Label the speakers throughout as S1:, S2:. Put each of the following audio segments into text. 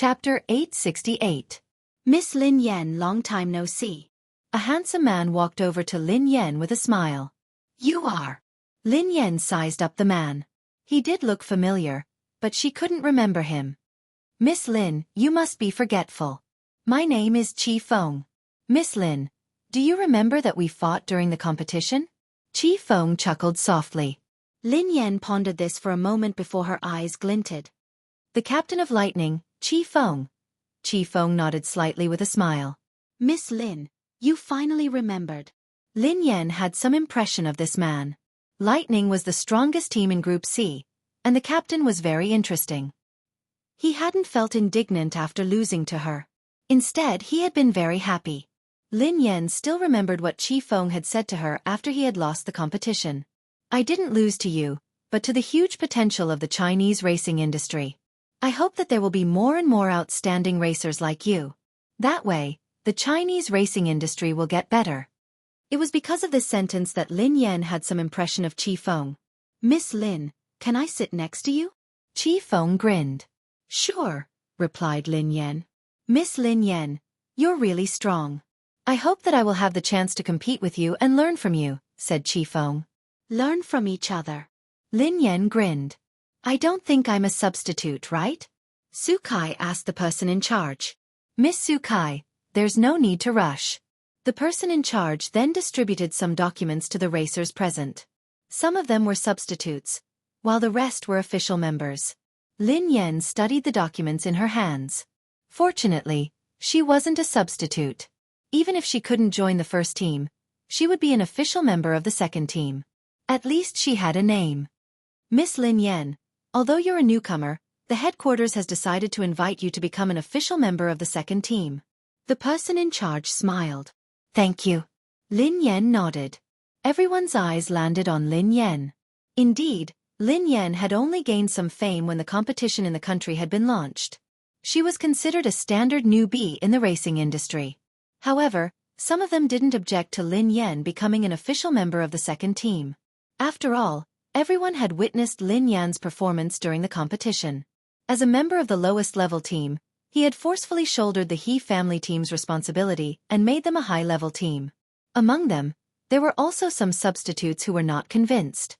S1: Chapter 868. Miss Lin Yan, long time no see. A handsome man walked over to Lin Yan with a smile. You are. Lin Yan sized up the man. He did look familiar, but she couldn't remember him. Miss Lin, you must be forgetful. My name is Chi Feng. Miss Lin, do you remember that we fought during the competition? Chi Feng chuckled softly. Lin Yan pondered this for a moment before her eyes glinted. The captain of lightning, Chi Feng. Chi Feng nodded slightly with a smile. Miss Lin, you finally remembered. Lin Yan had some impression of this man. Lightning was the strongest team in Group C, and the captain was very interesting. He hadn't felt indignant after losing to her. Instead, he had been very happy. Lin Yan still remembered what Chi Feng had said to her after he had lost the competition. I didn't lose to you, but to the huge potential of the Chinese racing industry. I hope that there will be more and more outstanding racers like you. That way, the Chinese racing industry will get better. It was because of this sentence that Lin Yan had some impression of Chi Feng. Miss Lin, can I sit next to you? Chi Feng grinned. Sure, replied Lin Yan. Miss Lin Yan, you're really strong. I hope that I will have the chance to compete with you and learn from you, said Chi Feng. Learn from each other. Lin Yan grinned. I don't think I'm a substitute, right? Xueqi asked the person in charge. Miss Xueqi, there's no need to rush. The person in charge then distributed some documents to the racers present. Some of them were substitutes, while the rest were official members. Lin Yan studied the documents in her hands. Fortunately, she wasn't a substitute. Even if she couldn't join the first team, she would be an official member of the second team. At least she had a name. Miss Lin Yan, although you're a newcomer, the headquarters has decided to invite you to become an official member of the second team. The person in charge smiled. Thank you. Lin Yan nodded. Everyone's eyes landed on Lin Yan. Indeed, Lin Yan had only gained some fame when the competition in the country had been launched. She was considered a standard newbie in the racing industry. However, some of them didn't object to Lin Yan becoming an official member of the second team. After all, everyone had witnessed Lin Yan's performance during the competition. As a member of the lowest level team, he had forcefully shouldered the He family team's responsibility and made them a high-level team. Among them, there were also some substitutes who were not convinced.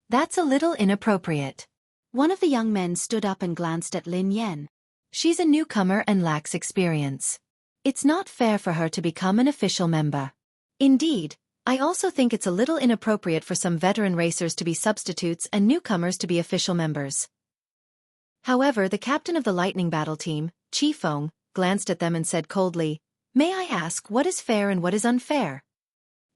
S1: That's a little inappropriate. One of the young men stood up and glanced at Lin Yan. She's a newcomer and lacks experience. It's not fair for her to become an official member. Indeed, I also think it's a little inappropriate for some veteran racers to be substitutes and newcomers to be official members. However, the captain of the Lightning Battle team, Chi Feng, glanced at them and said coldly, May I ask what is fair and what is unfair?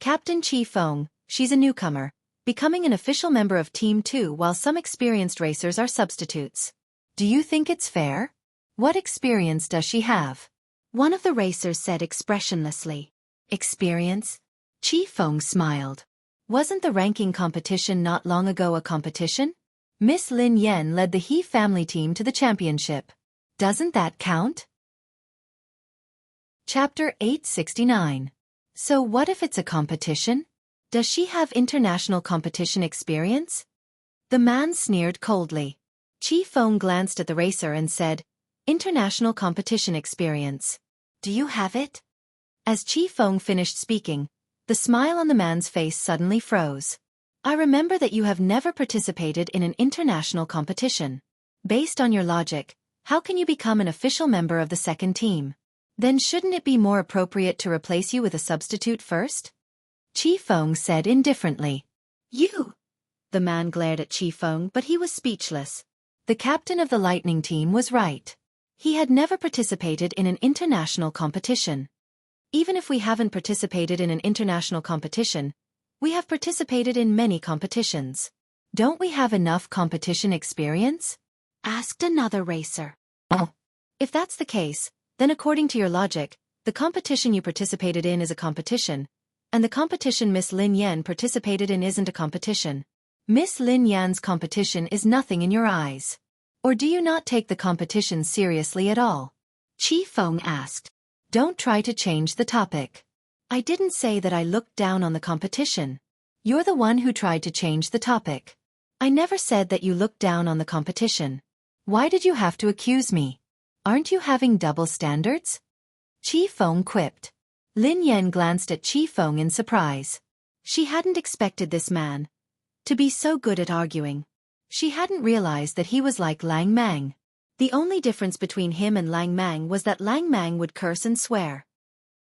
S1: Captain Chi Feng, she's a newcomer, becoming an official member of Team 2 while some experienced racers are substitutes. Do you think it's fair? What experience does she have? One of the racers said expressionlessly. Experience? Chi Feng smiled. Wasn't the ranking competition not long ago a competition? Miss Lin Yan led the He family team to the championship. Doesn't that count? Chapter 869. So what if it's a competition? Does she have international competition experience? The man sneered coldly. Chi Feng glanced at the racer and said, International competition experience. Do you have it? As Chi Feng finished speaking, the smile on the man's face suddenly froze. I remember that you have never participated in an international competition. Based on your logic, how can you become an official member of the second team? Then shouldn't it be more appropriate to replace you with a substitute first? Chi Feng said indifferently. You! The man glared at Chi Feng, but he was speechless. The captain of the Lightning team was right. He had never participated in an international competition. Even if we haven't participated in an international competition, we have participated in many competitions. Don't we have enough competition experience? Asked another racer. Oh. If that's the case, then according to your logic, the competition you participated in is a competition, and the competition Miss Lin Yan participated in isn't a competition. Miss Lin Yan's competition is nothing in your eyes. Or do you not take the competition seriously at all? Chi Feng asked. Don't try to change the topic. I didn't say that I looked down on the competition. You're the one who tried to change the topic. I never said that you looked down on the competition. Why did you have to accuse me? Aren't you having double standards? Qi Feng quipped. Lin Yan glanced at Qi Feng in surprise. She hadn't expected this man to be so good at arguing. She hadn't realized that he was like Lang Mang. The only difference between him and Lang Mang was that Lang Mang would curse and swear.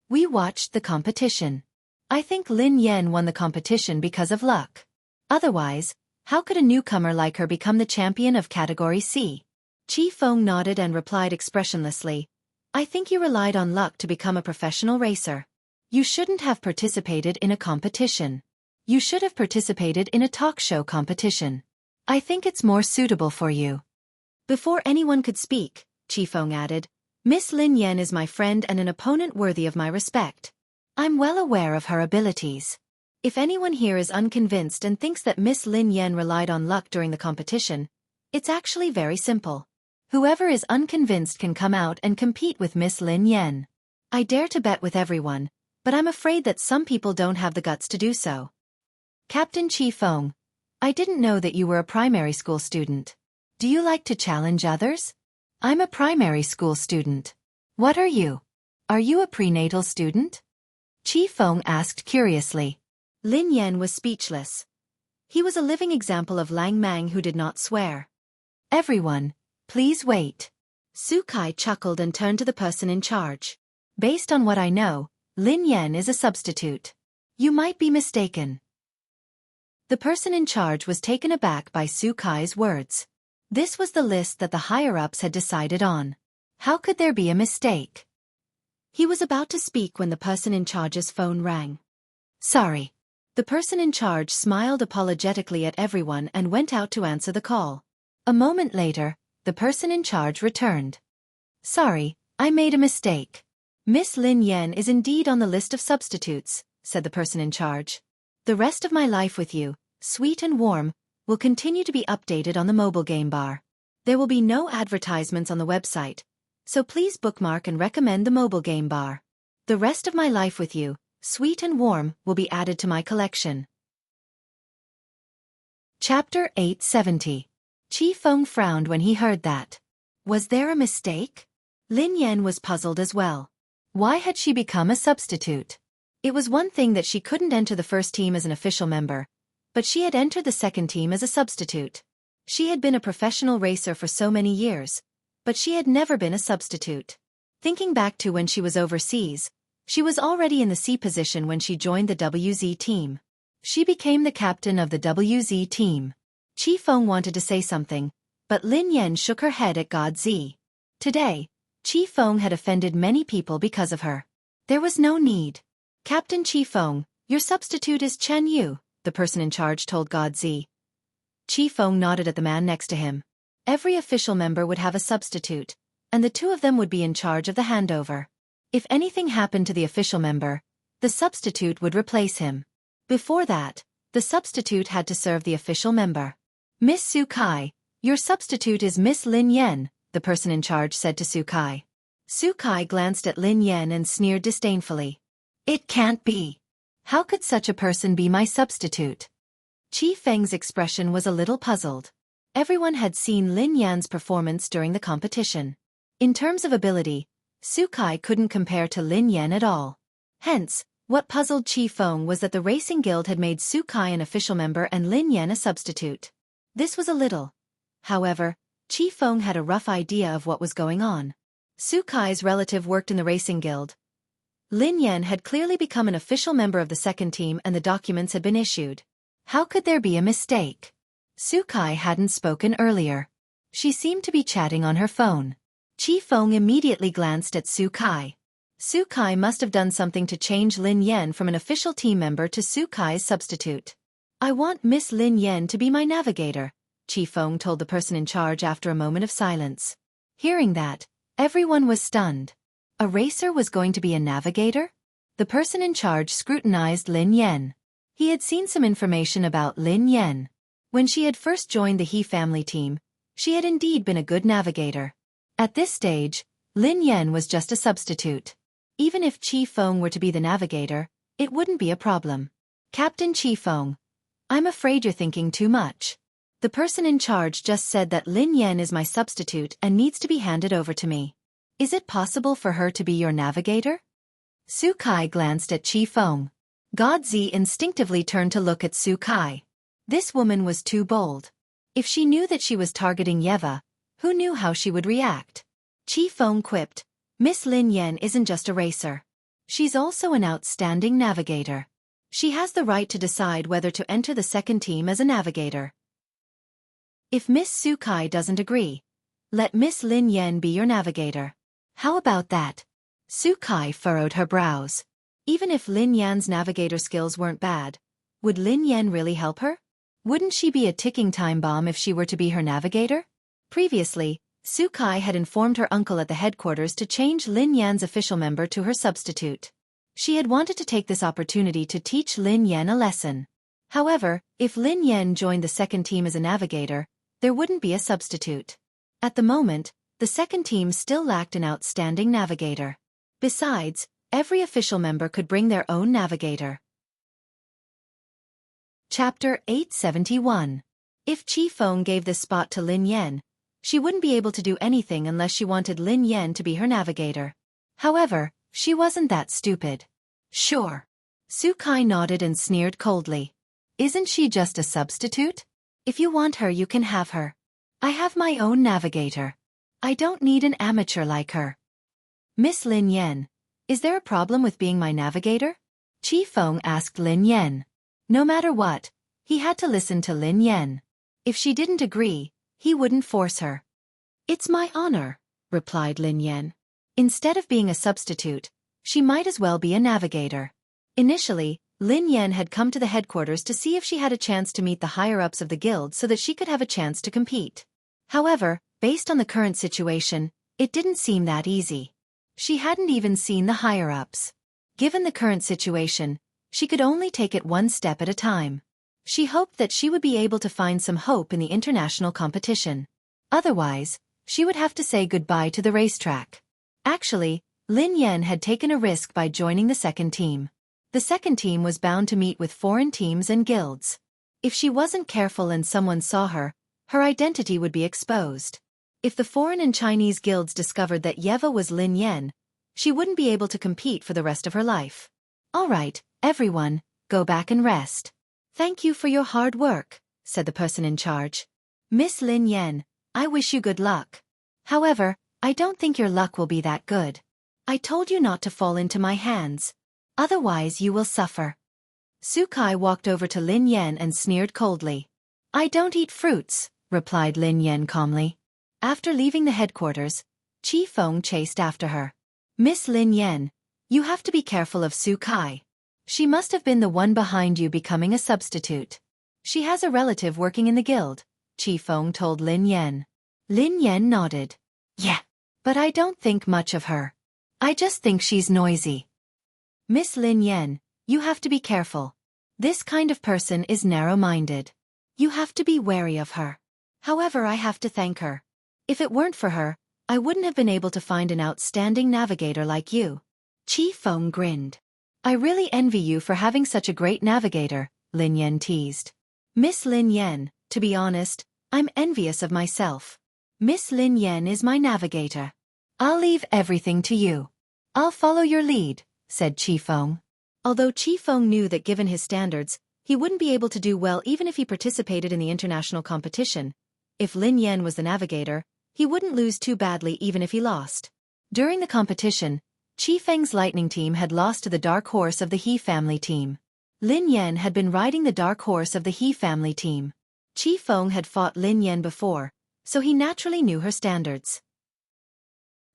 S1: We watched the competition. I think Lin Yan won the competition because of luck. Otherwise, how could a newcomer like her become the champion of Category C? Qi Feng nodded and replied expressionlessly, I think you relied on luck to become a professional racer. You shouldn't have participated in a competition. You should have participated in a talk show competition. I think it's more suitable for you. Before anyone could speak, Qi Feng added, Miss Lin Yan is my friend and an opponent worthy of my respect. I'm well aware of her abilities. If anyone here is unconvinced and thinks that Miss Lin Yan relied on luck during the competition, it's actually very simple. Whoever is unconvinced can come out and compete with Miss Lin Yan. I dare to bet with everyone, but I'm afraid that some people don't have the guts to do so. Captain Qi Feng, I didn't know that you were a primary school student. Do you like to challenge others? I'm a primary school student. What are you? Are you a prenatal student? Qi Feng asked curiously. Lin Yan was speechless. He was a living example of Lang Mang who did not swear. Everyone, please wait. Xueqi chuckled and turned to the person in charge. Based on what I know, Lin Yan is a substitute. You might be mistaken. The person in charge was taken aback by Xueqi's words. This was the list that the higher-ups had decided on. How could there be a mistake? He was about to speak when the person in charge's phone rang. Sorry. The person in charge smiled apologetically at everyone and went out to answer the call. A moment later, the person in charge returned. Sorry, I made a mistake. Miss Lin Yan is indeed on the list of substitutes, said the person in charge. The rest of my life with you, sweet and warm, will continue to be updated on the mobile game bar. There will be no advertisements on the website, so please bookmark and recommend the mobile game bar. The rest of my life with you, sweet and warm, will be added to my collection. Chapter 870. Qi Feng frowned when he heard that. Was there a mistake? Lin Yan was puzzled as well. Why had she become a substitute? It was one thing that she couldn't enter the first team as an official member, but she had entered the second team as a substitute. She had been a professional racer for so many years, but she had never been a substitute. Thinking back to when she was overseas, she was already in the C position when she joined the WZ team. She became the captain of the WZ team. Qi Feng wanted to say something, but Lin Yan shook her head at God Z. Today, Qi Feng had offended many people because of her. There was no need. Captain Qi Feng, your substitute is Chen Yu, the person in charge told God Z. Qi Feng nodded at the man next to him. Every official member would have a substitute, and the two of them would be in charge of the handover. If anything happened to the official member, the substitute would replace him. Before that, the substitute had to serve the official member. Miss Xueqi, your substitute is Miss Lin Yan, the person in charge said to Xueqi. Xueqi glanced at Lin Yan and sneered disdainfully. It can't be. How could such a person be my substitute? Qi Feng's expression was a little puzzled. Everyone had seen Lin Yan's performance during the competition. In terms of ability, Xueqi couldn't compare to Lin Yan at all. Hence, what puzzled Qi Feng was that the Racing Guild had made Xueqi an official member and Lin Yan a substitute. This was a little. However, Qi Feng had a rough idea of what was going on. Xueqi's relative worked in the Racing Guild. Lin Yan had clearly become an official member of the second team and the documents had been issued. How could there be a mistake? Xueqi hadn't spoken earlier. She seemed to be chatting on her phone. Qi Feng immediately glanced at Xueqi. Xueqi must have done something to change Lin Yan from an official team member to Xueqi's substitute. I want Miss Lin Yan to be my navigator, Qi Feng told the person in charge after a moment of silence. Hearing that, everyone was stunned. A racer was going to be a navigator? The person in charge scrutinized Lin Yan. He had seen some information about Lin Yan. When she had first joined the He family team, she had indeed been a good navigator. At this stage, Lin Yan was just a substitute. Even if Qi Feng were to be the navigator, it wouldn't be a problem. Captain Qi Feng, I'm afraid you're thinking too much. The person in charge just said that Lin Yan is my substitute and needs to be handed over to me. Is it possible for her to be your navigator? Xueqi glanced at Qifeng. Godzi instinctively turned to look at Xueqi. This woman was too bold. If she knew that she was targeting Yeva, who knew how she would react? Qifeng quipped, Miss Lin Yan isn't just a racer. She's also an outstanding navigator. She has the right to decide whether to enter the second team as a navigator. If Miss Xueqi doesn't agree, let Miss Lin Yan be your navigator. How about that? Xueqi furrowed her brows. Even if Lin Yan's navigator skills weren't bad, would Lin Yan really help her? Wouldn't she be a ticking time bomb if she were to be her navigator? Previously, Xueqi had informed her uncle at the headquarters to change Lin Yan's official member to her substitute. She had wanted to take this opportunity to teach Lin Yan a lesson. However, if Lin Yan joined the second team as a navigator, there wouldn't be a substitute. At the moment, the second team still lacked an outstanding navigator. Besides, every official member could bring their own navigator. Chapter 871. If Qifeng gave this spot to Lin Yan, she wouldn't be able to do anything unless she wanted Lin Yan to be her navigator. However, she wasn't that stupid. Sure. Xueqi nodded and sneered coldly. Isn't she just a substitute? If you want her, you can have her. I have my own navigator. I don't need an amateur like her. Miss Lin Yan, is there a problem with being my navigator? Qifeng asked Lin Yan. No matter what, he had to listen to Lin Yan. If she didn't agree, he wouldn't force her. It's my honor, replied Lin Yan. Instead of being a substitute, she might as well be a navigator. Initially, Lin Yan had come to the headquarters to see if she had a chance to meet the higher-ups of the guild so that she could have a chance to compete. However, based on the current situation, it didn't seem that easy. She hadn't even seen the higher-ups. Given the current situation, she could only take it one step at a time. She hoped that she would be able to find some hope in the international competition. Otherwise, she would have to say goodbye to the racetrack. Actually, Lin Yan had taken a risk by joining the second team. The second team was bound to meet with foreign teams and guilds. If she wasn't careful and someone saw her, her identity would be exposed. If the foreign and Chinese guilds discovered that Yeva was Lin Yan, she wouldn't be able to compete for the rest of her life. All right, everyone, go back and rest. Thank you for your hard work, said the person in charge. Miss Lin Yan, I wish you good luck. However, I don't think your luck will be that good. I told you not to fall into my hands. Otherwise you will suffer. Xueqi walked over to Lin Yan and sneered coldly. I don't eat fruits, replied Lin Yan calmly. After leaving the headquarters, Qifeng chased after her. Miss Lin Yan, you have to be careful of Xueqi. She must have been the one behind you becoming a substitute. She has a relative working in the guild, Qifeng told Lin Yan. Lin Yan nodded. Yeah, but I don't think much of her. I just think she's noisy. Miss Lin Yan, you have to be careful. This kind of person is narrow-minded. You have to be wary of her. However, I have to thank her. If it weren't for her, I wouldn't have been able to find an outstanding navigator like you. Qifeng grinned. I really envy you for having such a great navigator, Lin Yan teased. Miss Lin Yan, to be honest, I'm envious of myself. Miss Lin Yan is my navigator. I'll leave everything to you. I'll follow your lead, said Qifeng. Although Qifeng knew that given his standards, he wouldn't be able to do well even if he participated in the international competition. If Lin Yan was the navigator, he wouldn't lose too badly even if he lost. During the competition, Qifeng's lightning team had lost to the dark horse of the He family team. Lin Yan had been riding the dark horse of the He family team. Qifeng had fought Lin Yan before, so he naturally knew her standards.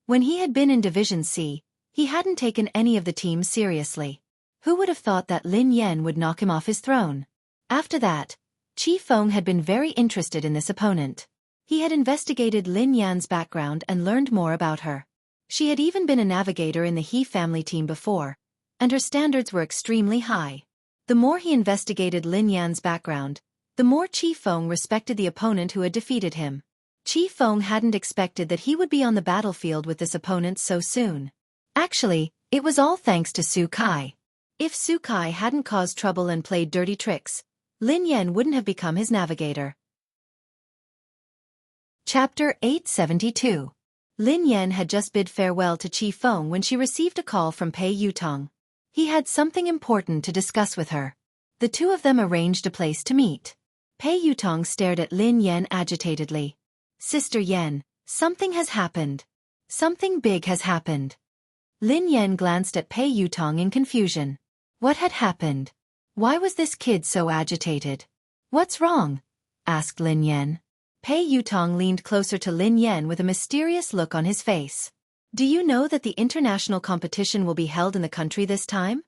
S1: When he had been in Division C, he hadn't taken any of the teams seriously. Who would have thought that Lin Yan would knock him off his throne? After that, Qifeng had been very interested in this opponent. He had investigated Lin Yan's background and learned more about her. She had even been a navigator in the He family team before, and her standards were extremely high. The more he investigated Lin Yan's background, the more Qifeng respected the opponent who had defeated him. Qifeng hadn't expected that he would be on the battlefield with this opponent so soon. Actually, it was all thanks to Xueqi. If Xueqi hadn't caused trouble and played dirty tricks, Lin Yan wouldn't have become his navigator. Chapter 872. Lin Yan had just bid farewell to Chi Feng when she received a call from Pei Yutong. He had something important to discuss with her. The two of them arranged a place to meet. Pei Yutong stared at Lin Yan agitatedly. Sister Yan, something has happened. Something big has happened. Lin Yan glanced at Pei Yutong in confusion. What had happened? Why was this kid so agitated? What's wrong? Asked Lin Yan. Pei Yutong leaned closer to Lin Yan with a mysterious look on his face. Do you know that the international competition will be held in the country this time?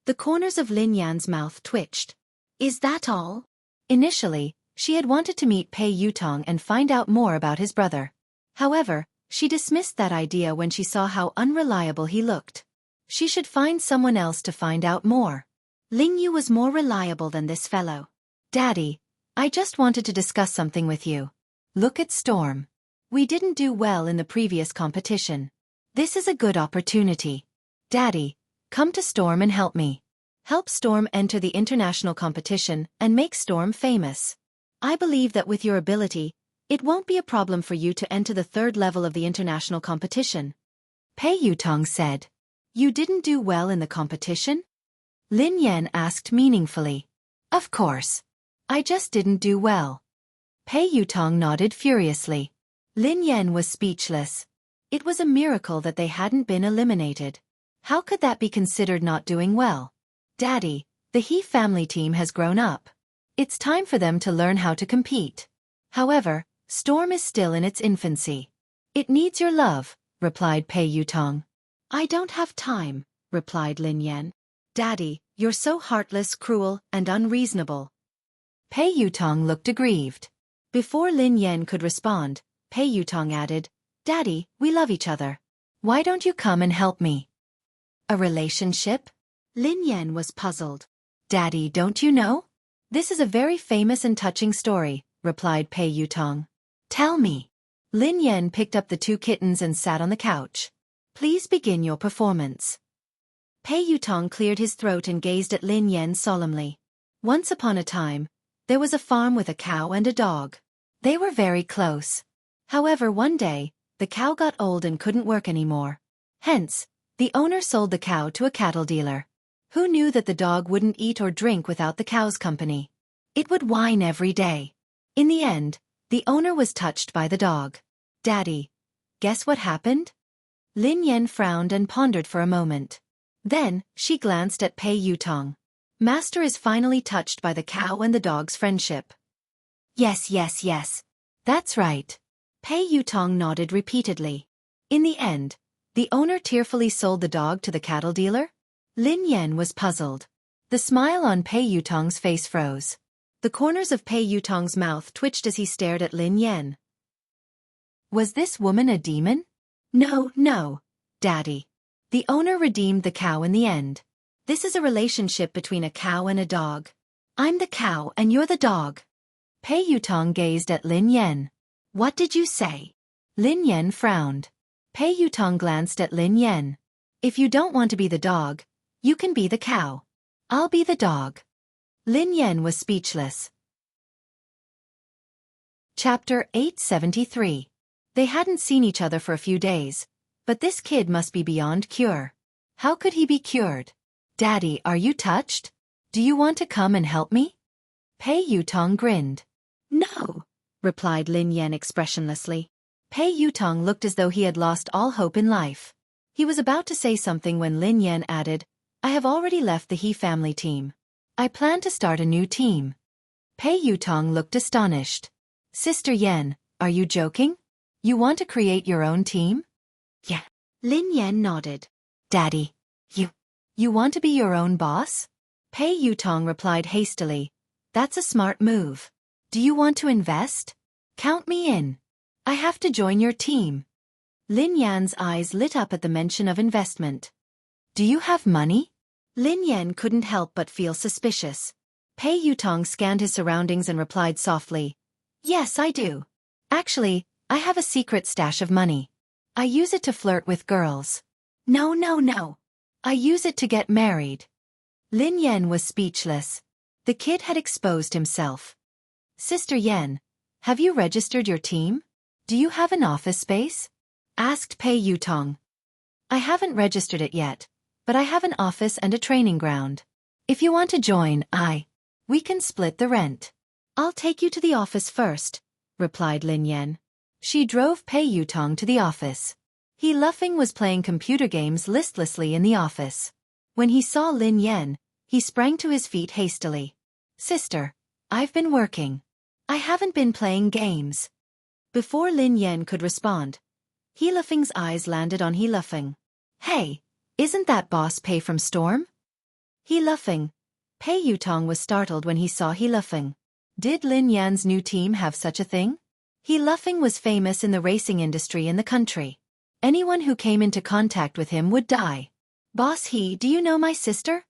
S1: The corners of Lin Yan's mouth twitched. Is that all? Initially, she had wanted to meet Pei Yutong and find out more about his brother. However, she dismissed that idea when she saw how unreliable he looked. She should find someone else to find out more. Ling Yu was more reliable than this fellow. Daddy, I just wanted to discuss something with you. Look at Storm. We didn't do well in the previous competition. This is a good opportunity. Daddy, come to Storm and help me. Help Storm enter the international competition and make Storm famous. I believe that with your ability, it won't be a problem for you to enter the third level of the international competition. Pei Yutong said. You didn't do well in the competition? Lin Yan asked meaningfully. Of course. I just didn't do well. Pei Yutong nodded furiously. Lin Yan was speechless. It was a miracle that they hadn't been eliminated. How could that be considered not doing well? Daddy, the He family team has grown up. It's time for them to learn how to compete. However, Storm is still in its infancy. It needs your love, replied Pei Yutong. I don't have time, replied Lin Yan. Daddy, you're so heartless, cruel, and unreasonable. Pei Yutong looked aggrieved. Before Lin Yan could respond, Pei Yutong added, Daddy, we love each other. Why don't you come and help me? A relationship? Lin Yan was puzzled. Daddy, don't you know? This is a very famous and touching story, replied Pei Yutong. Tell me. Lin Yan picked up the two kittens and sat on the couch. Please begin your performance. Pei Yutong cleared his throat and gazed at Lin Yan solemnly. Once upon a time, there was a farm with a cow and a dog. They were very close. However, one day, the cow got old and couldn't work anymore. Hence, the owner sold the cow to a cattle dealer. Who knew that the dog wouldn't eat or drink without the cow's company? It would whine every day. In the end, the owner was touched by the dog. Daddy, guess what happened? Lin Yan frowned and pondered for a moment. Then, she glanced at Pei Yutong. Master is finally touched by the cow and the dog's friendship. Yes, yes, yes. That's right. Pei Yutong nodded repeatedly. In the end, the owner tearfully sold the dog to the cattle dealer? Lin Yan was puzzled. The smile on Pei Yutong's face froze. The corners of Pei Yutong's mouth twitched as he stared at Lin Yan. Was this woman a demon? No, Daddy. The owner redeemed the cow in the end. This is a relationship between a cow and a dog. I'm the cow and you're the dog. Pei Yutong gazed at Lin Yan. What did you say? Lin Yan frowned. Pei Yutong glanced at Lin Yan. If you don't want to be the dog, you can be the cow. I'll be the dog. Lin Yan was speechless. Chapter 873. They hadn't seen each other for a few days, but this kid must be beyond cure. How could he be cured? Daddy, are you touched? Do you want to come and help me? Pei Yutong grinned. No, replied Lin Yan expressionlessly. Pei Yutong looked as though he had lost all hope in life. He was about to say something when Lin Yan added, I have already left the He family team. I plan to start a new team. Pei Yutong looked astonished. Sister Yan, are you joking? You want to create your own team? Yeah. Lin Yan nodded. Daddy, you want to be your own boss? Pei Yutong replied hastily. That's a smart move. Do you want to invest? Count me in. I have to join your team. Lin Yan's eyes lit up at the mention of investment. Do you have money? Lin Yan couldn't help but feel suspicious. Pei Yutong scanned his surroundings and replied softly. Yes, I do. Actually, I have a secret stash of money. I use it to flirt with girls. No. I use it to get married. Lin Yan was speechless. The kid had exposed himself. Sister Yan, have you registered your team? Do you have an office space? asked Pei Yutong. I haven't registered it yet, but I have an office and a training ground. If you want to join, we can split the rent. I'll take you to the office first, replied Lin Yan. She drove Pei Yutong to the office. He Luffing was playing computer games listlessly in the office. When he saw Lin Yan, he sprang to his feet hastily. Sister, I've been working. I haven't been playing games. Before Lin Yan could respond, He Luffing's eyes landed on He Luffing. Hey, isn't that Boss Pei from Storm? He Luffing. Pei Yutong was startled when he saw He Luffing. Did Lin Yan's new team have such a thing? He Luffing was famous in the racing industry in the country. Anyone who came into contact with him would die. Boss He, do you know my sister?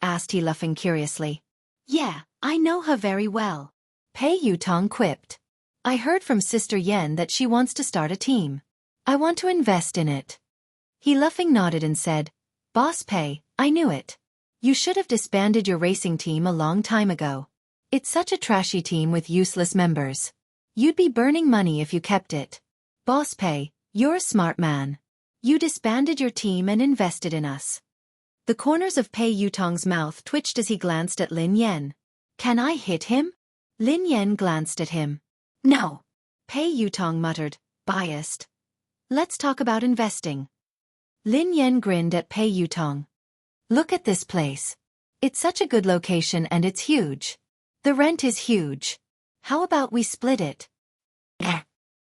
S1: Asked He Luffing curiously. Yeah, I know her very well. Pei Yutong quipped. I heard from Sister Yen that she wants to start a team. I want to invest in it. He Luffing nodded and said, Boss Pei, I knew it. You should have disbanded your racing team a long time ago. It's such a trashy team with useless members. You'd be burning money if you kept it. Boss Pei, you're a smart man. You disbanded your team and invested in us. The corners of Pei Yutong's mouth twitched as he glanced at Lin Yan. Can I hit him? Lin Yan glanced at him. No. Pei Yutong muttered, biased. Let's talk about investing. Lin Yan grinned at Pei Yutong. Look at this place. It's such a good location and it's huge. The rent is huge. How about we split it?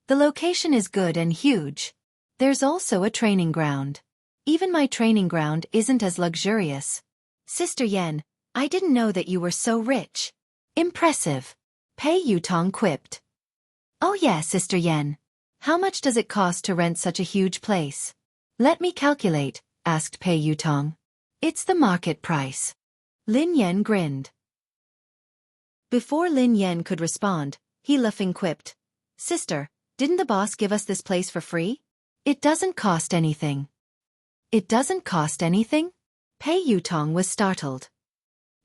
S1: The location is good and huge. There's also a training ground. Even my training ground isn't as luxurious. Sister Yen, I didn't know that you were so rich. Impressive. Pei Yutong quipped. Oh yeah, Sister Yen. How much does it cost to rent such a huge place? Let me calculate, asked Pei Yutong. It's the market price. Lin Yan grinned. Before Lin Yan could respond, He Luffing quipped. Sister, didn't the boss give us this place for free? It doesn't cost anything. It doesn't cost anything? Pei Yutong was startled.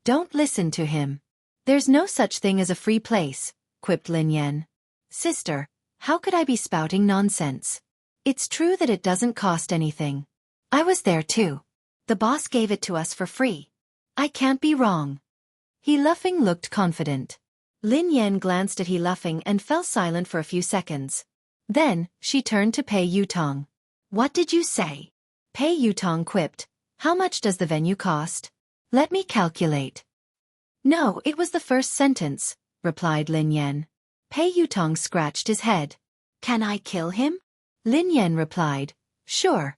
S1: Don't listen to him. There's no such thing as a free place, quipped Lin Yan. Sister, how could I be spouting nonsense? It's true that it doesn't cost anything. I was there too. The boss gave it to us for free. I can't be wrong. He Luffing looked confident. Lin Yan glanced at He Luffing and fell silent for a few seconds. Then, she turned to Pei Yutong. What did you say? Pei Yutong quipped. How much does the venue cost? Let me calculate. No, it was the first sentence, replied Lin Yan. Pei Yutong scratched his head. Can I kill him? Lin Yan replied. Sure.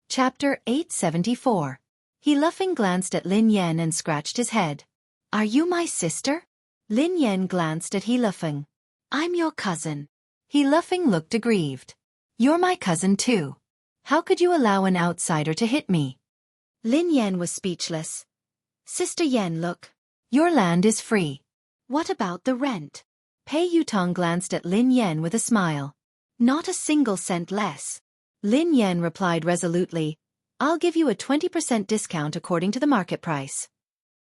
S1: Chapter 874. He Luffing glanced at Lin Yan and scratched his head. Are you my sister? Lin Yan glanced at He Luffing. I'm your cousin. He Luffing looked aggrieved. You're my cousin too. How could you allow an outsider to hit me? Lin Yan was speechless. Sister Yen, look. Your land is free. What about the rent? Pei Yutong glanced at Lin Yan with a smile. Not a single cent less. Lin Yan replied resolutely. I'll give you a 20% discount according to the market price.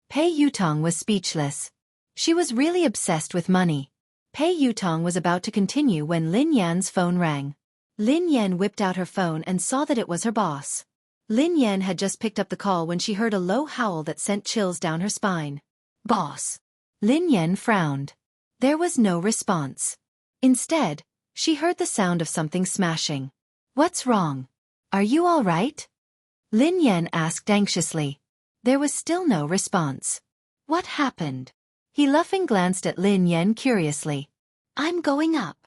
S1: Pei Yutong was speechless. She was really obsessed with money. Pei Yutong was about to continue when Lin Yan's phone rang. Lin Yan whipped out her phone and saw that it was her boss. Lin Yan had just picked up the call when she heard a low howl that sent chills down her spine. Boss. Lin Yan frowned. There was no response. Instead, she heard the sound of something smashing. What's wrong? Are you all right? Lin Yan asked anxiously. There was still no response. What happened? He Luffing glanced at Lin Yan curiously. I'm going up.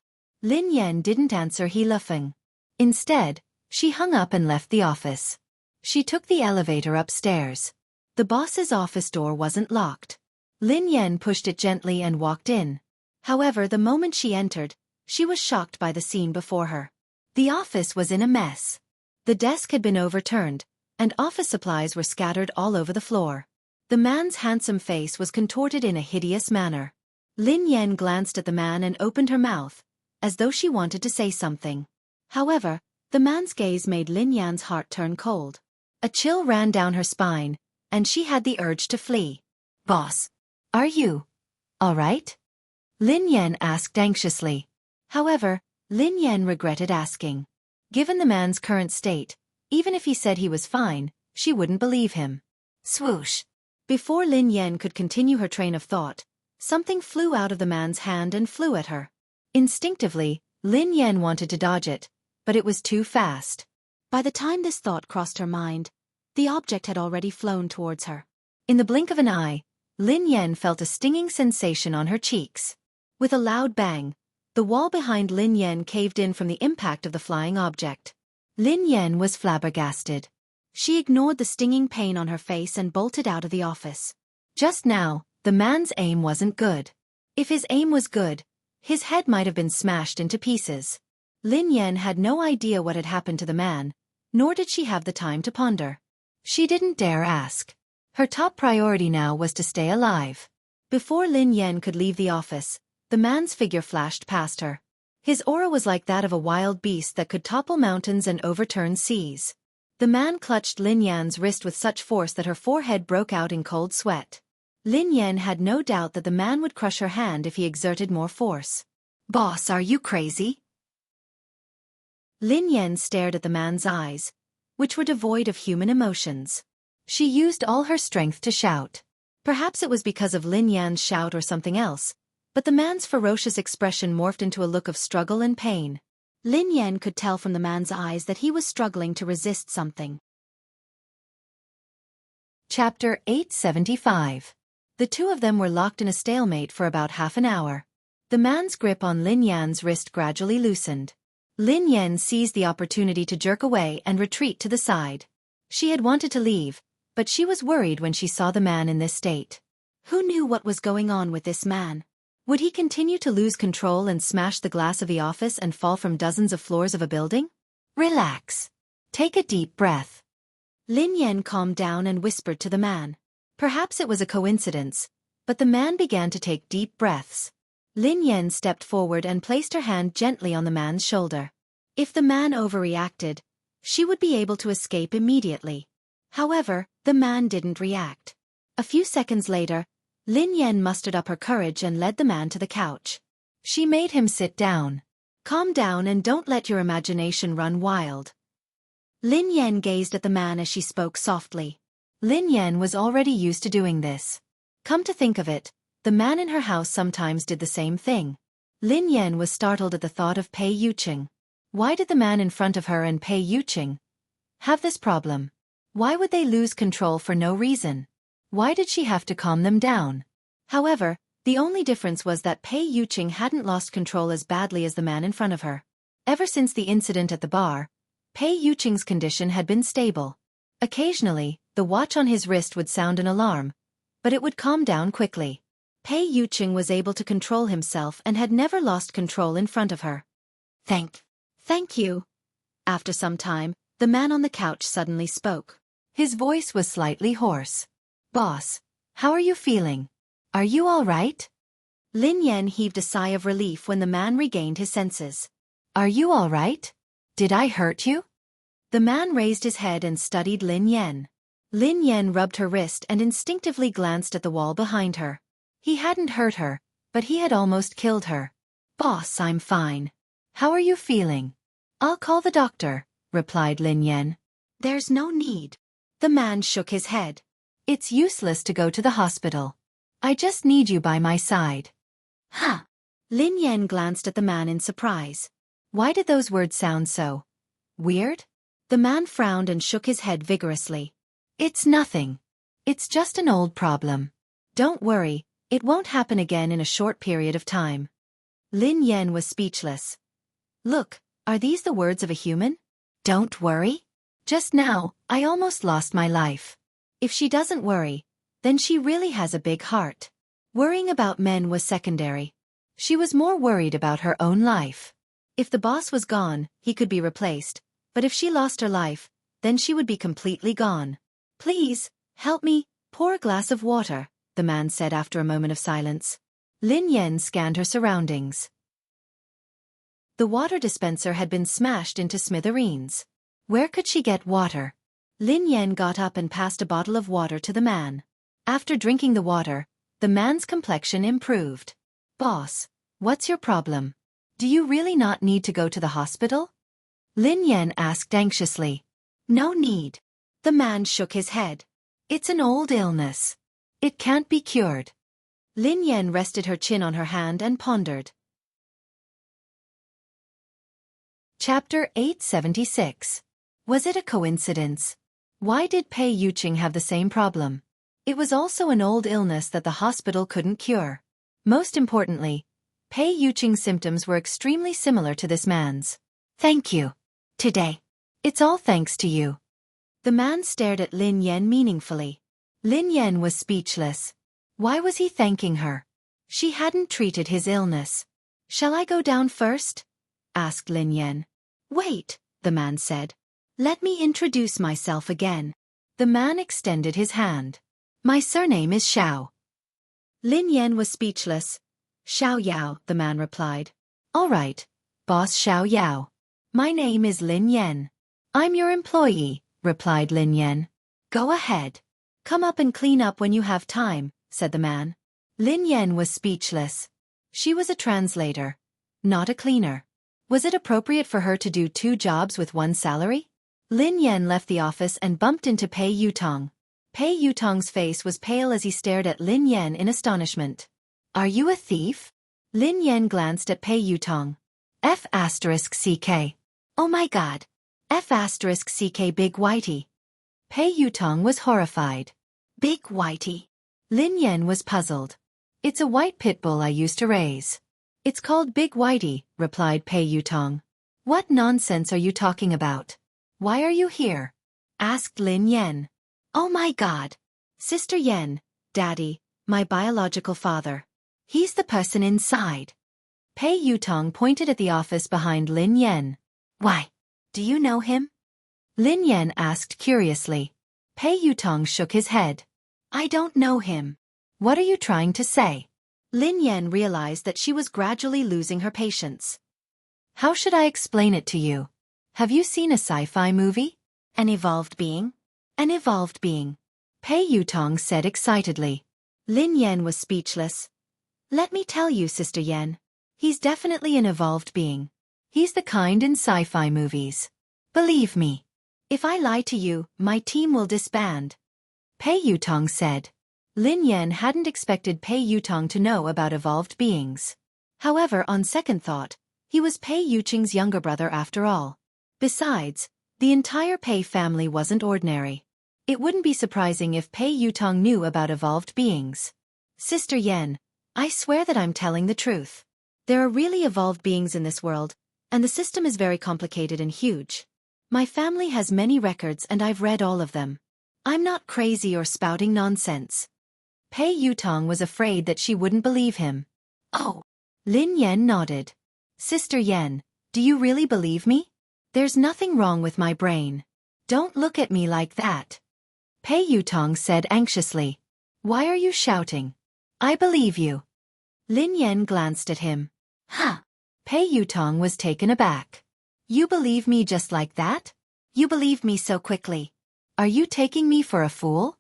S1: Lin Yan didn't answer He Luffing. Instead, she hung up and left the office. She took the elevator upstairs. The boss's office door wasn't locked. Lin Yan pushed it gently and walked in. However, the moment she entered, she was shocked by the scene before her. The office was in a mess. The desk had been overturned, and office supplies were scattered all over the floor. The man's handsome face was contorted in a hideous manner. Lin Yan glanced at the man and opened her mouth, as though she wanted to say something. However, the man's gaze made Lin Yan's heart turn cold. A chill ran down her spine, and she had the urge to flee. Boss, are you all right? Lin Yan asked anxiously. However, Lin Yan regretted asking. Given the man's current state, even if he said he was fine, she wouldn't believe him. Swoosh! Before Lin Yan could continue her train of thought, something flew out of the man's hand and flew at her. Instinctively, Lin Yan wanted to dodge it, but it was too fast. By the time this thought crossed her mind, the object had already flown towards her. In the blink of an eye, Lin Yan felt a stinging sensation on her cheeks. With a loud bang, the wall behind Lin Yan caved in from the impact of the flying object. Lin Yan was flabbergasted. She ignored the stinging pain on her face and bolted out of the office. Just now, the man's aim wasn't good. If his aim was good, his head might have been smashed into pieces. Lin Yan had no idea what had happened to the man, nor did she have the time to ponder. She didn't dare ask. Her top priority now was to stay alive. Before Lin Yan could leave the office, the man's figure flashed past her. His aura was like that of a wild beast that could topple mountains and overturn seas. The man clutched Lin Yan's wrist with such force that her forehead broke out in cold sweat. Lin Yan had no doubt that the man would crush her hand if he exerted more force. "Boss, are you crazy?" Lin Yan stared at the man's eyes, which were devoid of human emotions. She used all her strength to shout. Perhaps it was because of Lin Yan's shout or something else, but the man's ferocious expression morphed into a look of struggle and pain. Lin Yan could tell from the man's eyes that he was struggling to resist something. Chapter 875. The two of them were locked in a stalemate for about half an hour. The man's grip on Lin Yan's wrist gradually loosened. Lin Yan seized the opportunity to jerk away and retreat to the side. She had wanted to leave, but she was worried when she saw the man in this state. Who knew what was going on with this man? Would he continue to lose control and smash the glass of the office and fall from dozens of floors of a building? Relax. Take a deep breath. Lin Yan calmed down and whispered to the man. Perhaps it was a coincidence, but the man began to take deep breaths. Lin Yan stepped forward and placed her hand gently on the man's shoulder. If the man overreacted, she would be able to escape immediately. However, the man didn't react. A few seconds later, Lin Yan mustered up her courage and led the man to the couch. She made him sit down. Calm down and don't let your imagination run wild. Lin Yan gazed at the man as she spoke softly. Lin Yan was already used to doing this. Come to think of it, the man in her house sometimes did the same thing. Lin Yan was startled at the thought of Pei Yuqing. Why did the man in front of her and Pei Yuqing have this problem? Why would they lose control for no reason? Why did she have to calm them down? However, the only difference was that Pei Yuqing hadn't lost control as badly as the man in front of her. Ever since the incident at the bar, Pei Yuqing's condition had been stable. Occasionally, the watch on his wrist would sound an alarm, but it would calm down quickly. Pei Yuqing was able to control himself and had never lost control in front of her. Thank you. After some time, the man on the couch suddenly spoke. His voice was slightly hoarse. "Boss, how are you feeling? Are you all right?" Lin Yan heaved a sigh of relief when the man regained his senses. "Are you all right? Did I hurt you?" The man raised his head and studied Lin Yan. Lin Yan rubbed her wrist and instinctively glanced at the wall behind her. He hadn't hurt her, but he had almost killed her. "Boss, I'm fine. How are you feeling?" "I'll call the doctor," replied Lin Yan. "There's no need." The man shook his head. "It's useless to go to the hospital. I just need you by my side." Huh. Lin Yan glanced at the man in surprise. Why did those words sound so weird? The man frowned and shook his head vigorously. "It's nothing. It's just an old problem. Don't worry, it won't happen again in a short period of time." Lin Yan was speechless. Look, are these the words of a human? Don't worry? Just now, I almost lost my life. If she doesn't worry, then she really has a big heart. Worrying about men was secondary. She was more worried about her own life. If the boss was gone, he could be replaced, but if she lost her life, then she would be completely gone. "Please, help me, pour a glass of water," the man said after a moment of silence. Lin Yan scanned her surroundings. The water dispenser had been smashed into smithereens. Where could she get water? Lin Yan got up and passed a bottle of water to the man. After drinking the water, the man's complexion improved. "Boss, what's your problem?" Do you really not need to go to the hospital? Lin Yan asked anxiously. No need. The man shook his head. It's an old illness. It can't be cured. Lin Yan rested her chin on her hand and pondered. Chapter 876. Was it a coincidence? Why did Pei Yuqing have the same problem? It was also an old illness that the hospital couldn't cure. Most importantly, Pei Yuqing's symptoms were extremely similar to this man's. Thank you. Today. It's all thanks to you. The man stared at Lin Yan meaningfully. Lin Yan was speechless. Why was he thanking her? She hadn't treated his illness. Shall I go down first? Asked Lin Yan. Wait, the man said. Let me introduce myself again. The man extended his hand. My surname is Xiao. Lin Yan was speechless. Xiao Yao, the man replied. All right, boss Xiao Yao. My name is Lin Yan. I'm your employee, replied Lin Yan. Go ahead. Come up and clean up when you have time, said the man. Lin Yan was speechless. She was a translator, not a cleaner. Was it appropriate for her to do 2 jobs with 1 salary? Lin Yan left the office and bumped into Pei Yutong. Pei Yutong's face was pale as he stared at Lin Yan in astonishment. Are you a thief? Lin Yan glanced at Pei Yutong. F***CK. Oh my god. F***CK Big Whitey. Pei Yutong was horrified. Big Whitey. Lin Yan was puzzled. It's a white pit bull I used to raise. It's called Big Whitey, replied Pei Yutong. What nonsense are you talking about? Why are you here? Asked Lin Yan. Oh my god. Sister Yan, Daddy, my biological father. He's the person inside. Pei Yutong pointed at the office behind Lin Yan. Why? Do you know him? Lin Yan asked curiously. Pei Yutong shook his head. I don't know him. What are you trying to say? Lin Yan realized that she was gradually losing her patience. How should I explain it to you? Have you seen a sci-fi movie? An evolved being? An evolved being. Pei Yutong said excitedly. Lin Yan was speechless. Let me tell you, Sister Yan. He's definitely an evolved being. He's the kind in sci-fi movies. Believe me. If I lie to you, my team will disband. Pei Yutong said. Lin Yan hadn't expected Pei Yutong to know about evolved beings. However, on second thought, he was Pei Yuqing's younger brother after all. Besides, the entire Pei family wasn't ordinary. It wouldn't be surprising if Pei Yutong knew about evolved beings. Sister Yan, I swear that I'm telling the truth. There are really evolved beings in this world, and the system is very complicated and huge. My family has many records and I've read all of them. I'm not crazy or spouting nonsense. Pei Yutong was afraid that she wouldn't believe him. Oh. Lin Yan nodded. Sister Yan, do you really believe me? There's nothing wrong with my brain. Don't look at me like that. Pei Yutong said anxiously. Why are you shouting? I believe you. Lin Yan glanced at him. Huh. Pei Yutong was taken aback. You believe me just like that? You believe me so quickly. Are you taking me for a fool?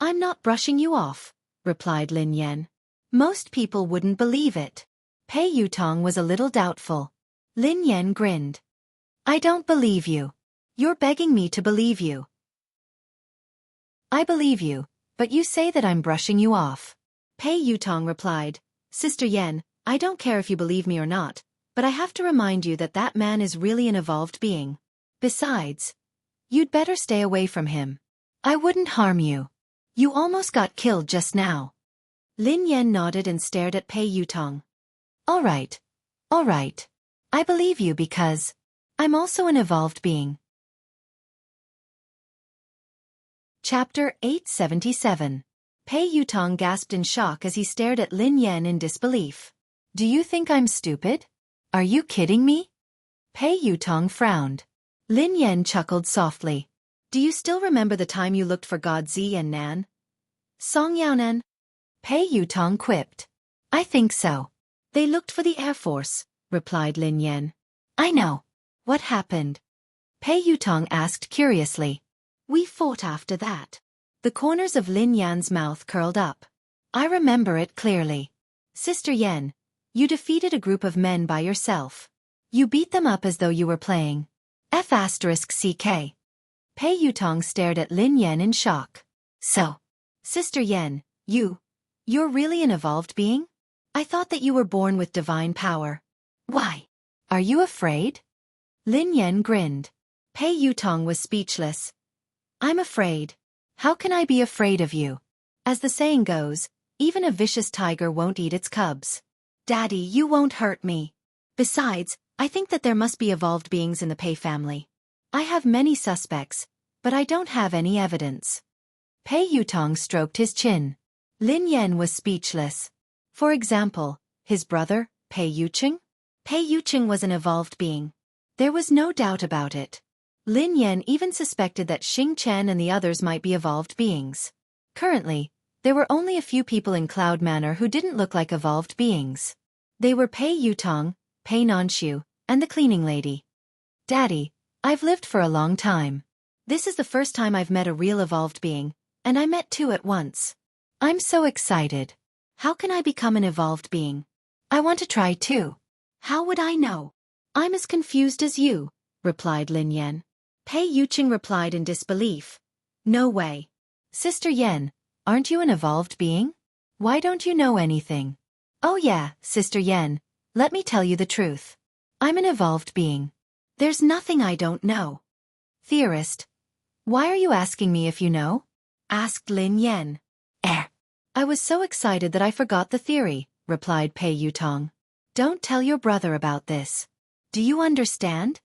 S1: I'm not brushing you off, replied Lin Yan. Most people wouldn't believe it. Pei Yutong was a little doubtful. Lin Yan grinned. I don't believe you. You're begging me to believe you. I believe you, but you say that I'm brushing you off. Pei Yutong replied, Sister Yan, I don't care if you believe me or not, but I have to remind you that that man is really an evolved being. Besides, you'd better stay away from him. I wouldn't harm you. You almost got killed just now. Lin Yan nodded and stared at Pei Yutong. All right. All right. I believe you because I'm also an evolved being. Chapter 877. Pei Yutong gasped in shock as he stared at Lin Yan in disbelief. Do you think I'm stupid? Are you kidding me? Pei Yutong frowned. Lin Yan chuckled softly. Do you still remember the time you looked for God Zi and Nan? Song Yaonan? Pei Yutong quipped. I think so. They looked for the Air Force, replied Lin Yan. I know. What happened? Pei Yutong asked curiously. We fought after that. The corners of Lin Yan's mouth curled up. I remember it clearly. Sister Yan, You defeated a group of men by yourself. You beat them up as though you were playing. F***CK. Pei Yutong stared at Lin Yan in shock. So, Sister Yan, you're really an evolved being? I thought that you were born with divine power. Why? Are you afraid? Lin Yan grinned. Pei Yutong was speechless. I'm afraid. How can I be afraid of you? As the saying goes, even a vicious tiger won't eat its cubs. Daddy, you won't hurt me. Besides, I think that there must be evolved beings in the Pei family. I have many suspects, but I don't have any evidence. Pei Yutong stroked his chin. Lin Yan was speechless. For example, his brother, Pei Yuqing? Pei Yuqing was an evolved being. There was no doubt about it. Lin Yan even suspected that Xing Chen and the others might be evolved beings. Currently, there were only a few people in Cloud Manor who didn't look like evolved beings. They were Pei Yutong, Pei Nanshu, and the cleaning lady. Daddy, I've lived for a long time. This is the first time I've met a real evolved being, and I met two at once. I'm so excited. How can I become an evolved being? I want to try too. How would I know? I'm as confused as you, replied Lin Yan. Pei Yuqing replied in disbelief. No way. Sister Yan, aren't you an evolved being? Why don't you know anything? Oh yeah, Sister Yan, let me tell you the truth. I'm an evolved being. There's nothing I don't know. Theorist. Why are you asking me if you know? Asked Lin Yan. I was so excited that I forgot the theory, replied Pei Yutong. Don't tell your brother about this. Do you understand?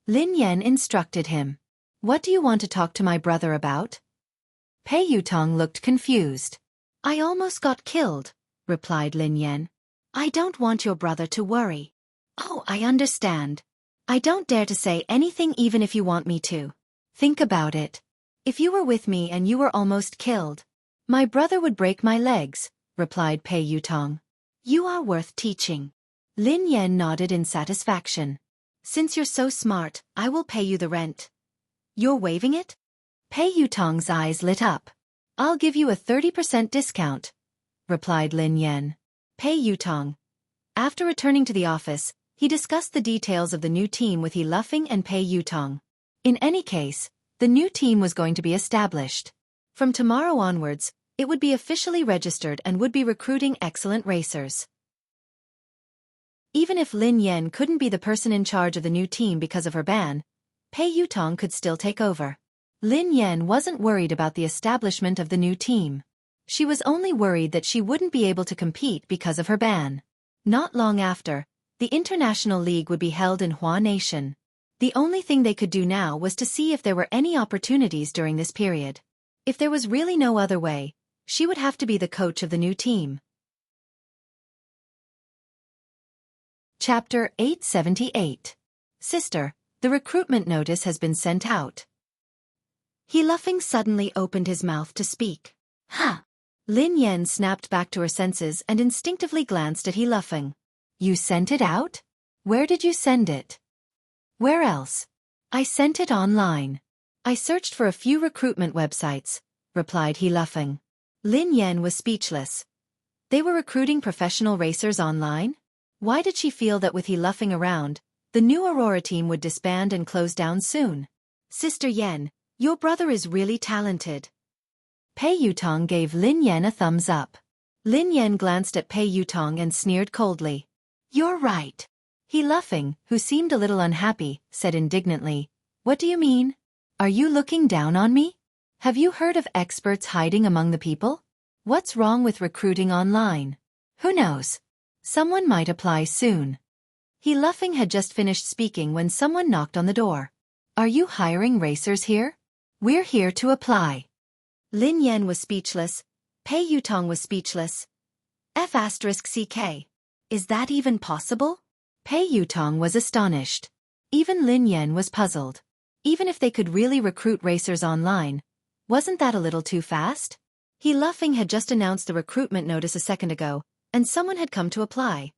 S1: Lin Yan instructed him. What do you want to talk to my brother about? Pei Yutong looked confused. I almost got killed, replied Lin Yan. I don't want your brother to worry. Oh, I understand. I don't dare to say anything even if you want me to. Think about it. If you were with me and you were almost killed, my brother would break my legs, replied Pei Yutong. You are worth teaching. Lin Yan nodded in satisfaction. Since you're so smart, I will pay you the rent. You're waiving it? Pei Yutong's eyes lit up. I'll give you a 30% discount, replied Lin Yan. Pei Yutong. After returning to the office, he discussed the details of the new team with He Luffing and Pei Yutong. In any case, the new team was going to be established. From tomorrow onwards, it would be officially registered and would be recruiting excellent racers. Even if Lin Yan couldn't be the person in charge of the new team because of her ban, Pei Yutong could still take over. Lin Yan wasn't worried about the establishment of the new team. She was only worried that she wouldn't be able to compete because of her ban. Not long after, the International League would be held in Hua Nation. The only thing they could do now was to see if there were any opportunities during this period. If there was really no other way, she would have to be the coach of the new team. Chapter 878. Sister, the recruitment notice has been sent out. He Luffing suddenly opened his mouth to speak. Huh. Lin Yan snapped back to her senses and instinctively glanced at He Luffing. You sent it out? Where did you send it? Where else? I sent it online. I searched for a few recruitment websites, replied He Luffing. Lin Yan was speechless. They were recruiting professional racers online? Why did she feel that with He Luffing around, the new Aurora team would disband and close down soon? Sister Yan, your brother is really talented. Pei Yutong gave Lin Yan a thumbs up. Lin Yan glanced at Pei Yutong and sneered coldly. You're right. He Luffing, who seemed a little unhappy, said indignantly, What do you mean? Are you looking down on me? Have you heard of experts hiding among the people? What's wrong with recruiting online? Who knows? Someone might apply soon. He Luffing had just finished speaking when someone knocked on the door. Are you hiring racers here? We're here to apply. Lin Yan was speechless. Pei Yutong was speechless. F***CK. Is that even possible? Pei Yutong was astonished. Even Lin Yan was puzzled. Even if they could really recruit racers online, wasn't that a little too fast? He Luffing had just announced the recruitment notice a second ago, and someone had come to apply.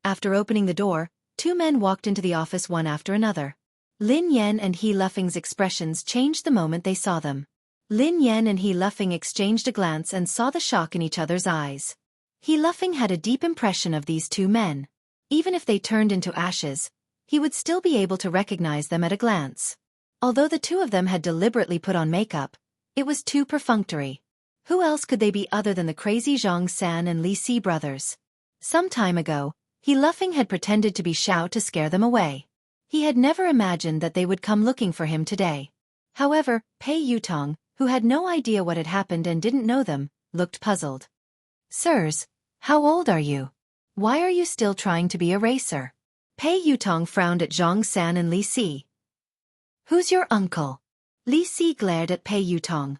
S1: After opening the door, two men walked into the office one after another. Lin Yan and He Luffing's expressions changed the moment they saw them. Lin Yan and He Luffing exchanged a glance and saw the shock in each other's eyes. He Luffing had a deep impression of these two men. Even if they turned into ashes, he would still be able to recognize them at a glance. Although the two of them had deliberately put on makeup, it was too perfunctory. Who else could they be other than the crazy Zhang San and Li Si brothers? Some time ago, He Luffing had pretended to be Xiao to scare them away. He had never imagined that they would come looking for him today. However, Pei Yutong, who had no idea what had happened and didn't know them, looked puzzled. Sirs, how old are you? Why are you still trying to be a racer? Pei Yutong frowned at Zhang San and Li Si. Who's your uncle? Li Si glared at Pei Yutong.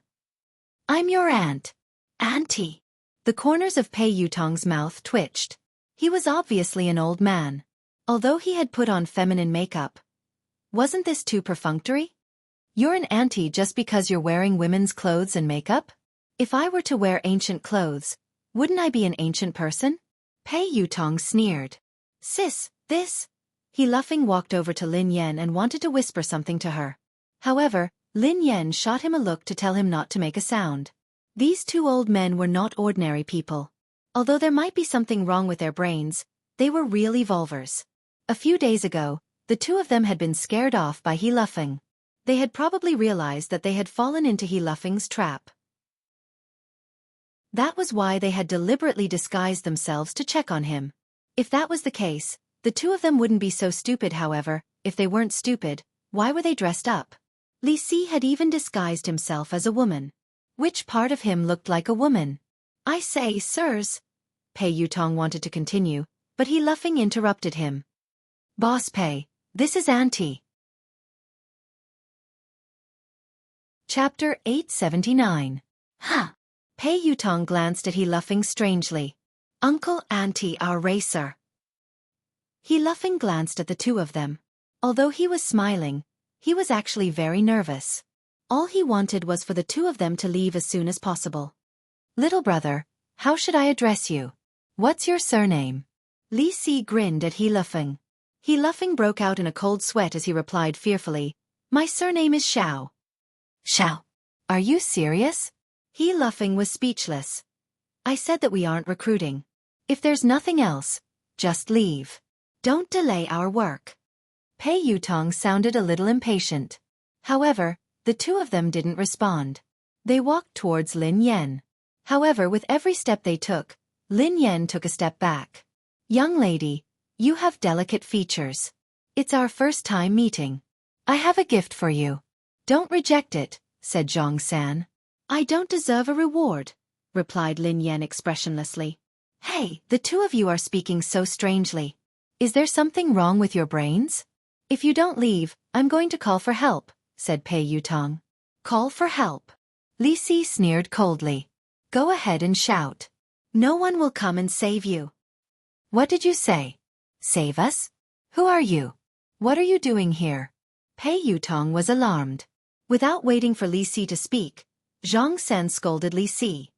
S1: I'm your aunt. Auntie. The corners of Pei Yutong's mouth twitched. He was obviously an old man. Although he had put on feminine makeup. Wasn't this too perfunctory? You're an auntie just because you're wearing women's clothes and makeup? If I were to wear ancient clothes, wouldn't I be an ancient person? Pei Yutong sneered. Sis, this. He Luffing walked over to Lin Yan and wanted to whisper something to her. However, Lin Yan shot him a look to tell him not to make a sound. These two old men were not ordinary people. Although there might be something wrong with their brains, they were real evolvers. A few days ago, the two of them had been scared off by He Luffing. They had probably realized that they had fallen into He Luffing's trap. That was why they had deliberately disguised themselves to check on him. If that was the case, the two of them wouldn't be so stupid. However, if they weren't stupid, why were they dressed up? Li Si had even disguised himself as a woman. Which part of him looked like a woman? I say, sirs. Pei Yutong wanted to continue, but He Luffing interrupted him. Boss Pei, this is Auntie. Chapter 879. Huh. Pei Yutong glanced at He Luffing strangely. Uncle, Auntie, our racer. He Luffing glanced at the two of them. Although he was smiling, he was actually very nervous. All he wanted was for the two of them to leave as soon as possible. Little brother, how should I address you? What's your surname? Li Si grinned at He Luffing. He Luffing broke out in a cold sweat as he replied fearfully, My surname is Xiao. Xiao. Are you serious? He Luffing was speechless. I said that we aren't recruiting. If there's nothing else, just leave. Don't delay our work. Pei Yutong sounded a little impatient. However, the two of them didn't respond. They walked towards Lin Yan. However, with every step they took, Lin Yan took a step back. Young lady, you have delicate features. It's our first time meeting. I have a gift for you. Don't reject it, said Zhang San. I don't deserve a reward, replied Lin Yan expressionlessly. Hey, the two of you are speaking so strangely. Is there something wrong with your brains? If you don't leave, I'm going to call for help, said Pei Yutong. Call for help? Li Si sneered coldly. Go ahead and shout. No one will come and save you. What did you say? Save us? Who are you? What are you doing here? Pei Yutong was alarmed. Without waiting for Li Si to speak, Zhang San scolded Li Si.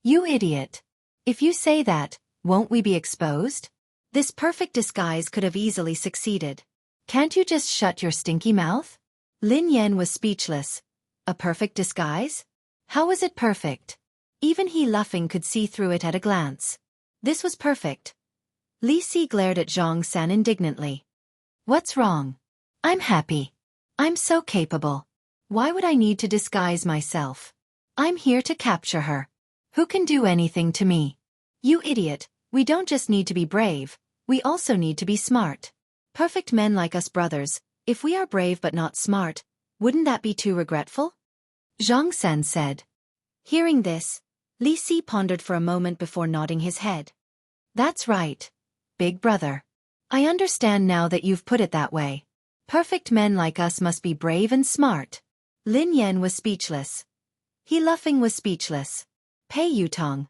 S1: You idiot. If you say that, won't we be exposed? This perfect disguise could have easily succeeded. Can't you just shut your stinky mouth? Lin Yan was speechless. A perfect disguise? How was it perfect? Even He Luffing could see through it at a glance. This was perfect. Li Si glared at Zhang San indignantly. What's wrong? I'm happy. I'm so capable. Why would I need to disguise myself? I'm here to capture her. Who can do anything to me? You idiot, we don't just need to be brave, we also need to be smart. Perfect men like us brothers, if we are brave but not smart, wouldn't that be too regretful? Zhang San said. Hearing this, Li Si pondered for a moment before nodding his head. That's right, big brother. I understand now that you've put it that way. Perfect men like us must be brave and smart. Lin Yan was speechless. He Luffing was speechless. Pei Yutong.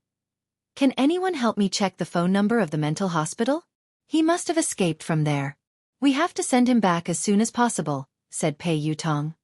S1: Can anyone help me check the phone number of the mental hospital? He must have escaped from there. We have to send him back as soon as possible, said Pei Yutong.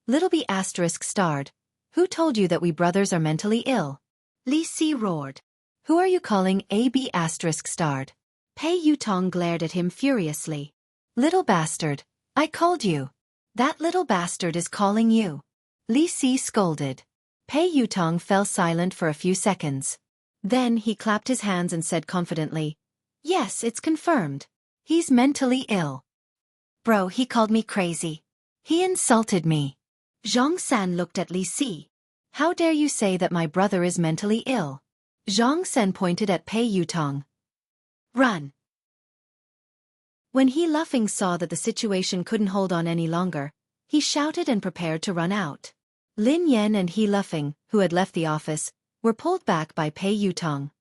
S1: Little B asterisk starred. Who told you that we brothers are mentally ill? Li Si roared. Who are you calling AB asterisk starred? Pei Yutong glared at him furiously. Little bastard, I called you. That little bastard is calling you. Li Si scolded. Pei Yutong fell silent for a few seconds. Then he clapped his hands and said confidently, "Yes, it's confirmed. He's mentally ill. Bro, he called me crazy. He insulted me." Zhang San looked at Li Si. "How dare you say that my brother is mentally ill?" Zhang San pointed at Pei Yutong. "Run." When He Luffing saw that the situation couldn't hold on any longer, he shouted and prepared to run out. Lin Yan and He Luffing, who had left the office, were pulled back by Pei Yutong.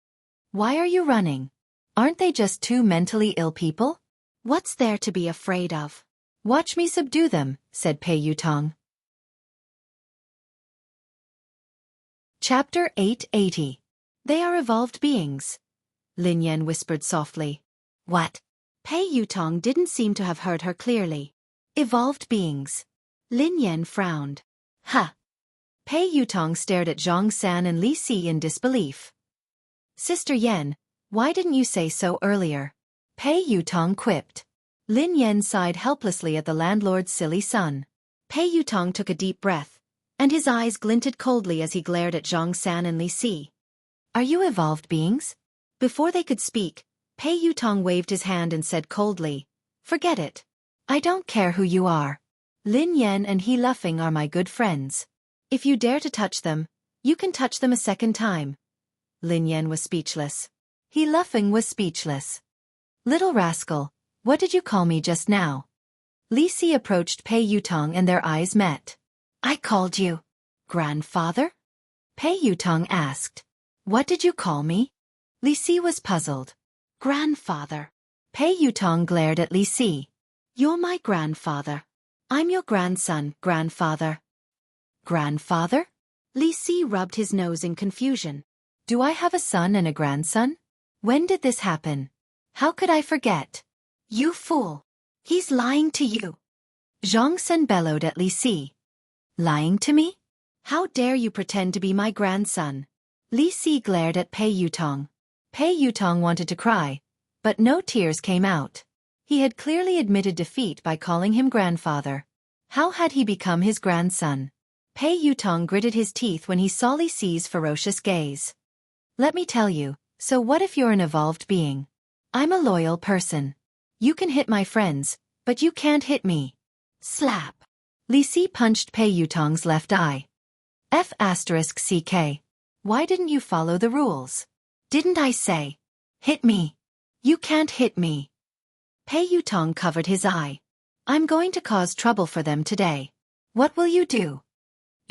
S1: "Why are you running? Aren't they just two mentally ill people? What's there to be afraid of? Watch me subdue them," said Pei Yutong. Chapter 880. They are evolved beings. Lin Yan whispered softly. "What?" Pei Yutong didn't seem to have heard her clearly. "Evolved beings." Lin Yan frowned. "Huh." Pei Yutong stared at Zhang San and Li Si in disbelief. "Sister Yan, why didn't you say so earlier?" Pei Yutong quipped. Lin Yan sighed helplessly at the landlord's silly son. Pei Yutong took a deep breath, and his eyes glinted coldly as he glared at Zhang San and Li Si. "Are you evolved beings?" Before they could speak, Pei Yutong waved his hand and said coldly, "Forget it. I don't care who you are. Lin Yan and He Luffing are my good friends. If you dare to touch them, you can touch them a second time." Lin Yan was speechless. He Luffing was speechless. "Little rascal, what did you call me just now?" Li Si approached Pei Yutong and their eyes met. "I called you grandfather?" Pei Yutong asked. "What did you call me?" Li Si was puzzled. "Grandfather." Pei Yutong glared at Li Si. "You're my grandfather. I'm your grandson, grandfather." "Grandfather?" Li Si rubbed his nose in confusion. "Do I have a son and a grandson? When did this happen? How could I forget?" "You fool! He's lying to you!" Zhang Sen bellowed at Li Si. "Lying to me? How dare you pretend to be my grandson?" Li Si glared at Pei Yutong. Pei Yutong wanted to cry, but no tears came out. He had clearly admitted defeat by calling him grandfather. How had he become his grandson? Pei Yutong gritted his teeth when he saw Li Si's ferocious gaze. "Let me tell you, so what if you're an evolved being? I'm a loyal person. You can hit my friends, but you can't hit me." Slap. Li Si punched Pei Yutong's left eye. F***CK. Why didn't you follow the rules? Didn't I say? Hit me. You can't hit me. Pei Yutong covered his eye. "I'm going to cause trouble for them today. What will you do?"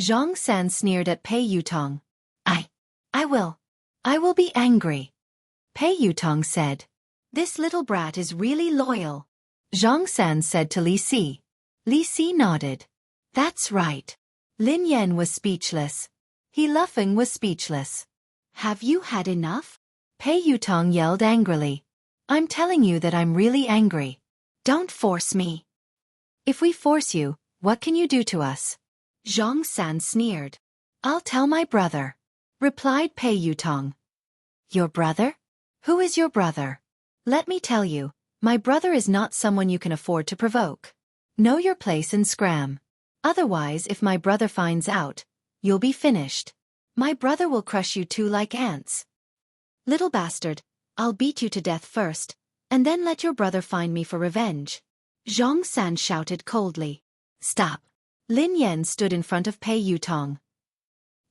S1: Zhang San sneered at Pei Yutong. I will be angry." Pei Yutong said. "This little brat is really loyal." Zhang San said to Li Si. Li Si nodded. "That's right." Lin Yan was speechless. He Luffing was speechless. "Have you had enough?" Pei Yutong yelled angrily. "I'm telling you that I'm really angry. Don't force me." "If we force you, what can you do to us?" Zhang San sneered. "I'll tell my brother," replied Pei Yutong. "Your brother? Who is your brother?" "Let me tell you, my brother is not someone you can afford to provoke. Know your place and scram. Otherwise, if my brother finds out, you'll be finished. My brother will crush you two like ants." "Little bastard, I'll beat you to death first, and then let your brother find me for revenge." Zhang San shouted coldly. "Stop." Lin Yan stood in front of Pei Yutong.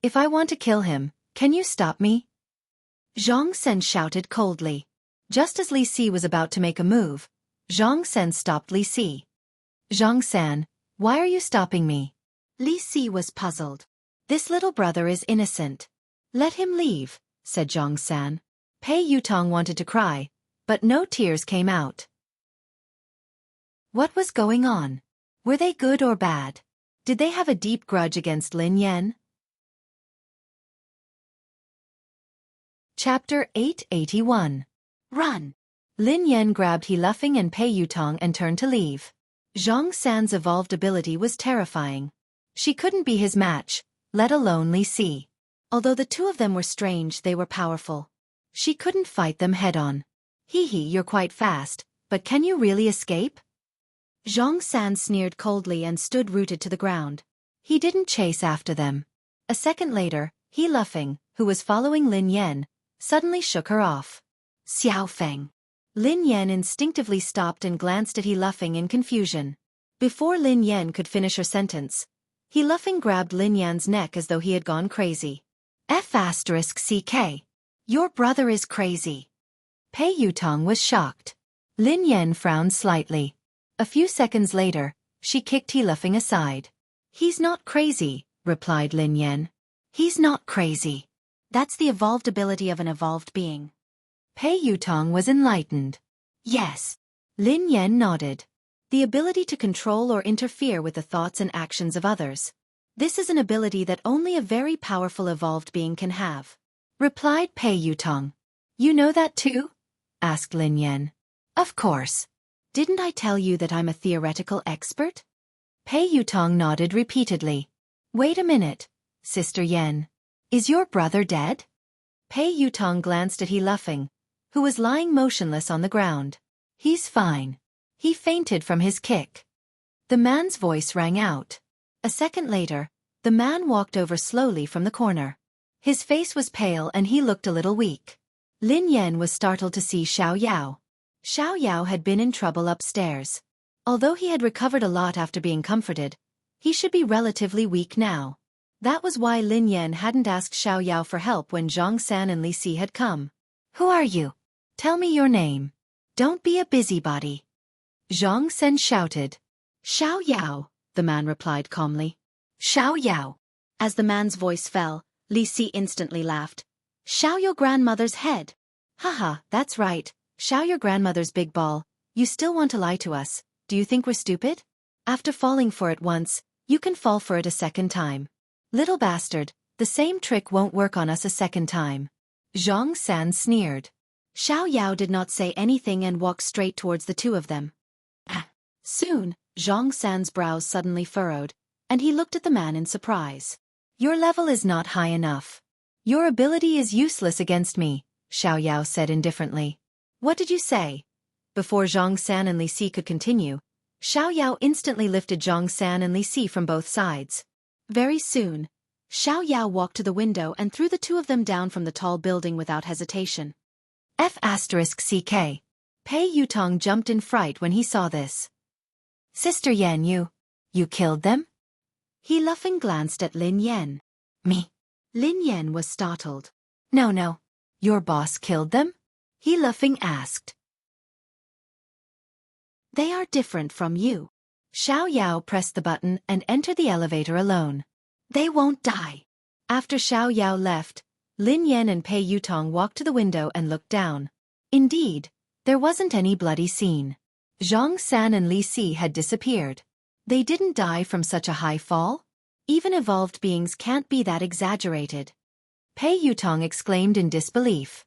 S1: "If I want to kill him, can you stop me?" Zhang Sen shouted coldly. Just as Li Si was about to make a move, Zhang Sen stopped Li Si. "Zhang San, why are you stopping me?" Li Si was puzzled. "This little brother is innocent. Let him leave," said Zhang San. Pei Yutong wanted to cry, but no tears came out. What was going on? Were they good or bad? Did they have a deep grudge against Lin Yan? Chapter 881. Run! Lin Yan grabbed He Luffing and Pei Yutong and turned to leave. Zhang San's evolved ability was terrifying. She couldn't be his match, let alone Li Si. Although the two of them were strange, they were powerful. She couldn't fight them head-on. "Hee, you're quite fast, but can you really escape?" Zhang San sneered coldly and stood rooted to the ground. He didn't chase after them. A second later, He Luffing, who was following Lin Yan, suddenly shook her off. Xiao Feng. Lin Yan instinctively stopped and glanced at He Luffing in confusion. Before Lin Yan could finish her sentence, He Luffing grabbed Lin Yan's neck as though he had gone crazy. F***CK. Your brother is crazy. Pei Yutong was shocked. Lin Yan frowned slightly. A few seconds later, she kicked He Luffing aside. He's not crazy, replied Lin Yan. He's not crazy. That's the evolved ability of an evolved being. Pei Yutong was enlightened. Yes. Lin Yan nodded. The ability to control or interfere with the thoughts and actions of others. This is an ability that only a very powerful evolved being can have. Replied Pei Yutong. You know that too? Asked Lin Yan. Of course. Didn't I tell you that I'm a theoretical expert? Pei Yutong nodded repeatedly. Wait a minute, Sister Yan. Is your brother dead? Pei Yutong glanced at He Luffing, who was lying motionless on the ground. He's fine. He fainted from his kick. The man's voice rang out. A second later, the man walked over slowly from the corner. His face was pale and he looked a little weak. Lin Yan was startled to see Xiao Yao. Xiao Yao had been in trouble upstairs. Although he had recovered a lot after being comforted, he should be relatively weak now. That was why Lin Yan hadn't asked Xiao Yao for help when Zhang San and Li Si had come. Who are you? Tell me your name. Don't be a busybody. Zhang San shouted. Xiao Yao, the man replied calmly. Xiao Yao. As the man's voice fell, Li Si instantly laughed. Xiao your grandmother's head. Haha, that's right, Xiao your grandmother's big ball. You still want to lie to us, do you think we're stupid? After falling for it once, you can fall for it a second time. Little bastard, the same trick won't work on us a second time. Zhang San sneered. Xiao Yao did not say anything and walked straight towards the two of them. Soon, Zhang San's brows suddenly furrowed, and he looked at the man in surprise. Your level is not high enough. Your ability is useless against me, Xiao Yao said indifferently. What did you say? Before Zhang San and Li Si could continue, Xiao Yao instantly lifted Zhang San and Li Si from both sides. Very soon, Xiao Yao walked to the window and threw the two of them down from the tall building without hesitation. F***CK. Pei Yutong jumped in fright when he saw this. Sister Yan, you killed them? He Luffing glanced at Lin Yan. Me? Lin Yan was startled. No. Your boss killed them? He Luffing asked. They are different from you. Xiao Yao pressed the button and entered the elevator alone. They won't die. After Xiao Yao left, Lin Yan and Pei Yutong walked to the window and looked down. Indeed, there wasn't any bloody scene. Zhang San and Li Si had disappeared. They didn't die from such a high fall? Even evolved beings can't be that exaggerated. Pei Yutong exclaimed in disbelief.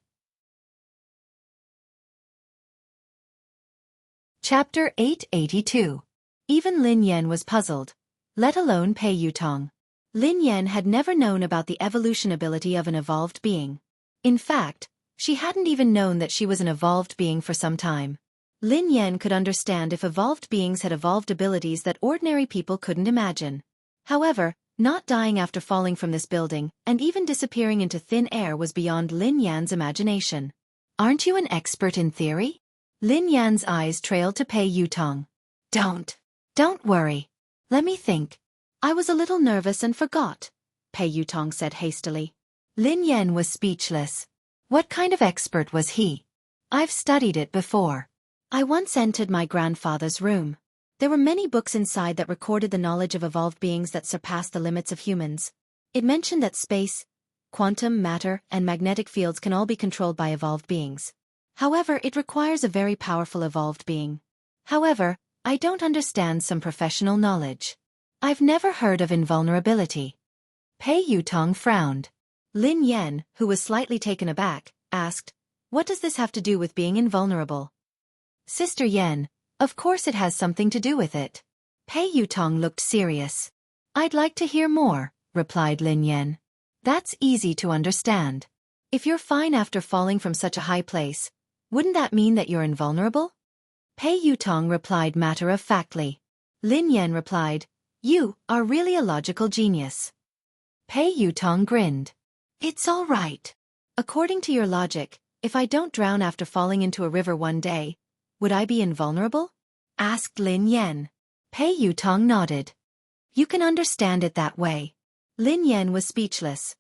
S1: Chapter 882. Even Lin Yan was puzzled, let alone Pei Yutong. Lin Yan had never known about the evolution ability of an evolved being. In fact, she hadn't even known that she was an evolved being for some time. Lin Yan could understand if evolved beings had evolved abilities that ordinary people couldn't imagine. However, not dying after falling from this building and even disappearing into thin air was beyond Lin Yan's imagination. Aren't you an expert in theory? Lin Yan's eyes trailed to Pei Yutong. Don't worry. Let me think. I was a little nervous and forgot, Pei Yutong said hastily. Lin Yan was speechless. What kind of expert was he? I've studied it before. I once entered my grandfather's room. There were many books inside that recorded the knowledge of evolved beings that surpassed the limits of humans. It mentioned that space, quantum, matter, and magnetic fields can all be controlled by evolved beings. However, it requires a very powerful evolved being. However, I don't understand some professional knowledge. I've never heard of invulnerability. Pei Yutong frowned. Lin Yan, who was slightly taken aback, asked, What does this have to do with being invulnerable? Sister Yan, of course it has something to do with it. Pei Yutong looked serious. I'd like to hear more, replied Lin Yan. That's easy to understand. If you're fine after falling from such a high place, wouldn't that mean that you're invulnerable? Pei Yutong replied matter-of-factly. Lin Yan replied, You are really a logical genius. Pei Yutong grinned. It's all right. According to your logic, if I don't drown after falling into a river one day, would I be invulnerable? Asked Lin Yan. Pei Yutong nodded. You can understand it that way. Lin Yan was speechless.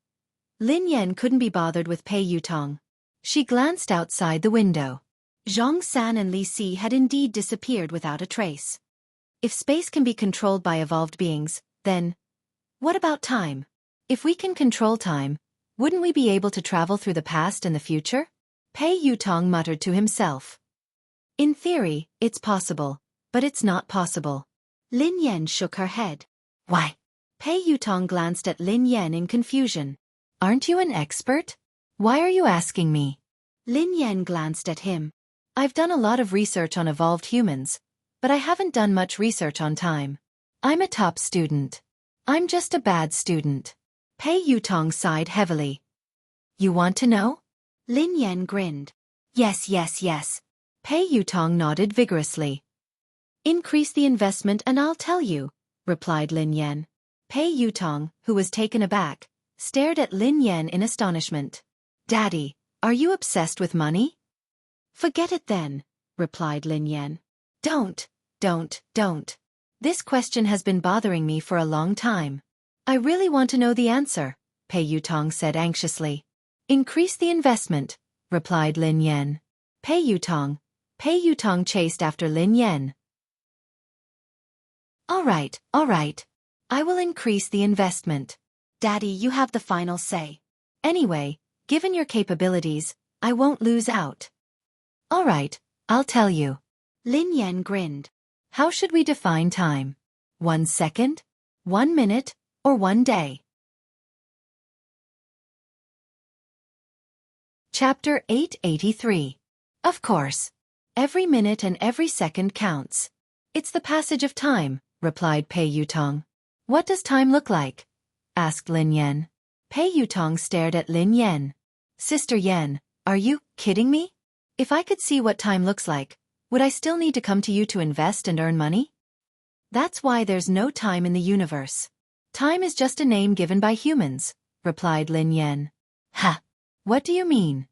S1: Lin Yan couldn't be bothered with Pei Yutong. She glanced outside the window. Zhang San and Li Si had indeed disappeared without a trace. If space can be controlled by evolved beings, then what about time? If we can control time, wouldn't we be able to travel through the past and the future? Pei Yutong muttered to himself. In theory, it's possible, but it's not possible. Lin Yan shook her head. Why? Pei Yutong glanced at Lin Yan in confusion. Aren't you an expert? Why are you asking me? Lin Yan glanced at him. I've done a lot of research on evolved humans, but I haven't done much research on time. I'm a top student. I'm just a bad student. Pei Yutong sighed heavily. You want to know? Lin Yan grinned. Yes, yes, yes. Pei Yutong nodded vigorously. Increase the investment and I'll tell you, replied Lin Yan. Pei Yutong, who was taken aback, stared at Lin Yan in astonishment. Daddy, are you obsessed with money? Forget it then, replied Lin Yan. Don't. This question has been bothering me for a long time. I really want to know the answer, Pei Yutong said anxiously. Increase the investment, replied Lin Yan. Pei Yutong chased after Lin Yan. All right. I will increase the investment. Daddy, you have the final say. Anyway, given your capabilities, I won't lose out. All right, I'll tell you. Lin Yan grinned. How should we define time? 1 second? 1 minute? Or 1 day? Chapter 883. Of course. Every minute and every second counts. It's the passage of time, replied Pei Yutong. What does time look like? Asked Lin Yan. Pei Yutong stared at Lin Yan. Sister Yan, are you kidding me? If I could see what time looks like, would I still need to come to you to invest and earn money? That's why there's no time in the universe. Time is just a name given by humans, replied Lin Yan. Ha! What do you mean?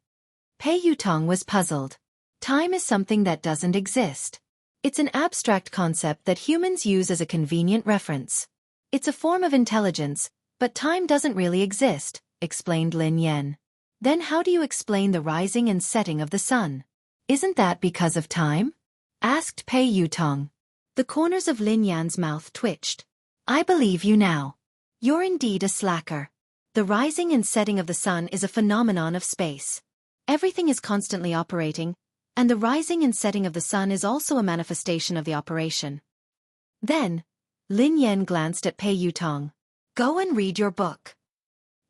S1: Pei Yutong was puzzled. Time is something that doesn't exist. It's an abstract concept that humans use as a convenient reference. It's a form of intelligence, but time doesn't really exist, explained Lin Yan. Then how do you explain the rising and setting of the sun? Isn't that because of time? Asked Pei Yutong. The corners of Lin Yan's mouth twitched. I believe you now. You're indeed a slacker. The rising and setting of the sun is a phenomenon of space. Everything is constantly operating, and the rising and setting of the sun is also a manifestation of the operation. Then, Lin Yan glanced at Pei Yutong. Go and read your book.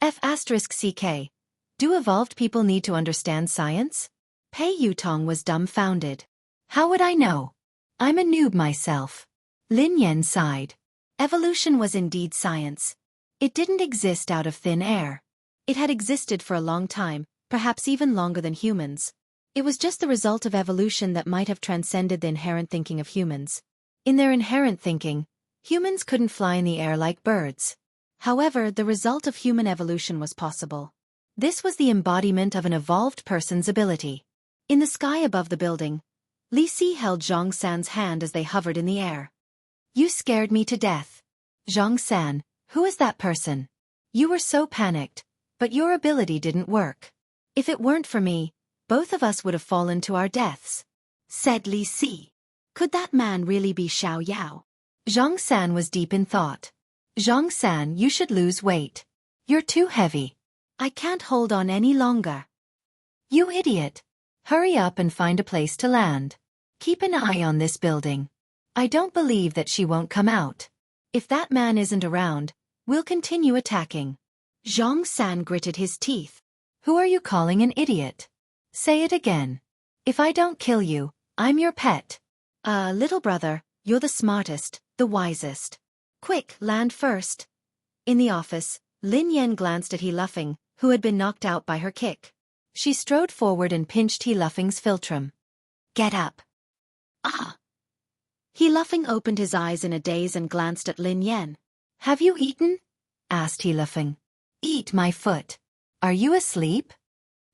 S1: F***ck. Do evolved people need to understand science? Pei Yutong was dumbfounded. How would I know? I'm a noob myself. Lin Yan sighed. Evolution was indeed science. It didn't exist out of thin air. It had existed for a long time, perhaps even longer than humans. It was just the result of evolution that might have transcended the inherent thinking of humans. In their inherent thinking, humans couldn't fly in the air like birds. However, the result of human evolution was possible. This was the embodiment of an evolved person's ability. In the sky above the building, Li Si held Zhang San's hand as they hovered in the air. You scared me to death. Zhang San, who is that person? You were so panicked, but your ability didn't work. If it weren't for me, both of us would have fallen to our deaths. Said Li Si. Could that man really be Xiao Yao? Zhang San was deep in thought. Zhang San, you should lose weight. You're too heavy. I can't hold on any longer. You idiot. Hurry up and find a place to land. Keep an eye on this building. I don't believe that she won't come out. If that man isn't around, we'll continue attacking. Zhang San gritted his teeth. Who are you calling an idiot? Say it again. If I don't kill you, I'm your pet. Little brother, you're the smartest, the wisest. Quick, land first. In the office, Lin Yan glanced at He Luffing, who had been knocked out by her kick. She strode forward and pinched He Luffing's philtrum. Get up. Ah! He Luffing opened his eyes in a daze and glanced at Lin Yan. Have you eaten? Asked He Luffing. Eat my foot. Are you asleep?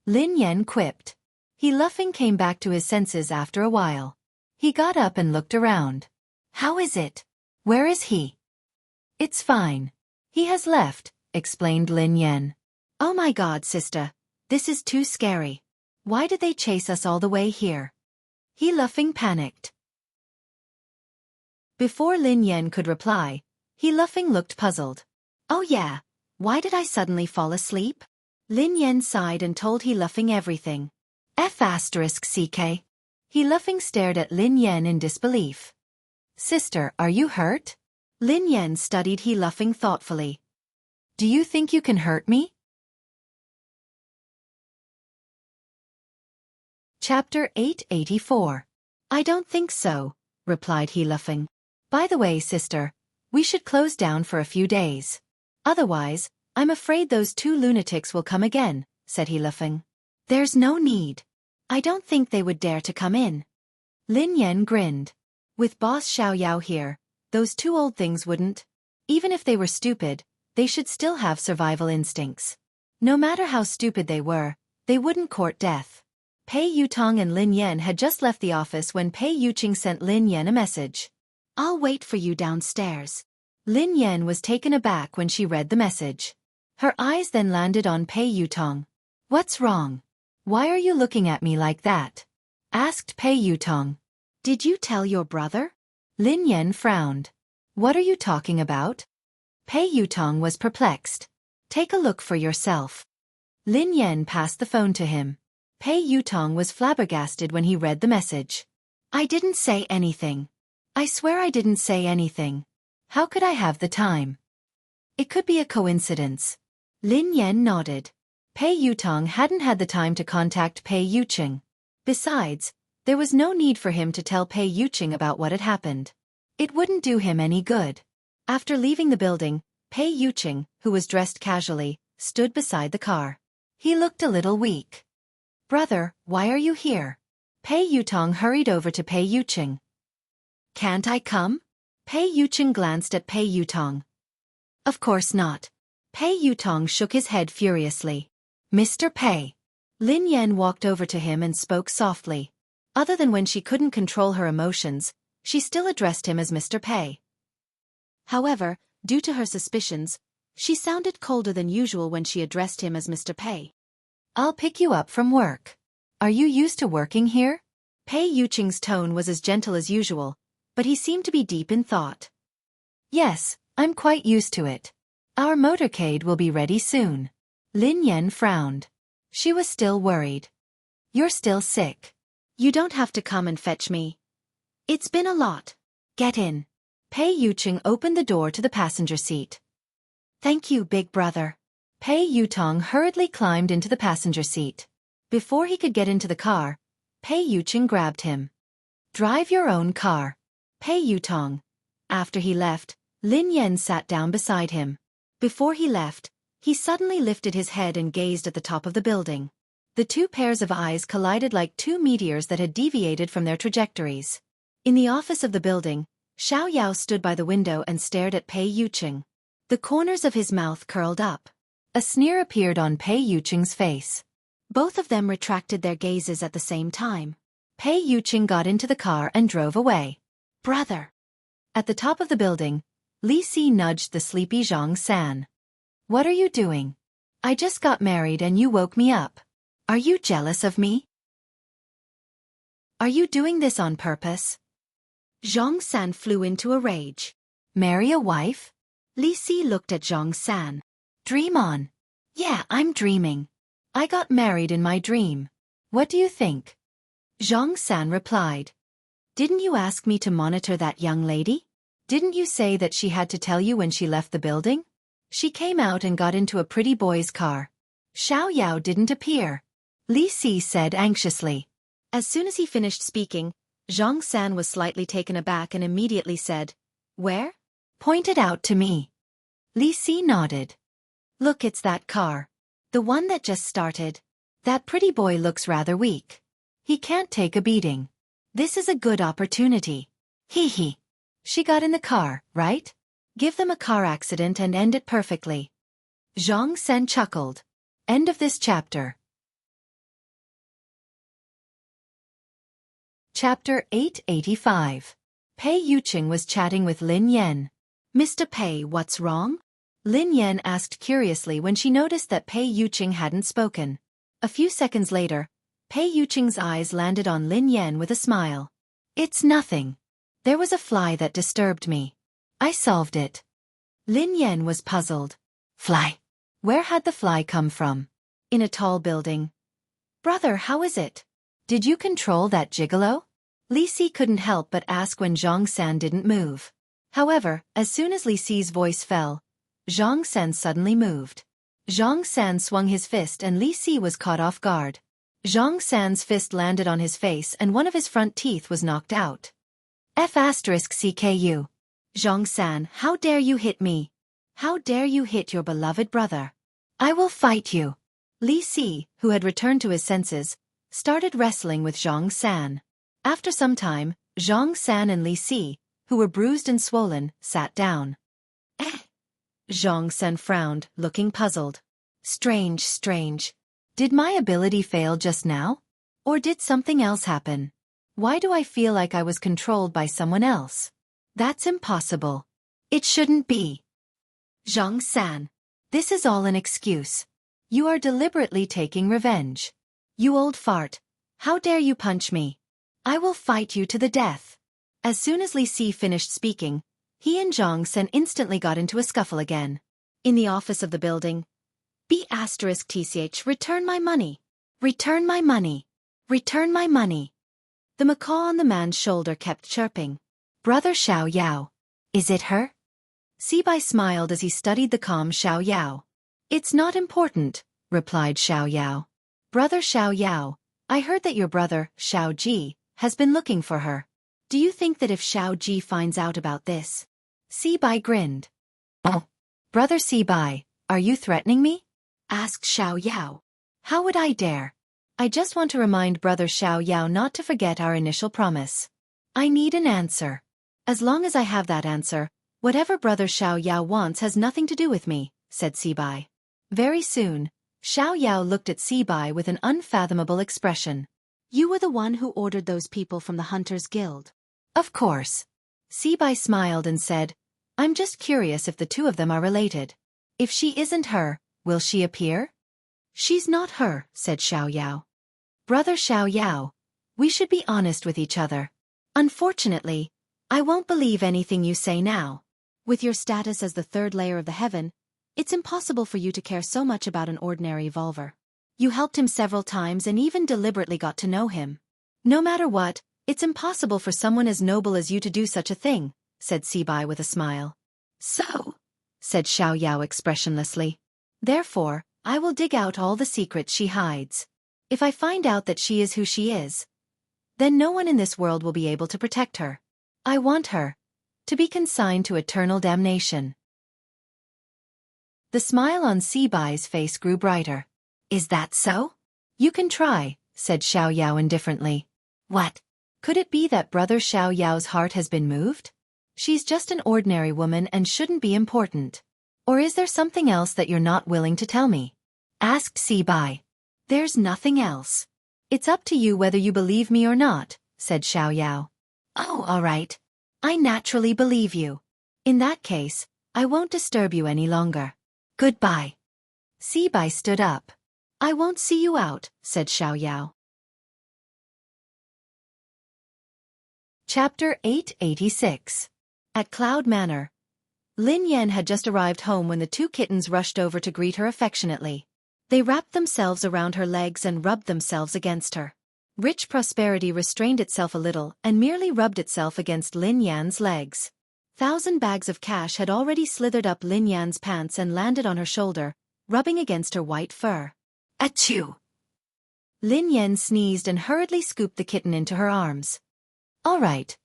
S1: Lin Yan quipped. He laughing came back to his senses after a while. He got up and looked around. How is it? Where is he? It's fine. He has left, explained Lin Yan. Oh my God, sister. This is too scary. Why did they chase us all the way here? He laughing panicked. Before Lin Yan could reply, He laughing looked puzzled. Oh yeah, why did I suddenly fall asleep? Lin Yan sighed and told He laughing everything. F***CK. He laughing stared at Lin Yan in disbelief. Sister, are you hurt? Lin Yan studied He laughing thoughtfully. Do you think you can hurt me? Chapter 884. I don't think so, replied He laughing. By the way, sister, we should close down for a few days. Otherwise, I'm afraid those two lunatics will come again, said He laughing. There's no need. I don't think they would dare to come in. Lin Yan grinned. With Boss Xiaoyao here, those two old things wouldn't. Even if they were stupid, they should still have survival instincts. No matter how stupid they wouldn't court death. Pei Yutong and Lin Yan had just left the office when Pei Yuqing sent Lin Yan a message. I'll wait for you downstairs. Lin Yan was taken aback when she read the message. Her eyes then landed on Pei Yutong. What's wrong? Why are you looking at me like that? Asked Pei Yutong. Did you tell your brother? Lin Yan frowned. What are you talking about? Pei Yutong was perplexed. Take a look for yourself. Lin Yan passed the phone to him. Pei Yutong was flabbergasted when he read the message. I didn't say anything. I swear I didn't say anything. How could I have the time? It could be a coincidence. Lin Yan nodded. Pei Yutong hadn't had the time to contact Pei Yuqing. Besides, there was no need for him to tell Pei Yuqing about what had happened. It wouldn't do him any good. After leaving the building, Pei Yuqing, who was dressed casually, stood beside the car. He looked a little weak. Brother, why are you here? Pei Yutong hurried over to Pei Yuqing. Can't I come? Pei Yuqing glanced at Pei Yutong. Of course not. Pei Yutong shook his head furiously. Mr. Pei. Lin Yan walked over to him and spoke softly. Other than when she couldn't control her emotions, she still addressed him as Mr. Pei. However, due to her suspicions, she sounded colder than usual when she addressed him as Mr. Pei. I'll pick you up from work. Are you used to working here? Pei Yuqing's tone was as gentle as usual, but he seemed to be deep in thought. Yes, I'm quite used to it. Our motorcade will be ready soon. Lin Yan frowned. She was still worried. You're still sick. You don't have to come and fetch me. It's been a lot. Get in. Pei Yuqing opened the door to the passenger seat. Thank you, big brother. Pei Yutong hurriedly climbed into the passenger seat. Before he could get into the car, Pei Yuqing grabbed him. Drive your own car. Pei Yutong. After he left, Lin Yan sat down beside him. Before he left, he suddenly lifted his head and gazed at the top of the building. The two pairs of eyes collided like two meteors that had deviated from their trajectories. In the office of the building, Xiaoyao stood by the window and stared at Pei Yuqing. The corners of his mouth curled up. A sneer appeared on Pei Yuqing's face. Both of them retracted their gazes at the same time. Pei Yuqing got into the car and drove away. Brother. At the top of the building, Li Si nudged the sleepy Zhang San. What are you doing? I just got married and you woke me up. Are you jealous of me? Are you doing this on purpose? Zhang San flew into a rage. Marry a wife? Li Si looked at Zhang San. Dream on. Yeah, I'm dreaming. I got married in my dream. What do you think? Zhang San replied. Didn't you ask me to monitor that young lady? Didn't you say that she had to tell you when she left the building? She came out and got into a pretty boy's car. Xiaoyao didn't appear. Li Si said anxiously. As soon as he finished speaking, Zhang San was slightly taken aback and immediately said, Where? Pointed out to me. Li Si nodded. Look, it's that car. The one that just started. That pretty boy looks rather weak. He can't take a beating. This is a good opportunity. Hee hee. She got in the car, right? Give them a car accident and end it perfectly. Zhang San chuckled. End of this chapter. Chapter 885. Pei Yuqing was chatting with Lin Yan. "Mr. Pei, what's wrong?" Lin Yan asked curiously when she noticed that Pei Yuqing hadn't spoken. A few seconds later, Pei Yuqing's eyes landed on Lin Yan with a smile. "It's nothing. There was a fly that disturbed me. I solved it." Lin Yan was puzzled. "Fly? Where had the fly come from?" "In a tall building." "Brother, how is it? Did you control that gigolo?" Li Si couldn't help but ask when Zhang San didn't move. However, as soon as Li Si's voice fell, Zhang San suddenly moved. Zhang San swung his fist and Li Si was caught off guard. Zhang San's fist landed on his face and one of his front teeth was knocked out. F***CKU. Zhang San, how dare you hit me? How dare you hit your beloved brother? I will fight you. Li Si, who had returned to his senses, started wrestling with Zhang San. After some time, Zhang San and Li Si, who were bruised and swollen, sat down. Zhang San frowned, looking puzzled. Strange. Did my ability fail just now? Or did something else happen? Why do I feel like I was controlled by someone else? That's impossible. It shouldn't be. Zhang San, this is all an excuse. You are deliberately taking revenge. You old fart, how dare you punch me? I will fight you to the death. As soon as Li Si finished speaking, he and Zhang San instantly got into a scuffle again. In the office of the building, B***TCH, return my money. Return my money. Return my money. The macaw on the man's shoulder kept chirping. Brother Xiao Yao. Is it her? Sibai smiled as he studied the calm Xiao Yao. It's not important, replied Xiao Yao. Brother Xiao Yao, I heard that your brother, Xiao Ji, has been looking for her. Do you think that if Xiao Ji finds out about this? Sibai grinned. Oh. Brother Sibai, are you threatening me? Asked Xiao Yao. How would I dare? I just want to remind Brother Xiao Yao not to forget our initial promise. I need an answer. As long as I have that answer, whatever Brother Xiao Yao wants has nothing to do with me, said Sibai. Very soon, Xiao Yao looked at Sibai with an unfathomable expression. You were the one who ordered those people from the Hunters Guild. Of course. Sibai smiled and said, I'm just curious if the two of them are related. If she isn't her, will she appear? She's not her, said Xiao Yao. Brother Xiao Yao, we should be honest with each other. Unfortunately, I won't believe anything you say now. With your status as the third layer of the heaven, it's impossible for you to care so much about an ordinary evolver. You helped him several times and even deliberately got to know him. No matter what, it's impossible for someone as noble as you to do such a thing, said Sibai with a smile. So, said Xiao Yao expressionlessly. Therefore, I will dig out all the secrets she hides. If I find out that she is who she is, then no one in this world will be able to protect her. I want her to be consigned to eternal damnation. The smile on Sibai's face grew brighter. Is that so? You can try, said Xiao Yao indifferently. What? Could it be that Brother Xiao Yao's heart has been moved? She's just an ordinary woman and shouldn't be important. Or is there something else that you're not willing to tell me? Asked Sibai. There's nothing else. It's up to you whether you believe me or not, said Xiao Yao. Oh, all right. I naturally believe you. In that case, I won't disturb you any longer. Goodbye. Sibai stood up. I won't see you out, said Xiao Yao. Chapter 886. At Cloud Manor. Lin Yan had just arrived home when the two kittens rushed over to greet her affectionately. They wrapped themselves around her legs and rubbed themselves against her. Rich Prosperity restrained itself a little and merely rubbed itself against Lin Yan's legs. 1,000 bags of cash had already slithered up Lin Yan's pants and landed on her shoulder, rubbing against her white fur. Achoo! Lin Yan sneezed and hurriedly scooped the kitten into her arms. All right.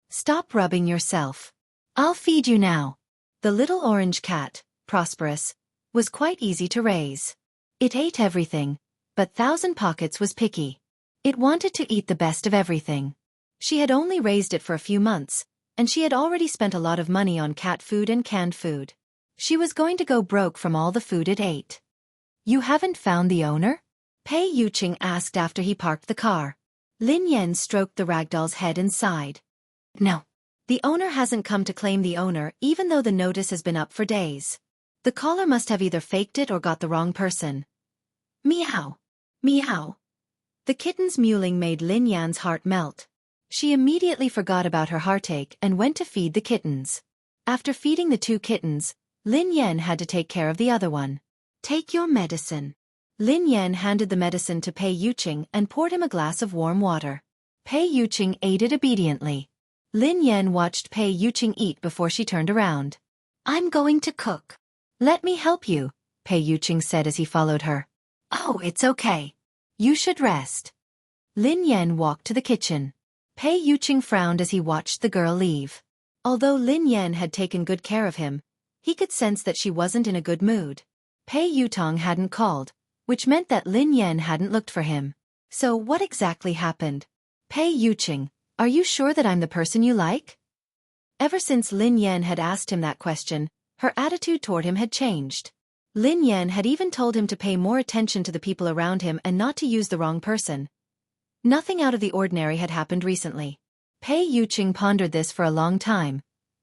S1: Stop rubbing yourself. I'll feed you now. The little orange cat, Prosperous, was quite easy to raise. It ate everything, but 1,000 Pockets was picky. It wanted to eat the best of everything. She had only raised it for a few months, and she had already spent a lot of money on cat food and canned food. She was going to go broke from all the food it ate. You haven't found the owner? Pei Yuqing asked after he parked the car. Lin Yan stroked the ragdoll's head and sighed. No. The owner hasn't come to claim the owner even though the notice has been up for days. The caller must have either faked it or got the wrong person. Meow. Meow. The kitten's mewling made Lin Yan's heart melt. She immediately forgot about her heartache and went to feed the kittens. After feeding the 2 kittens, Lin Yan had to take care of the other one. Take your medicine. Lin Yan handed the medicine to Pei Yuqing and poured him a glass of warm water. Pei Yuqing ate it obediently. Lin Yan watched Pei Yuqing eat before she turned around. I'm going to cook. Let me help you, Pei Yuqing said as he followed her. Oh, it's okay. You should rest. Lin Yan walked to the kitchen. Pei Yuqing frowned as he watched the girl leave. Although Lin Yan had taken good care of him, he could sense that she wasn't in a good mood. Pei Yutong hadn't called, which meant that Lin Yan hadn't looked for him. So what exactly happened? Pei Yuqing, are you sure that I'm the person you like? Ever since Lin Yan had asked him that question, her attitude toward him had changed. Lin Yan had even told him to pay more attention to the people around him and not to use the wrong person. Nothing out of the ordinary had happened recently. Pei Yuqing pondered this for a long time,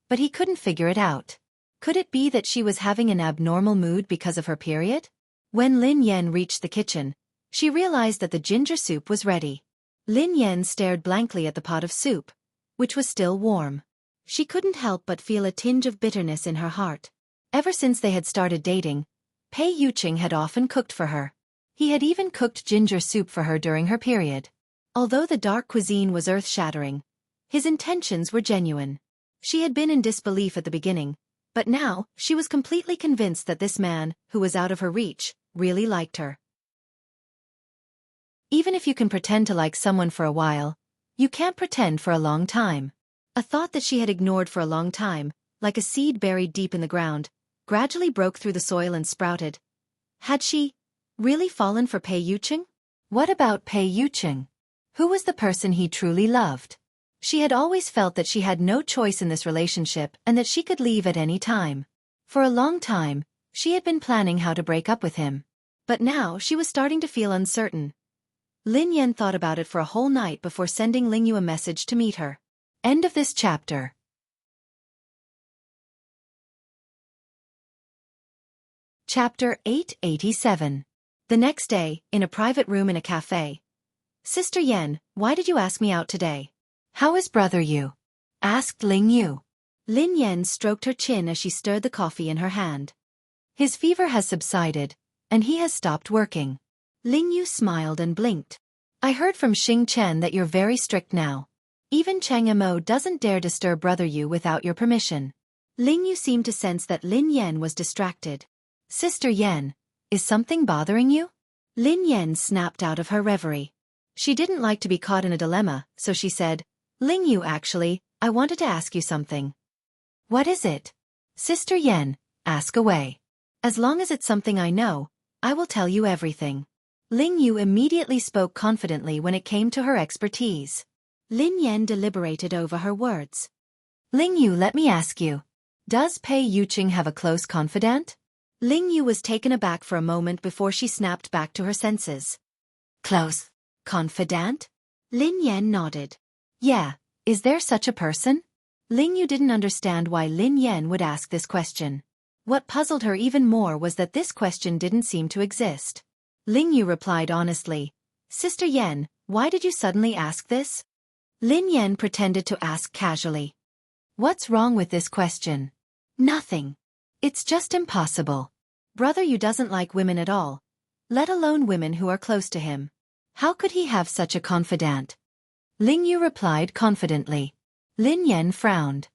S1: but he couldn't figure it out. Could it be that she was having an abnormal mood because of her period? When Lin Yan reached the kitchen, she realized that the ginger soup was ready. Lin Yan stared blankly at the pot of soup, which was still warm. She couldn't help but feel a tinge of bitterness in her heart. Ever since they had started dating, Pei Yuqing had often cooked for her. He had even cooked ginger soup for her during her period. Although the dark cuisine was earth-shattering, his intentions were genuine. She had been in disbelief at the beginning, but now she was completely convinced that this man, who was out of her reach, really liked her. Even if you can pretend to like someone for a while, you can't pretend for a long time. A thought that she had ignored for a long time, like a seed buried deep in the ground, gradually broke through the soil and sprouted. Had she really fallen for Pei Yuqing? What about Pei Yuqing? Who was the person he truly loved? She had always felt that she had no choice in this relationship and that she could leave at any time. For a long time, she had been planning how to break up with him. But now she was starting to feel uncertain. Lin Yan thought about it for a whole night before sending Ling Yu a message to meet her. End of this chapter. Chapter 887. The next day, in a private room in a cafe. Sister Yan, why did you ask me out today? How is brother Yu? Asked Ling Yu. Lin Yan stroked her chin as she stirred the coffee in her hand. His fever has subsided, and he has stopped working. Ling Yu smiled and blinked. I heard from Xing Chen that you're very strict now. Even Chang Mo doesn't dare disturb brother Yu without your permission. Ling Yu seemed to sense that Lin Yan was distracted. Sister Yan, is something bothering you? Lin Yan snapped out of her reverie. She didn't like to be caught in a dilemma, so she said, Ling Yu, actually, I wanted to ask you something. What is it? Sister Yan, ask away. As long as it's something I know, I will tell you everything. Ling Yu immediately spoke confidently when it came to her expertise. Lin Yan deliberated over her words. Ling Yu, let me ask you. Does Pei Yuqing have a close confidant? Ling Yu was taken aback for a moment before she snapped back to her senses. Close confidant? Lin Yan nodded. Yeah, is there such a person? Ling Yu didn't understand why Lin Yan would ask this question. What puzzled her even more was that this question didn't seem to exist. Ling Yu replied honestly, Sister Yan, why did you suddenly ask this? Lin Yan pretended to ask casually. What's wrong with this question? Nothing. It's just impossible. Brother Yu doesn't like women at all, let alone women who are close to him. How could he have such a confidant? Ling Yu replied confidently. Lin Yan frowned.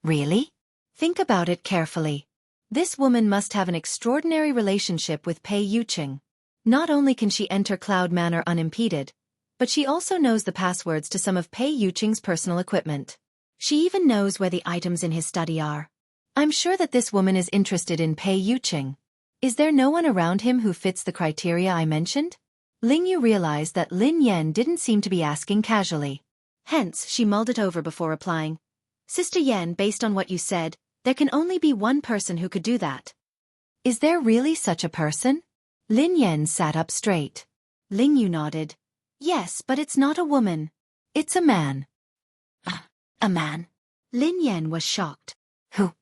S1: Really? Think about it carefully. This woman must have an extraordinary relationship with Pei Yuqing. Not only can she enter Cloud Manor unimpeded, but she also knows the passwords to some of Pei Yuqing's personal equipment. She even knows where the items in his study are. I'm sure that this woman is interested in Pei Yuqing. Is there no one around him who fits the criteria I mentioned? Ling Yu realized that Lin Yan didn't seem to be asking casually. Hence, she mulled it over before replying. Sister Yan, based on what you said, there can only be one person who could do that. Is there really such a person? Lin Yan sat up straight. Ling Yu nodded. Yes, but it's not a woman. It's a man. A man? Lin Yan was shocked. Who?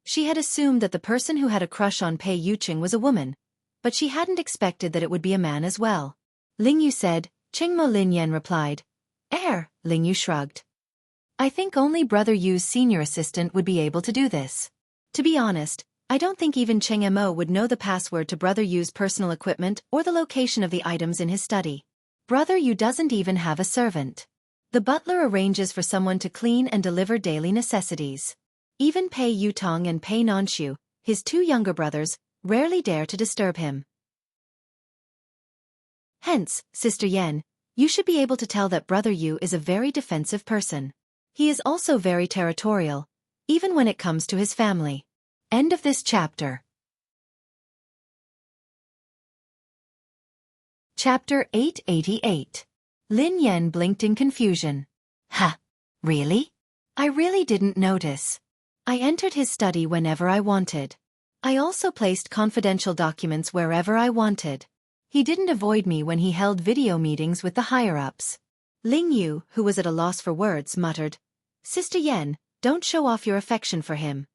S1: She had assumed that the person who had a crush on Pei Yuqing was a woman, but she hadn't expected that it would be a man as well. Ling Yu said. Qingmo. Lin Yan replied. Ling Yu shrugged. I think only Brother Yu's senior assistant would be able to do this. To be honest, I don't think even Cheng Mo would know the password to Brother Yu's personal equipment or the location of the items in his study. Brother Yu doesn't even have a servant. The butler arranges for someone to clean and deliver daily necessities. Even Pei Yutong and Pei Nanshu, his two younger brothers, rarely dare to disturb him. Hence, Sister Yan, you should be able to tell that Brother Yu is a very defensive person. He is also very territorial, even when it comes to his family. End of this chapter. Chapter 888. Lin Yan blinked in confusion. Really? I really didn't notice. I entered his study whenever I wanted. I also placed confidential documents wherever I wanted. He didn't avoid me when he held video meetings with the higher-ups. Ling Yu, who was at a loss for words, muttered, Sister Yan, don't show off your affection for him.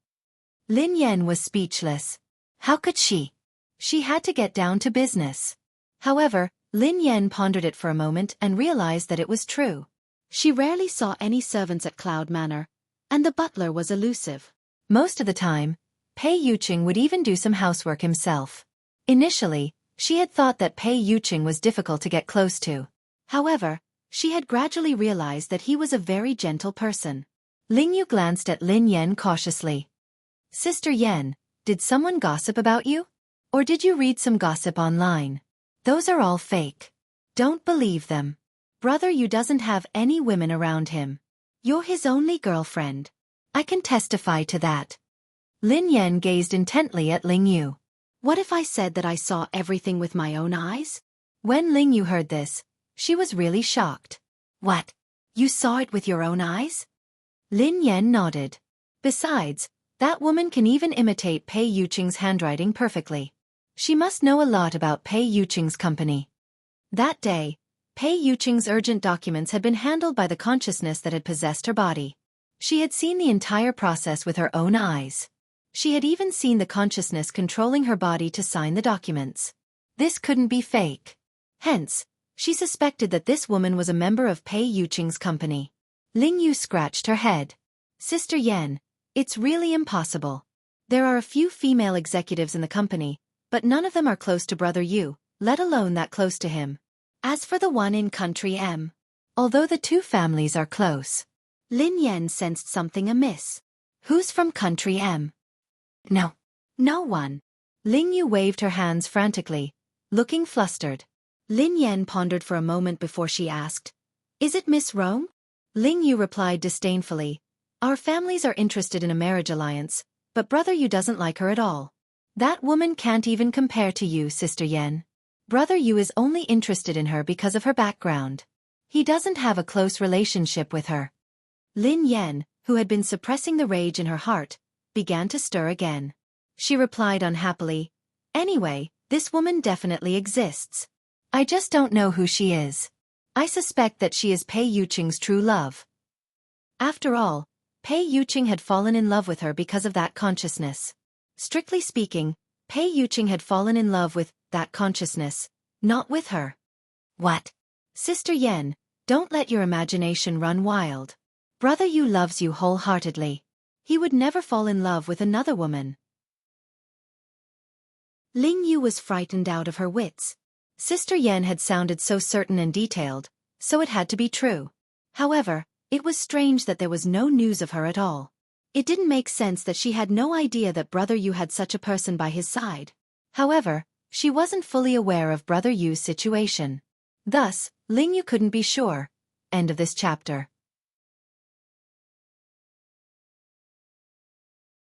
S1: Lin Yan was speechless. How could she? She had to get down to business. However, Lin Yan pondered it for a moment and realized that it was true. She rarely saw any servants at Cloud Manor, and the butler was elusive. Most of the time, Pei Yuqing would even do some housework himself. Initially, she had thought that Pei Yuqing was difficult to get close to. However, she had gradually realized that he was a very gentle person. Ling Yu glanced at Lin Yan cautiously. Sister Yan, did someone gossip about you? Or did you read some gossip online? Those are all fake. Don't believe them. Brother Yu doesn't have any women around him. You're his only girlfriend. I can testify to that. Lin Yan gazed intently at Ling Yu. What if I said that I saw everything with my own eyes? When Ling Yu heard this, she was really shocked. What? You saw it with your own eyes? Lin Yan nodded. Besides, that woman can even imitate Pei Yuqing's handwriting perfectly. She must know a lot about Pei Yuqing's company. That day, Pei Yuqing's urgent documents had been handled by the consciousness that had possessed her body. She had seen the entire process with her own eyes. She had even seen the consciousness controlling her body to sign the documents. This couldn't be fake. Hence, she suspected that this woman was a member of Pei Yuqing's company. Ling Yu scratched her head. Sister Yan, it's really impossible. There are a few female executives in the company, but none of them are close to Brother Yu, let alone that close to him. As for the one in Country M, although the two families are close, Lin Yan sensed something amiss. Who's from Country M? No one. Ling Yu waved her hands frantically, looking flustered. Lin Yan pondered for a moment before she asked, Is it Miss Rome? Ling Yu replied disdainfully, Our families are interested in a marriage alliance, but Brother Yu doesn't like her at all. That woman can't even compare to you, Sister Yan. Brother Yu is only interested in her because of her background. He doesn't have a close relationship with her. Lin Yan, who had been suppressing the rage in her heart, began to stir again. She replied unhappily, Anyway, this woman definitely exists. I just don't know who she is. I suspect that she is Pei Yuqing's true love. After all, Pei Yuqing had fallen in love with her because of that consciousness. Strictly speaking, Pei Yuqing had fallen in love with that consciousness, not with her. What? Sister Yan, don't let your imagination run wild. Brother Yu loves you wholeheartedly. He would never fall in love with another woman. Ling Yu was frightened out of her wits. Sister Yan had sounded so certain and detailed, so it had to be true. However, it was strange that there was no news of her at all. It didn't make sense that she had no idea that Brother Yu had such a person by his side. However, she wasn't fully aware of Brother Yu's situation. Thus, Ling Yu couldn't be sure. End of this chapter.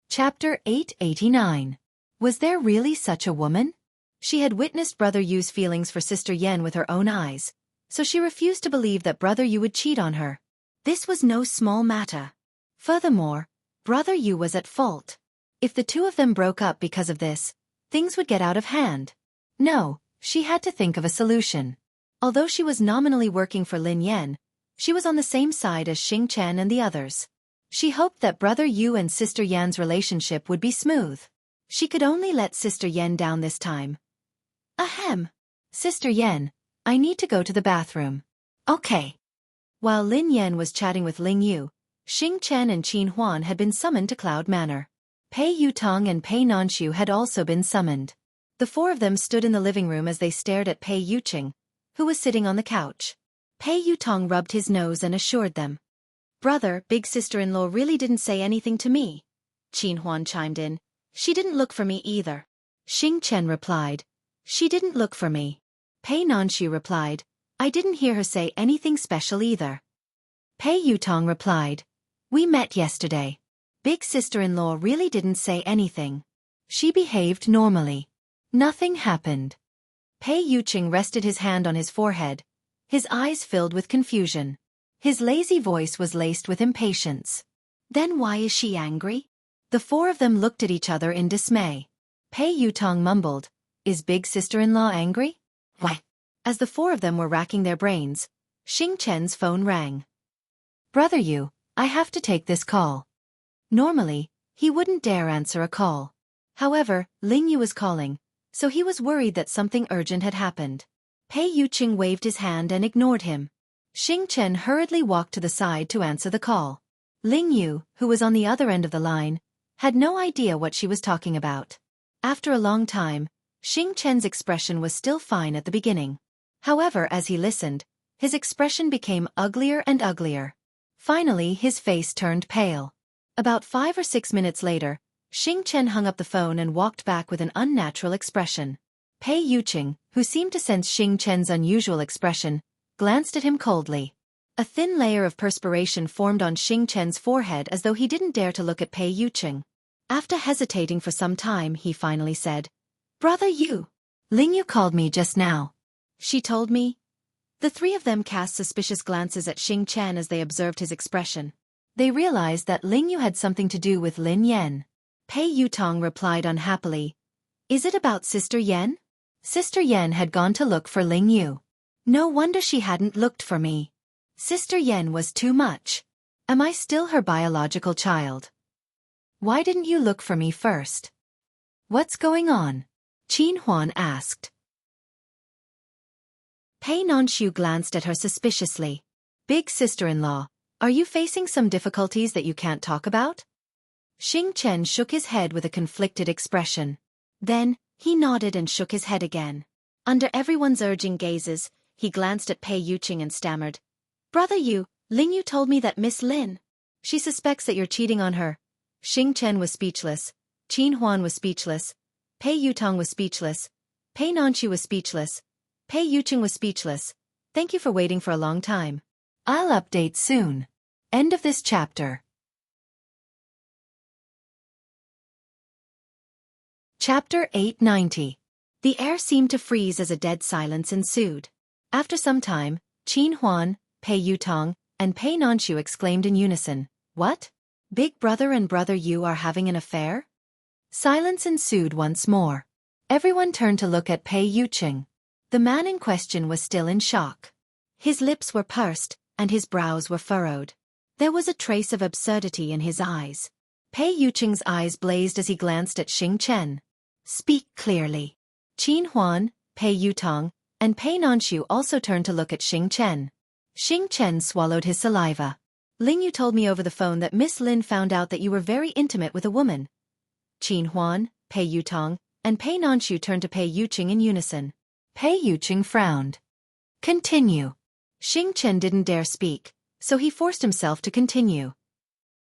S1: Chapter 889. Was there really such a woman? She had witnessed Brother Yu's feelings for Sister Yan with her own eyes, so she refused to believe that Brother Yu would cheat on her. This was no small matter. Furthermore, Brother Yu was at fault. If the two of them broke up because of this, things would get out of hand. No, she had to think of a solution. Although she was nominally working for Lin Yan, she was on the same side as Xing Chen and the others. She hoped that Brother Yu and Sister Yan's relationship would be smooth. She could only let Sister Yan down this time. Ahem. Sister Yan, I need to go to the bathroom. Okay. While Lin Yan was chatting with Ling Yu, Xing Chen and Qin Huan had been summoned to Cloud Manor. Pei Yutong and Pei Nanxiu had also been summoned. The four of them stood in the living room as they stared at Pei Yuqing, who was sitting on the couch. Pei Yutong rubbed his nose and assured them. Brother, big sister-in-law really didn't say anything to me. Qin Huan chimed in. She didn't look for me either. Xing Chen replied. She didn't look for me. Pei Nanxiu replied. I didn't hear her say anything special either. Pei Yutong replied. We met yesterday. Big sister-in-law really didn't say anything. She behaved normally. Nothing happened. Pei Yuqing rested his hand on his forehead. His eyes filled with confusion. His lazy voice was laced with impatience. Then why is she angry? The four of them looked at each other in dismay. Pei Yutong mumbled, Is big sister-in-law angry? Why? As the four of them were racking their brains, Xing Chen's phone rang. Brother Yu, I have to take this call. Normally, he wouldn't dare answer a call. However, Ling Yu was calling, so he was worried that something urgent had happened. Pei Yuqing waved his hand and ignored him. Xing Chen hurriedly walked to the side to answer the call. Ling Yu, who was on the other end of the line, had no idea what she was talking about. After a long time, Xing Chen's expression was still fine at the beginning. However, as he listened, his expression became uglier and uglier. Finally, his face turned pale. About 5 or 6 minutes later, Xing Chen hung up the phone and walked back with an unnatural expression. Pei Yuqing, who seemed to sense Xing Chen's unusual expression, glanced at him coldly. A thin layer of perspiration formed on Xing Chen's forehead as though he didn't dare to look at Pei Yuqing. After hesitating for some time, he finally said, Brother Yu. Ling Yu called me just now. She told me. The three of them cast suspicious glances at Xing Chen as they observed his expression. They realized that Ling Yu had something to do with Lin Yan. Pei Yutong replied unhappily, Is it about Sister Yan? Sister Yan had gone to look for Ling Yu. No wonder she hadn't looked for me. Sister Yan was too much. Am I still her biological child? Why didn't you look for me first? What's going on? Qin Huan asked. Pei Nanxiu glanced at her suspiciously. Big sister-in-law, are you facing some difficulties that you can't talk about? Xing Chen shook his head with a conflicted expression. Then, he nodded and shook his head again. Under everyone's urging gazes, he glanced at Pei Yuqing and stammered. Brother Yu, Ling Yu told me that Miss Lin. She suspects that you're cheating on her. Xing Chen was speechless. Qin Huan was speechless. Pei Yutong was speechless. Pei Nanxiu was speechless. Pei Yuqing was speechless. Thank you for waiting for a long time. I'll update soon. End of this chapter. Chapter 890. The air seemed to freeze as a dead silence ensued. After some time, Qin Huan, Pei Yutong, and Pei Nanxiu exclaimed in unison, What? Big Brother and Brother Yu are having an affair? Silence ensued once more. Everyone turned to look at Pei Yuqing. The man in question was still in shock. His lips were pursed, and his brows were furrowed. There was a trace of absurdity in his eyes. Pei Yuqing's eyes blazed as he glanced at Xing Chen. Speak clearly. Qin Huan, Pei Yutong, and Pei Nanxiu also turned to look at Xing Chen. Xing Chen swallowed his saliva. Ling Yu told me over the phone that Miss Lin found out that you were very intimate with a woman. Qin Huan, Pei Yutong, and Pei Nanxiu turned to Pei Yuqing in unison. Pei Yuqing frowned. Continue. Xing Chen didn't dare speak, so he forced himself to continue.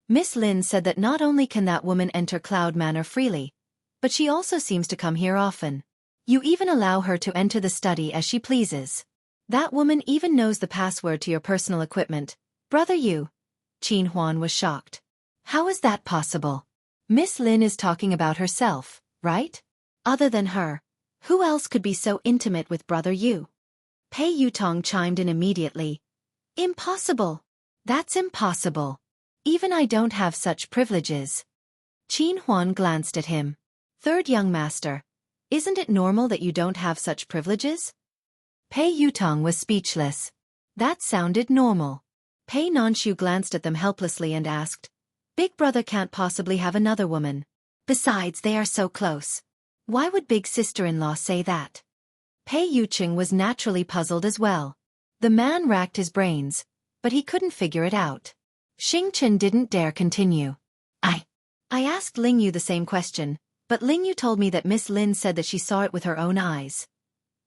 S1: Miss Lin said that not only can that woman enter Cloud Manor freely, but she also seems to come here often. You even allow her to enter the study as she pleases. That woman even knows the password to your personal equipment. Brother Yu. Qin Huan was shocked. How is that possible? Miss Lin is talking about herself, right? Other than her, who else could be so intimate with Brother Yu? Pei Yutong chimed in immediately. Impossible. That's impossible. Even I don't have such privileges. Qin Huan glanced at him. Third young master. Isn't it normal that you don't have such privileges? Pei Yutong was speechless. That sounded normal. Pei Nanshu glanced at them helplessly and asked, Big brother can't possibly have another woman. Besides, they are so close. Why would big sister-in-law say that? Pei Yucheng was naturally puzzled as well. The man racked his brains, but he couldn't figure it out. Xing Chen didn't dare continue. I asked Ling Yu the same question, but Ling Yu told me that Miss Lin said that she saw it with her own eyes.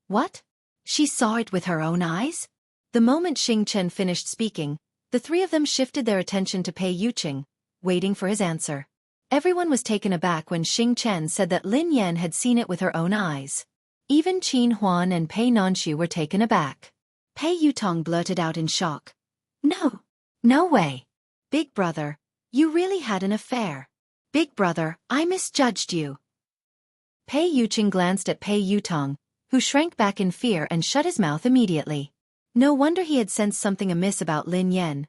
S1: What? She saw it with her own eyes? The moment Xing Chen finished speaking, the three of them shifted their attention to Pei Yucheng, waiting for his answer. Everyone was taken aback when Xing Chen said that Lin Yan had seen it with her own eyes. Even Qin Huan and Pei Nanshu were taken aback. Pei Yutong blurted out in shock. No. No way. Big brother, you really had an affair. Big brother, I misjudged you. Pei Yucheng glanced at Pei Yutong, who shrank back in fear and shut his mouth immediately. No wonder he had sensed something amiss about Lin Yan.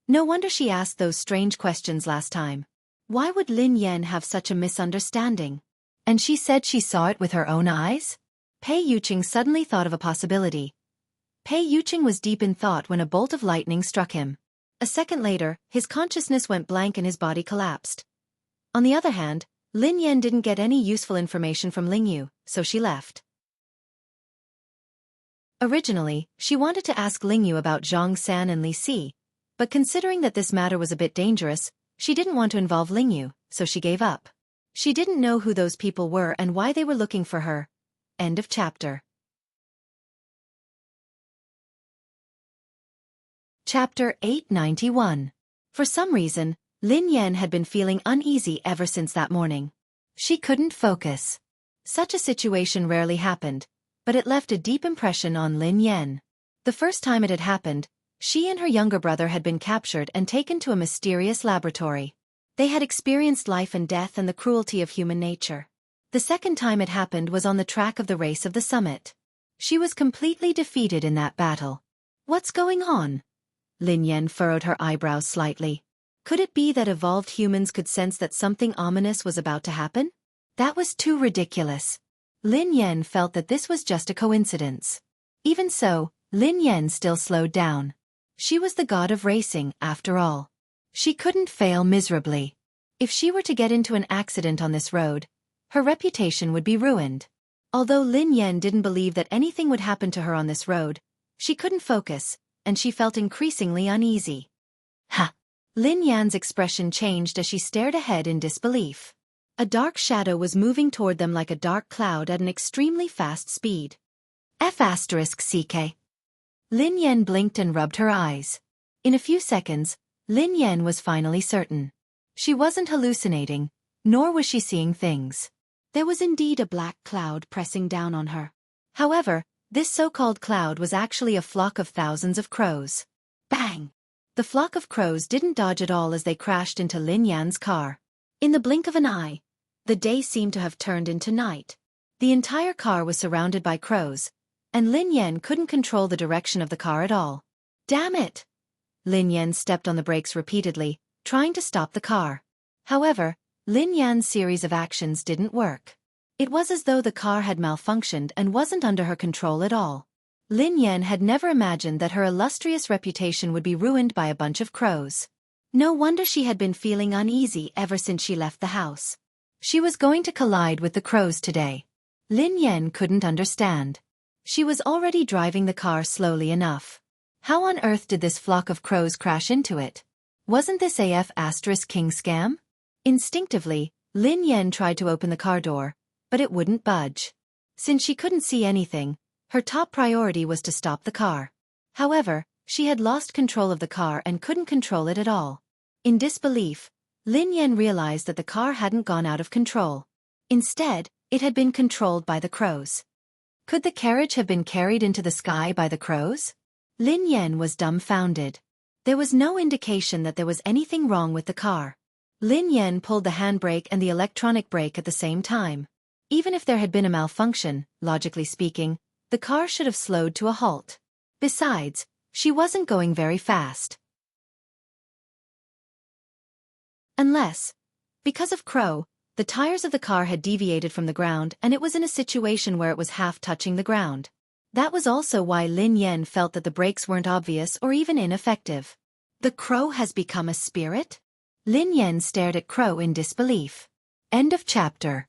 S1: No wonder she asked those strange questions last time. Why would Lin Yan have such a misunderstanding? And she said she saw it with her own eyes? Pei Yucheng suddenly thought of a possibility. Pei Yucheng was deep in thought when a bolt of lightning struck him. A second later, his consciousness went blank and his body collapsed. On the other hand, Lin Yan didn't get any useful information from Ling Yu, so she left. Originally, she wanted to ask Ling Yu about Zhang San and Li Si, but considering that this matter was a bit dangerous, she didn't want to involve Ling Yu, so she gave up. She didn't know who those people were and why they were looking for her. End of chapter. Chapter 891. For some reason, Lin Yan had been feeling uneasy ever since that morning. She couldn't focus. Such a situation rarely happened, but it left a deep impression on Lin Yan. The first time it had happened, she and her younger brother had been captured and taken to a mysterious laboratory. They had experienced life and death and the cruelty of human nature. The second time it happened was on the track of the race of the summit. She was completely defeated in that battle. What's going on? Lin Yan furrowed her eyebrows slightly. Could it be that evolved humans could sense that something ominous was about to happen? That was too ridiculous. Lin Yan felt that this was just a coincidence. Even so, Lin Yan still slowed down. She was the god of racing, after all. She couldn't fail miserably. If she were to get into an accident on this road, her reputation would be ruined. Although Lin Yan didn't believe that anything would happen to her on this road, she couldn't focus, and she felt increasingly uneasy. Ha! Lin Yan's expression changed as she stared ahead in disbelief. A dark shadow was moving toward them like a dark cloud at an extremely fast speed. F***CK. Lin Yan blinked and rubbed her eyes. In a few seconds, Lin Yan was finally certain. She wasn't hallucinating, nor was she seeing things. There was indeed a black cloud pressing down on her. However, this so-called cloud was actually a flock of thousands of crows. Bang! The flock of crows didn't dodge at all as they crashed into Lin Yan's car. In the blink of an eye, the day seemed to have turned into night. The entire car was surrounded by crows, and Lin Yan couldn't control the direction of the car at all. Damn it! Lin Yan stepped on the brakes repeatedly, trying to stop the car. However, Lin Yan's series of actions didn't work. It was as though the car had malfunctioned and wasn't under her control at all. Lin Yan had never imagined that her illustrious reputation would be ruined by a bunch of crows. No wonder she had been feeling uneasy ever since she left the house. She was going to collide with the crows today. Lin Yan couldn't understand. She was already driving the car slowly enough. How on earth did this flock of crows crash into it? Wasn't this King scam? Instinctively, Lin Yan tried to open the car door, but it wouldn't budge. Since she couldn't see anything, her top priority was to stop the car. However, she had lost control of the car and couldn't control it at all. In disbelief, Lin Yan realized that the car hadn't gone out of control. Instead, it had been controlled by the crows. Could the carriage have been carried into the sky by the crows? Lin Yan was dumbfounded. There was no indication that there was anything wrong with the car. Lin Yan pulled the handbrake and the electronic brake at the same time. Even if there had been a malfunction, logically speaking, the car should have slowed to a halt. Besides, she wasn't going very fast. Unless, because of Crow, the tires of the car had deviated from the ground and it was in a situation where it was half touching the ground. That was also why Lin Yan felt that the breaks weren't obvious or even ineffective. The crow has become a spirit? Lin Yan stared at Crow in disbelief. End of chapter.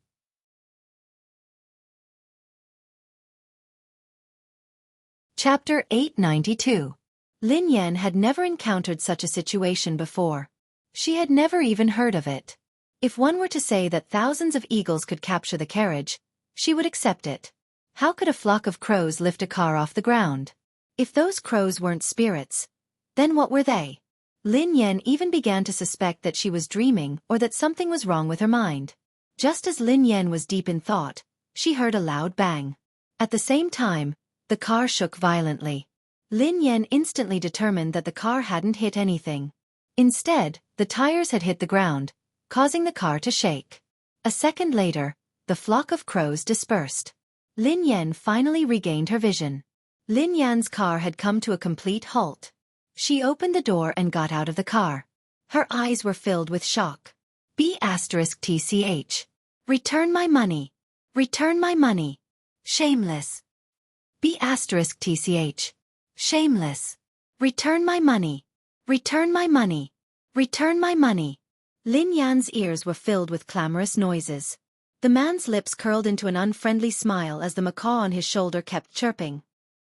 S1: Chapter 892. Lin Yan had never encountered such a situation before. She had never even heard of it. If one were to say that thousands of eagles could capture the carriage, she would accept it. How could a flock of crows lift a car off the ground? If those crows weren't spirits, then what were they? Lin Yan even began to suspect that she was dreaming or that something was wrong with her mind. Just as Lin Yan was deep in thought, she heard a loud bang. At the same time, the car shook violently. Lin Yan instantly determined that the car hadn't hit anything. Instead, the tires had hit the ground, causing the car to shake. A second later, the flock of crows dispersed. Lin Yan finally regained her vision. Lin Yan's car had come to a complete halt. She opened the door and got out of the car. Her eyes were filled with shock. B*TCH. Return my money. Return my money. Shameless. B*TCH. Shameless. Return my money. Return my money. Return my money. Lin Yan's ears were filled with clamorous noises. The man's lips curled into an unfriendly smile as the macaw on his shoulder kept chirping.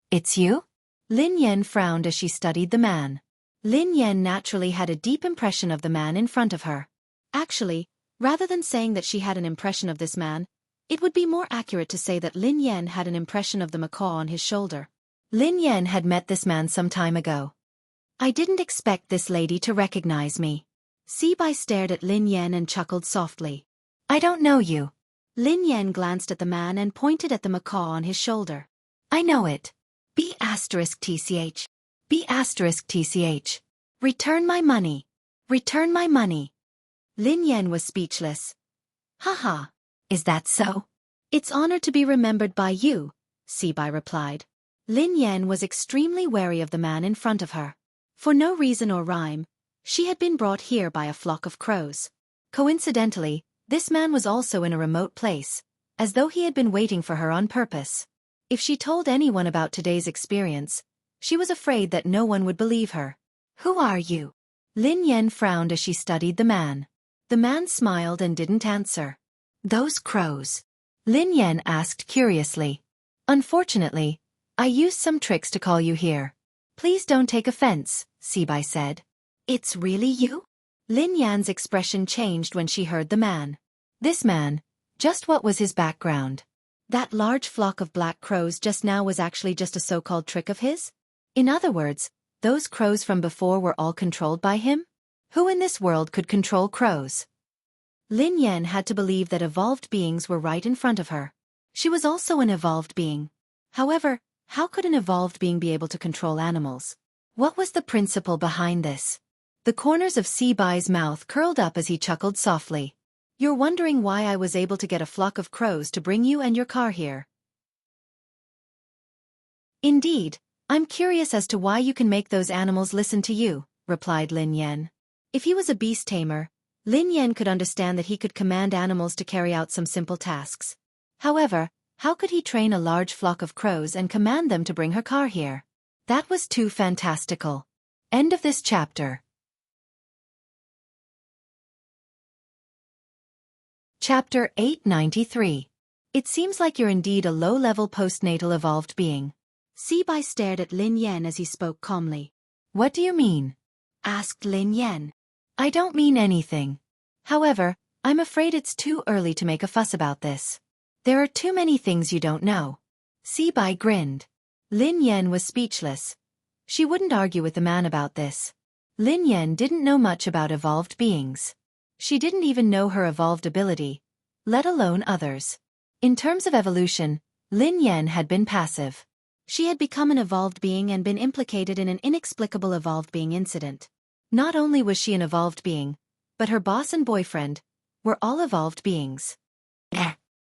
S1: It's you? Lin Yan frowned as she studied the man. Lin Yan naturally had a deep impression of the man in front of her. Actually, rather than saying that she had an impression of this man, it would be more accurate to say that Lin Yan had an impression of the macaw on his shoulder. Lin Yan had met this man some time ago. I didn't expect this lady to recognize me. Sibai stared at Lin Yan and chuckled softly. I don't know you. Lin Yan glanced at the man and pointed at the macaw on his shoulder. I know it. B*TCH. B*TCH. Return my money. Return my money. Lin Yan was speechless. Haha. Is that so? It's honored to be remembered by you, Sibai replied. Lin Yan was extremely wary of the man in front of her. For no reason or rhyme, she had been brought here by a flock of crows. Coincidentally, this man was also in a remote place, as though he had been waiting for her on purpose. If she told anyone about today's experience, she was afraid that no one would believe her. Who are you? Lin Yan frowned as she studied the man. The man smiled and didn't answer. Those crows? Lin Yan asked curiously. Unfortunately, I used some tricks to call you here. Please don't take offense, Sibai said. It's really you? Lin Yan's expression changed when she heard the man. This man, just what was his background? That large flock of black crows just now was actually just a so-called trick of his? In other words, those crows from before were all controlled by him? Who in this world could control crows? Lin Yan had to believe that evolved beings were right in front of her. She was also an evolved being. However, how could an evolved being be able to control animals? What was the principle behind this? The corners of Sibai's mouth curled up as he chuckled softly. You're wondering why I was able to get a flock of crows to bring you and your car here. Indeed, I'm curious as to why you can make those animals listen to you, replied Lin Yan. If he was a beast tamer, Lin Yan could understand that he could command animals to carry out some simple tasks. However, how could he train a large flock of crows and command them to bring her car here? That was too fantastical. End of this chapter. Chapter 893. It seems like you're indeed a low-level postnatal evolved being. Sibai stared at Lin Yan as he spoke calmly. What do you mean? Asked Lin Yan. I don't mean anything. However, I'm afraid it's too early to make a fuss about this. There are too many things you don't know. Sibai grinned. Lin Yan was speechless. She wouldn't argue with the man about this. Lin Yan didn't know much about evolved beings. She didn't even know her evolved ability, let alone others. In terms of evolution, Lin Yan had been passive. She had become an evolved being and been implicated in an inexplicable evolved being incident. Not only was she an evolved being, but her boss and boyfriend were all evolved beings.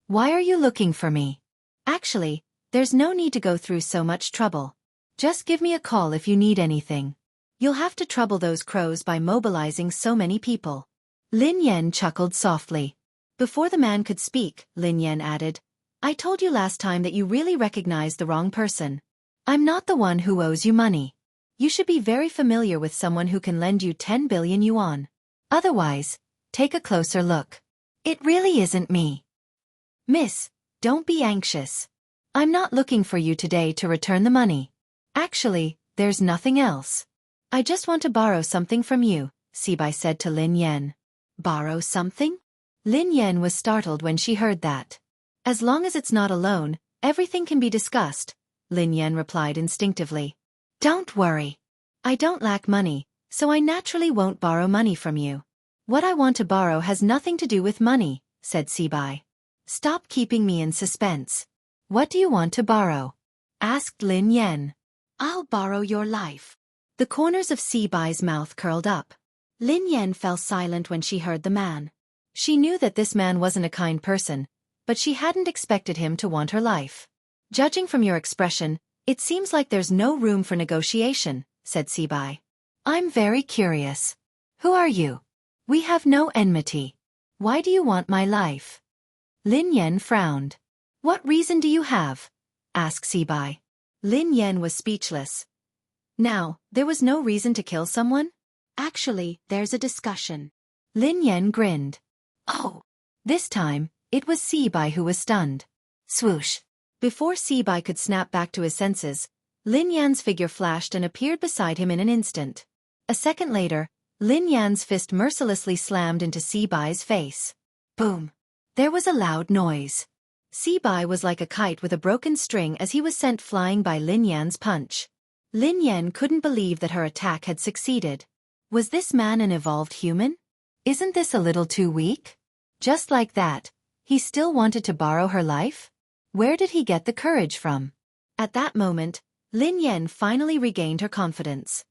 S1: Why are you looking for me? Actually, there's no need to go through so much trouble. Just give me a call if you need anything. You'll have to trouble those crows by mobilizing so many people. Lin Yan chuckled softly. Before the man could speak, Lin Yan added, I told you last time that you really recognized the wrong person. I'm not the one who owes you money. You should be very familiar with someone who can lend you 10 billion yuan. Otherwise, take a closer look. It really isn't me. Miss, don't be anxious. I'm not looking for you today to return the money. Actually, there's nothing else. I just want to borrow something from you, Sibai said to Lin Yan. Borrow something? Lin Yan was startled when she heard that. As long as it's not a loan, everything can be discussed, Lin Yan replied instinctively. Don't worry. I don't lack money, so I naturally won't borrow money from you. What I want to borrow has nothing to do with money, said Sibai. Stop keeping me in suspense. What do you want to borrow? Asked Lin Yan. I'll borrow your life. The corners of Sibai's mouth curled up. Lin Yan fell silent when she heard the man. She knew that this man wasn't a kind person, but she hadn't expected him to want her life. Judging from your expression, it seems like there's no room for negotiation, said Sibai. I'm very curious. Who are you? We have no enmity. Why do you want my life? Lin Yan frowned. What reason do you have? Asked Sibai. Lin Yan was speechless. Now, there was no reason to kill someone? Actually, there's a discussion. Lin Yan grinned. Oh. This time, it was Sibai who was stunned. Swoosh. Before Sibai could snap back to his senses, Lin Yan's figure flashed and appeared beside him in an instant. A second later, Lin Yan's fist mercilessly slammed into Sibai's face. Boom. There was a loud noise. Sibai was like a kite with a broken string as he was sent flying by Lin Yan's punch. Lin Yan couldn't believe that her attack had succeeded. Was this man an evolved human? Isn't this a little too weak? Just like that, he still wanted to borrow her life? Where did he get the courage from? At that moment, Lin Yan finally regained her confidence.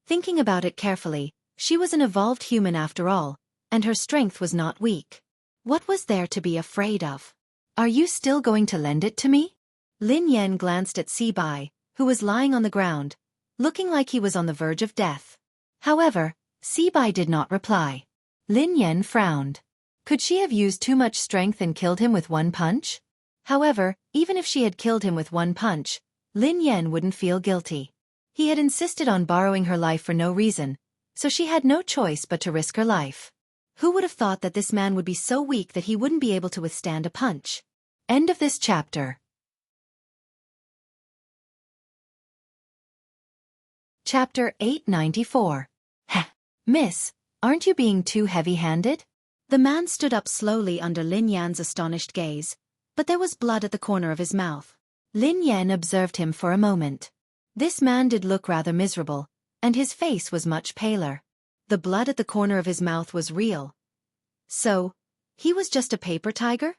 S1: Thinking about it carefully, she was an evolved human after all, and her strength was not weak. What was there to be afraid of? Are you still going to lend it to me? Lin Yan glanced at Sibai, who was lying on the ground, looking like he was on the verge of death. However, Sibai did not reply. Lin Yan frowned. Could she have used too much strength and killed him with one punch? However, even if she had killed him with one punch, Lin Yan wouldn't feel guilty. He had insisted on borrowing her life for no reason, so she had no choice but to risk her life. Who would have thought that this man would be so weak that he wouldn't be able to withstand a punch? End of this chapter. Chapter 894. Heh. Miss, aren't you being too heavy-handed? The man stood up slowly under Lin Yan's astonished gaze, but there was blood at the corner of his mouth. Lin Yan observed him for a moment. This man did look rather miserable, and his face was much paler. The blood at the corner of his mouth was real. So, he was just a paper tiger?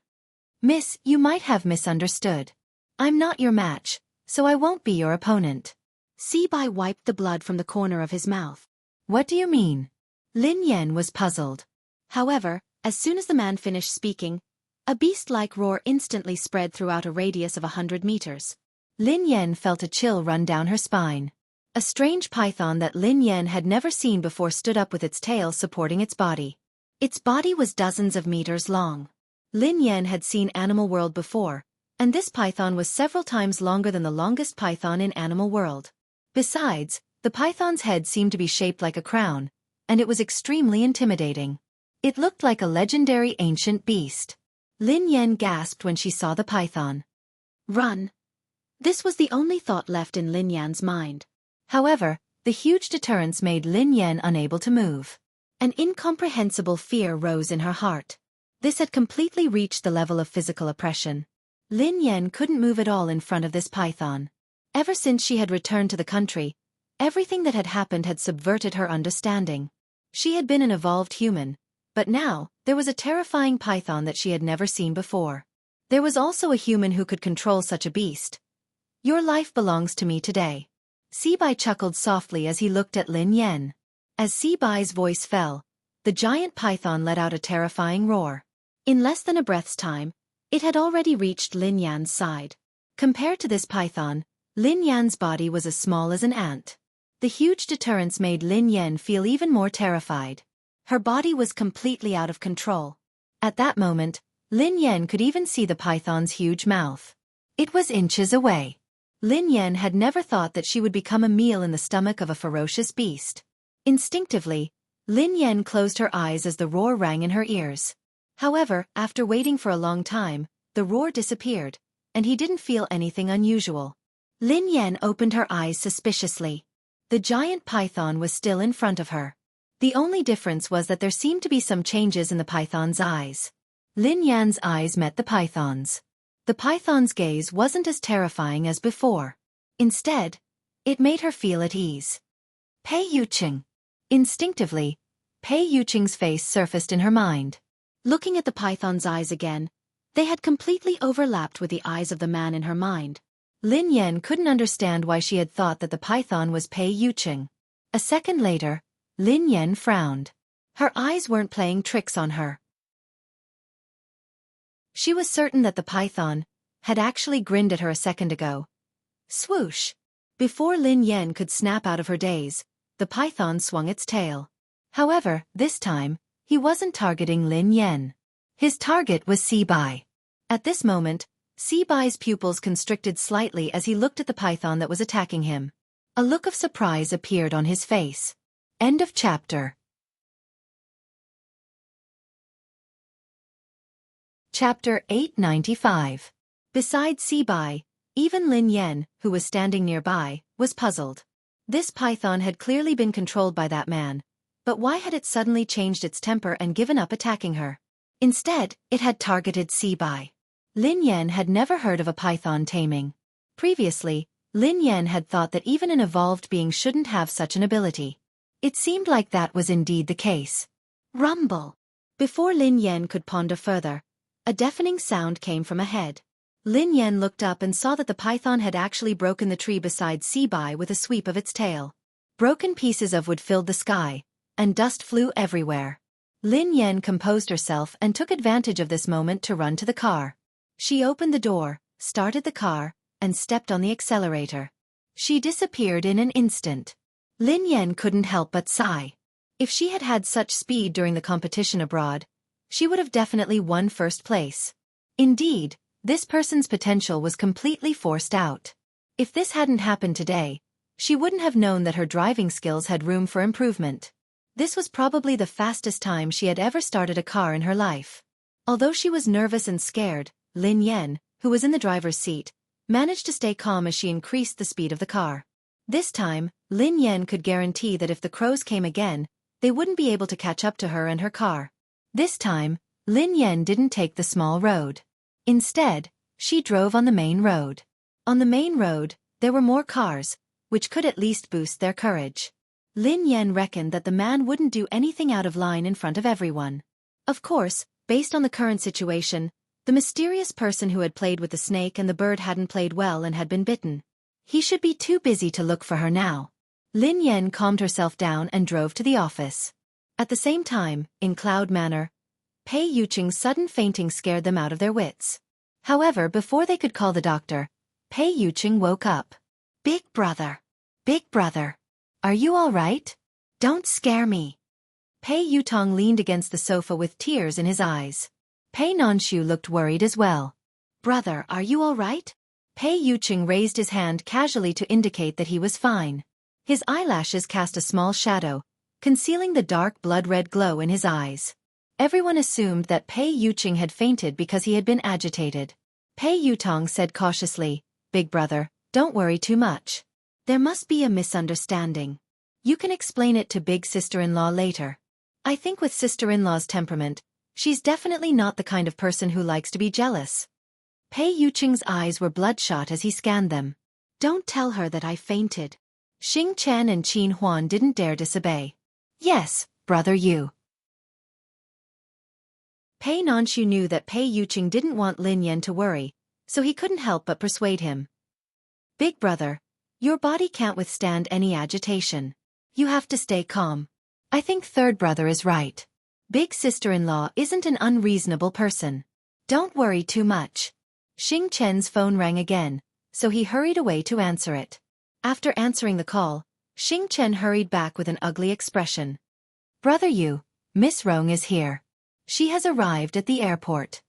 S1: Miss, you might have misunderstood. I'm not your match, so I won't be your opponent. Sibai wiped the blood from the corner of his mouth. What do you mean? Lin Yan was puzzled. However, as soon as the man finished speaking, a beast-like roar instantly spread throughout a radius of 100 meters. Lin Yan felt a chill run down her spine. A strange python that Lin Yan had never seen before stood up with its tail supporting its body. Its body was dozens of meters long. Lin Yan had seen Animal World before, and this python was several times longer than the longest python in Animal World. Besides, the python's head seemed to be shaped like a crown, and it was extremely intimidating. It looked like a legendary ancient beast. Lin Yan gasped when she saw the python. Run! This was the only thought left in Lin Yan's mind. However, the huge deterrence made Lin Yan unable to move. An incomprehensible fear rose in her heart. This had completely reached the level of physical oppression. Lin Yan couldn't move at all in front of this python. Ever since she had returned to the country, everything that had happened had subverted her understanding. She had been an evolved human, but now, there was a terrifying python that she had never seen before. There was also a human who could control such a beast. Your life belongs to me today. Sibai chuckled softly as he looked at Lin Yan. As Sibai's voice fell, the giant python let out a terrifying roar. In less than a breath's time, it had already reached Lin Yan's side. Compared to this python, Lin Yan's body was as small as an ant. The huge deterrence made Lin Yan feel even more terrified. Her body was completely out of control. At that moment, Lin Yan could even see the python's huge mouth. It was inches away. Lin Yan had never thought that she would become a meal in the stomach of a ferocious beast. Instinctively, Lin Yan closed her eyes as the roar rang in her ears. However, after waiting for a long time, the roar disappeared, and he didn't feel anything unusual. Lin Yan opened her eyes suspiciously. The giant python was still in front of her. The only difference was that there seemed to be some changes in the python's eyes. Lin Yan's eyes met the python's. The python's gaze wasn't as terrifying as before. Instead, it made her feel at ease. Pei Yuqing. Instinctively, Pei Yuqing's face surfaced in her mind. Looking at the python's eyes again, they had completely overlapped with the eyes of the man in her mind. Lin Yan couldn't understand why she had thought that the python was Pei Yuqing. A second later, Lin Yan frowned. Her eyes weren't playing tricks on her. She was certain that the python had actually grinned at her a second ago. Swoosh! Before Lin Yan could snap out of her daze, the python swung its tail. However, this time, he wasn't targeting Lin Yan. His target was Sibai. At this moment, Sibai's pupils constricted slightly as he looked at the python that was attacking him. A look of surprise appeared on his face. End of chapter. Chapter 895. Besides Sibai, even Lin Yan, who was standing nearby, was puzzled. This python had clearly been controlled by that man, but why had it suddenly changed its temper and given up attacking her? Instead, it had targeted Sibai. Lin Yan had never heard of a python taming. Previously, Lin Yan had thought that even an evolved being shouldn't have such an ability. It seemed like that was indeed the case. Rumble! Before Lin Yan could ponder further, a deafening sound came from ahead. Lin Yan looked up and saw that the python had actually broken the tree beside Sibai with a sweep of its tail. Broken pieces of wood filled the sky, and dust flew everywhere. Lin Yan composed herself and took advantage of this moment to run to the car. She opened the door, started the car, and stepped on the accelerator. She disappeared in an instant. Lin Yan couldn't help but sigh. If she had had such speed during the competition abroad, she would have definitely won first place. Indeed, this person's potential was completely forced out. If this hadn't happened today, she wouldn't have known that her driving skills had room for improvement. This was probably the fastest time she had ever started a car in her life. Although she was nervous and scared, Lin Yan, who was in the driver's seat, managed to stay calm as she increased the speed of the car. This time, Lin Yan could guarantee that if the crows came again, they wouldn't be able to catch up to her and her car. This time, Lin Yan didn't take the small road. Instead, she drove on the main road. On the main road, there were more cars, which could at least boost their courage. Lin Yan reckoned that the man wouldn't do anything out of line in front of everyone. Of course, based on the current situation, the mysterious person who had played with the snake and the bird hadn't played well and had been bitten. He should be too busy to look for her now. Lin Yan calmed herself down and drove to the office. At the same time, in Cloud Manor, Pei Yuqing's sudden fainting scared them out of their wits. However, before they could call the doctor, Pei Yuqing woke up. Big brother. Big brother. Are you all right? Don't scare me. Pei Yutong leaned against the sofa with tears in his eyes. Pei Nanshu looked worried as well. Brother, are you all right? Pei Yuqing raised his hand casually to indicate that he was fine. His eyelashes cast a small shadow, concealing the dark blood-red glow in his eyes. Everyone assumed that Pei Yuqing had fainted because he had been agitated. Pei Yutong said cautiously, Big brother, don't worry too much. There must be a misunderstanding. You can explain it to big sister-in-law later. I think with sister-in-law's temperament, she's definitely not the kind of person who likes to be jealous. Pei Yuqing's eyes were bloodshot as he scanned them. Don't tell her that I fainted. Xing Chen and Qin Huan didn't dare disobey. Yes, brother you. Pei Nanshu knew that Pei Yuqing didn't want Lin Yan to worry, so he couldn't help but persuade him. Big brother, your body can't withstand any agitation. You have to stay calm. I think third brother is right. Big sister-in-law isn't an unreasonable person. Don't worry too much. Xing Chen's phone rang again, so he hurried away to answer it. After answering the call, Xing Chen hurried back with an ugly expression. Brother Yu, Miss Rong is here. She has arrived at the airport.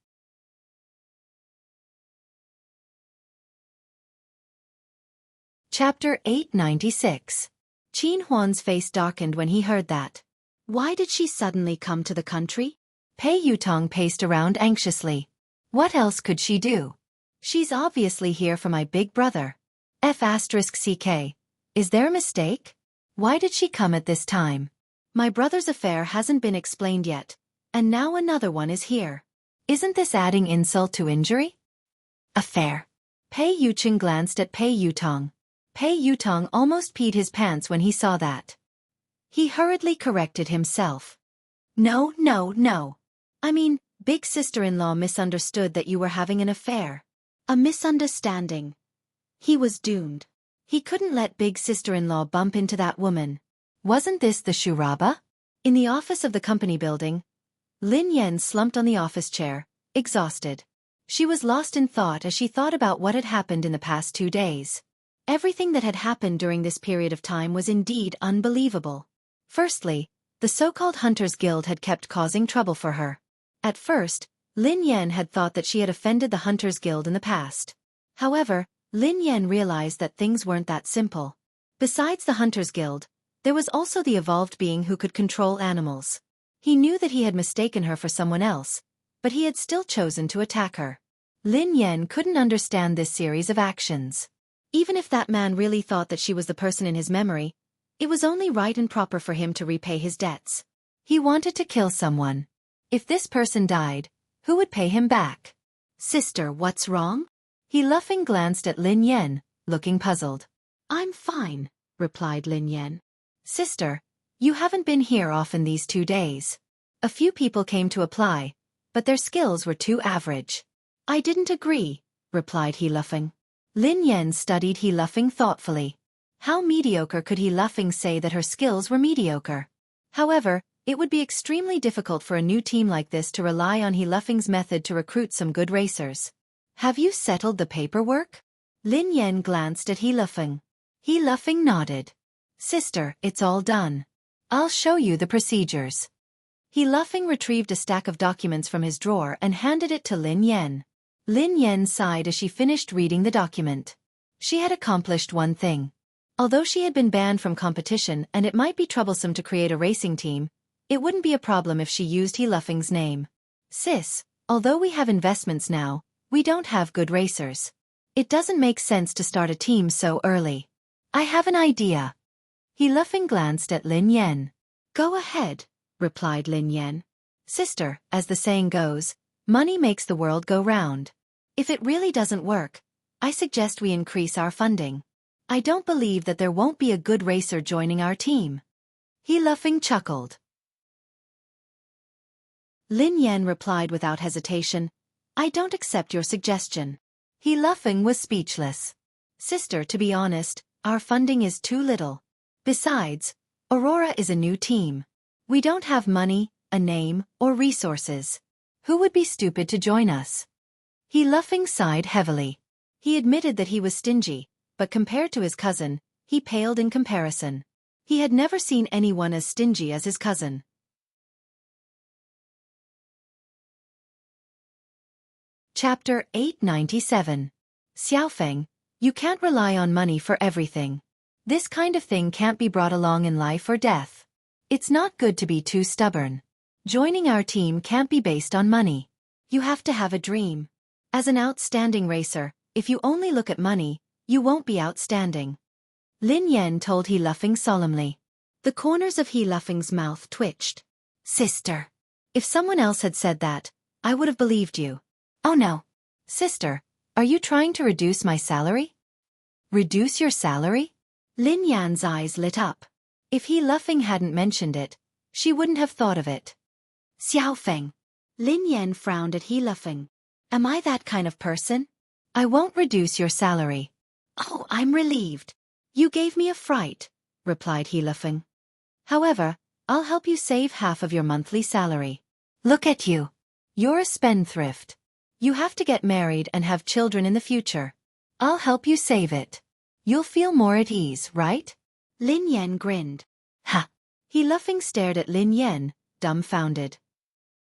S1: Chapter 896. Qin Huan's face darkened when he heard that. Why did she suddenly come to the country? Pei Yutong paced around anxiously. What else could she do? She's obviously here for my big brother. F***CK. Is there a mistake? Why did she come at this time? My brother's affair hasn't been explained yet, and now another one is here. Isn't this adding insult to injury? Affair. Pei Yucheng glanced at Pei Yutong. Pei Yutong almost peed his pants when he saw that. He hurriedly corrected himself. No. I mean, big sister-in-law misunderstood that you were having an affair. A misunderstanding. He was doomed. He couldn't let big sister-in-law bump into that woman. Wasn't this the Shuraba? In the office of the company building, Lin Yan slumped on the office chair, exhausted. She was lost in thought as she thought about what had happened in the past 2 days. Everything that had happened during this period of time was indeed unbelievable. Firstly, the so-called Hunters Guild had kept causing trouble for her. At first, Lin Yan had thought that she had offended the Hunters Guild in the past. However, Lin Yan realized that things weren't that simple. Besides the Hunters Guild, there was also the evolved being who could control animals. He knew that he had mistaken her for someone else, but he had still chosen to attack her. Lin Yan couldn't understand this series of actions. Even if that man really thought that she was the person in his memory, it was only right and proper for him to repay his debts. He wanted to kill someone. If this person died, who would pay him back? Sister, what's wrong? He laughing glanced at Lin Yan, looking puzzled. I'm fine, replied Lin Yan. Sister, you haven't been here often these 2 days. A few people came to apply, but their skills were too average. I didn't agree, replied he laughing. Lin Yan studied he laughing thoughtfully. How mediocre could he laughing say that her skills were mediocre? However, it would be extremely difficult for a new team like this to rely on he laughing's method to recruit some good racers. Have you settled the paperwork? Lin Yan glanced at he laughing. He laughing nodded. Sister, it's all done. I'll show you the procedures. He laughing retrieved a stack of documents from his drawer and handed it to Lin Yan. Lin Yan sighed as she finished reading the document. She had accomplished one thing. Although she had been banned from competition and it might be troublesome to create a racing team, it wouldn't be a problem if she used he laughing's name. Sis, although we have investments now, we don't have good racers. It doesn't make sense to start a team so early. I have an idea. He laughing glanced at Lin Yan. Go ahead, replied Lin Yan. Sister, as the saying goes, money makes the world go round. If it really doesn't work, I suggest we increase our funding. I don't believe that there won't be a good racer joining our team. He laughing chuckled. Lin Yan replied without hesitation, I don't accept your suggestion. He laughing was speechless. Sister, to be honest, our funding is too little. Besides, Aurora is a new team. We don't have money, a name, or resources. Who would be stupid to join us? He laughing sighed heavily. He admitted that he was stingy, but compared to his cousin, he paled in comparison. He had never seen anyone as stingy as his cousin. Chapter 897. Xiaofeng, you can't rely on money for everything. This kind of thing can't be brought along in life or death. It's not good to be too stubborn. Joining our team can't be based on money. You have to have a dream. As an outstanding racer, if you only look at money, you won't be outstanding. Lin Yan told He laughing solemnly. The corners of He laughing's mouth twitched. Sister. If someone else had said that, I would have believed you. Oh no. Sister, are you trying to reduce my salary? Reduce your salary? Lin Yan's eyes lit up. If He laughing hadn't mentioned it, she wouldn't have thought of it. Xiaofeng. Lin Yan frowned at He laughing. Am I that kind of person? I won't reduce your salary. Oh, I'm relieved. You gave me a fright, replied He laughing. However, I'll help you save half of your monthly salary. Look at you. You're a spendthrift. You have to get married and have children in the future. I'll help you save it. You'll feel more at ease, right? Lin Yan grinned. Ha! He laughing stared at Lin Yan, dumbfounded.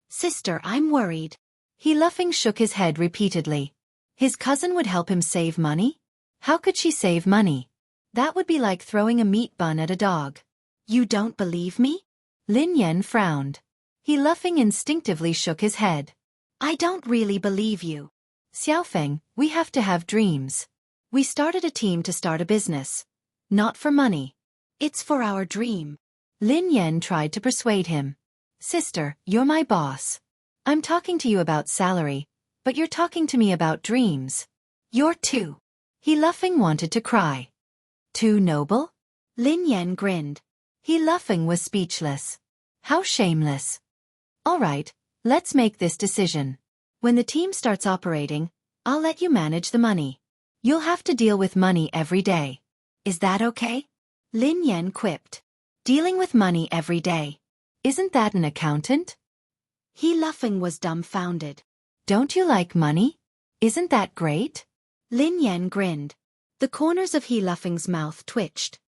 S1: Sister, I'm worried. He laughing shook his head repeatedly. His cousin would help him save money? How could she save money? That would be like throwing a meat bun at a dog. You don't believe me? Lin Yan frowned. He Luffing instinctively shook his head. I don't really believe you. Xiaofeng, we have to have dreams. We started a team to start a business. Not for money. It's for our dream. Lin Yan tried to persuade him. Sister, you're my boss. I'm talking to you about salary, but you're talking to me about dreams. You're too. He Luffing wanted to cry. Too noble? Lin Yan grinned. He Luffing was speechless. How shameless. All right, let's make this decision. When the team starts operating, I'll let you manage the money. You'll have to deal with money every day. Is that okay? Lin Yan quipped. Dealing with money every day. Isn't that an accountant? He Luffing was dumbfounded. Don't you like money? Isn't that great? Lin Yan grinned. The corners of He Luffing's mouth twitched.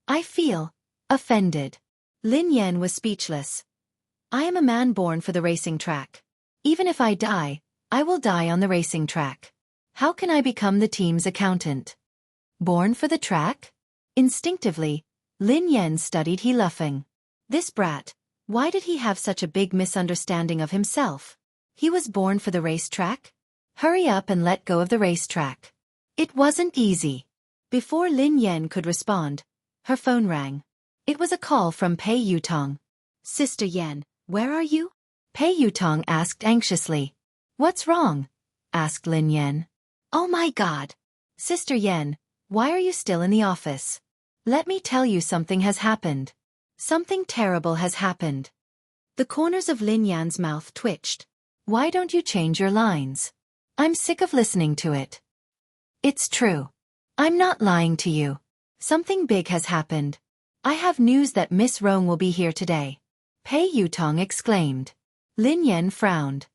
S1: I feel offended. Lin Yan was speechless. I am a man born for the racing track. Even if I die, I will die on the racing track. How can I become the team's accountant? Born for the track? Instinctively, Lin Yan studied He Luffing. This brat, why did he have such a big misunderstanding of himself? He was born for the racetrack? Hurry up and let go of the racetrack. It wasn't easy. Before Lin Yan could respond, her phone rang. It was a call from Pei Yutong. Sister Yan, where are you? Pei Yutong asked anxiously. What's wrong? Asked Lin Yan. Oh my God. Sister Yan, why are you still in the office? Let me tell you, something has happened. Something terrible has happened. The corners of Lin Yan's mouth twitched. Why don't you change your lines? I'm sick of listening to it. It's true. I'm not lying to you. Something big has happened. I have news that Miss Rong will be here today. Pei Yutong exclaimed. Lin Yan frowned.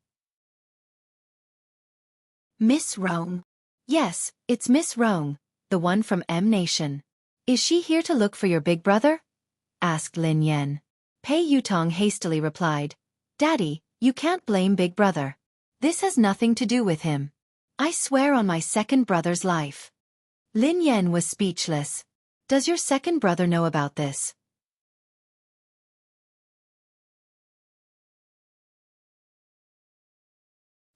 S1: Miss Rong? Yes, it's Miss Rong, the one from M Nation. Is she here to look for your big brother? Asked Lin Yan. Pei Yutong hastily replied. Daddy, you can't blame big brother. This has nothing to do with him. I swear on my second brother's life. Lin Yan was speechless. Does your second brother know about this?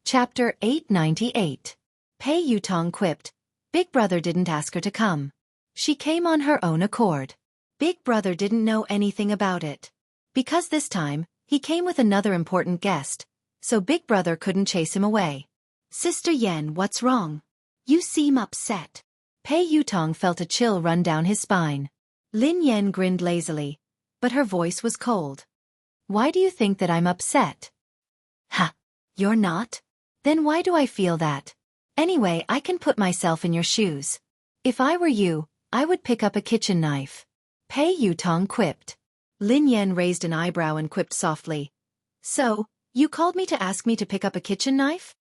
S1: Chapter 898. Pei Yutong quipped. Big brother didn't ask her to come. She came on her own accord. Big brother didn't know anything about it. Because this time, he came with another important guest, so big brother couldn't chase him away. Sister Yan, what's wrong? You seem upset. Pei Yutong felt a chill run down his spine. Lin Yan grinned lazily, but her voice was cold. Why do you think that I'm upset? Ha! You're not? Then why do I feel that? Anyway, I can put myself in your shoes. If I were you, I would pick up a kitchen knife. Pei Yutong quipped. Lin Yan raised an eyebrow and quipped softly. So, you called me to ask me to pick up a kitchen knife?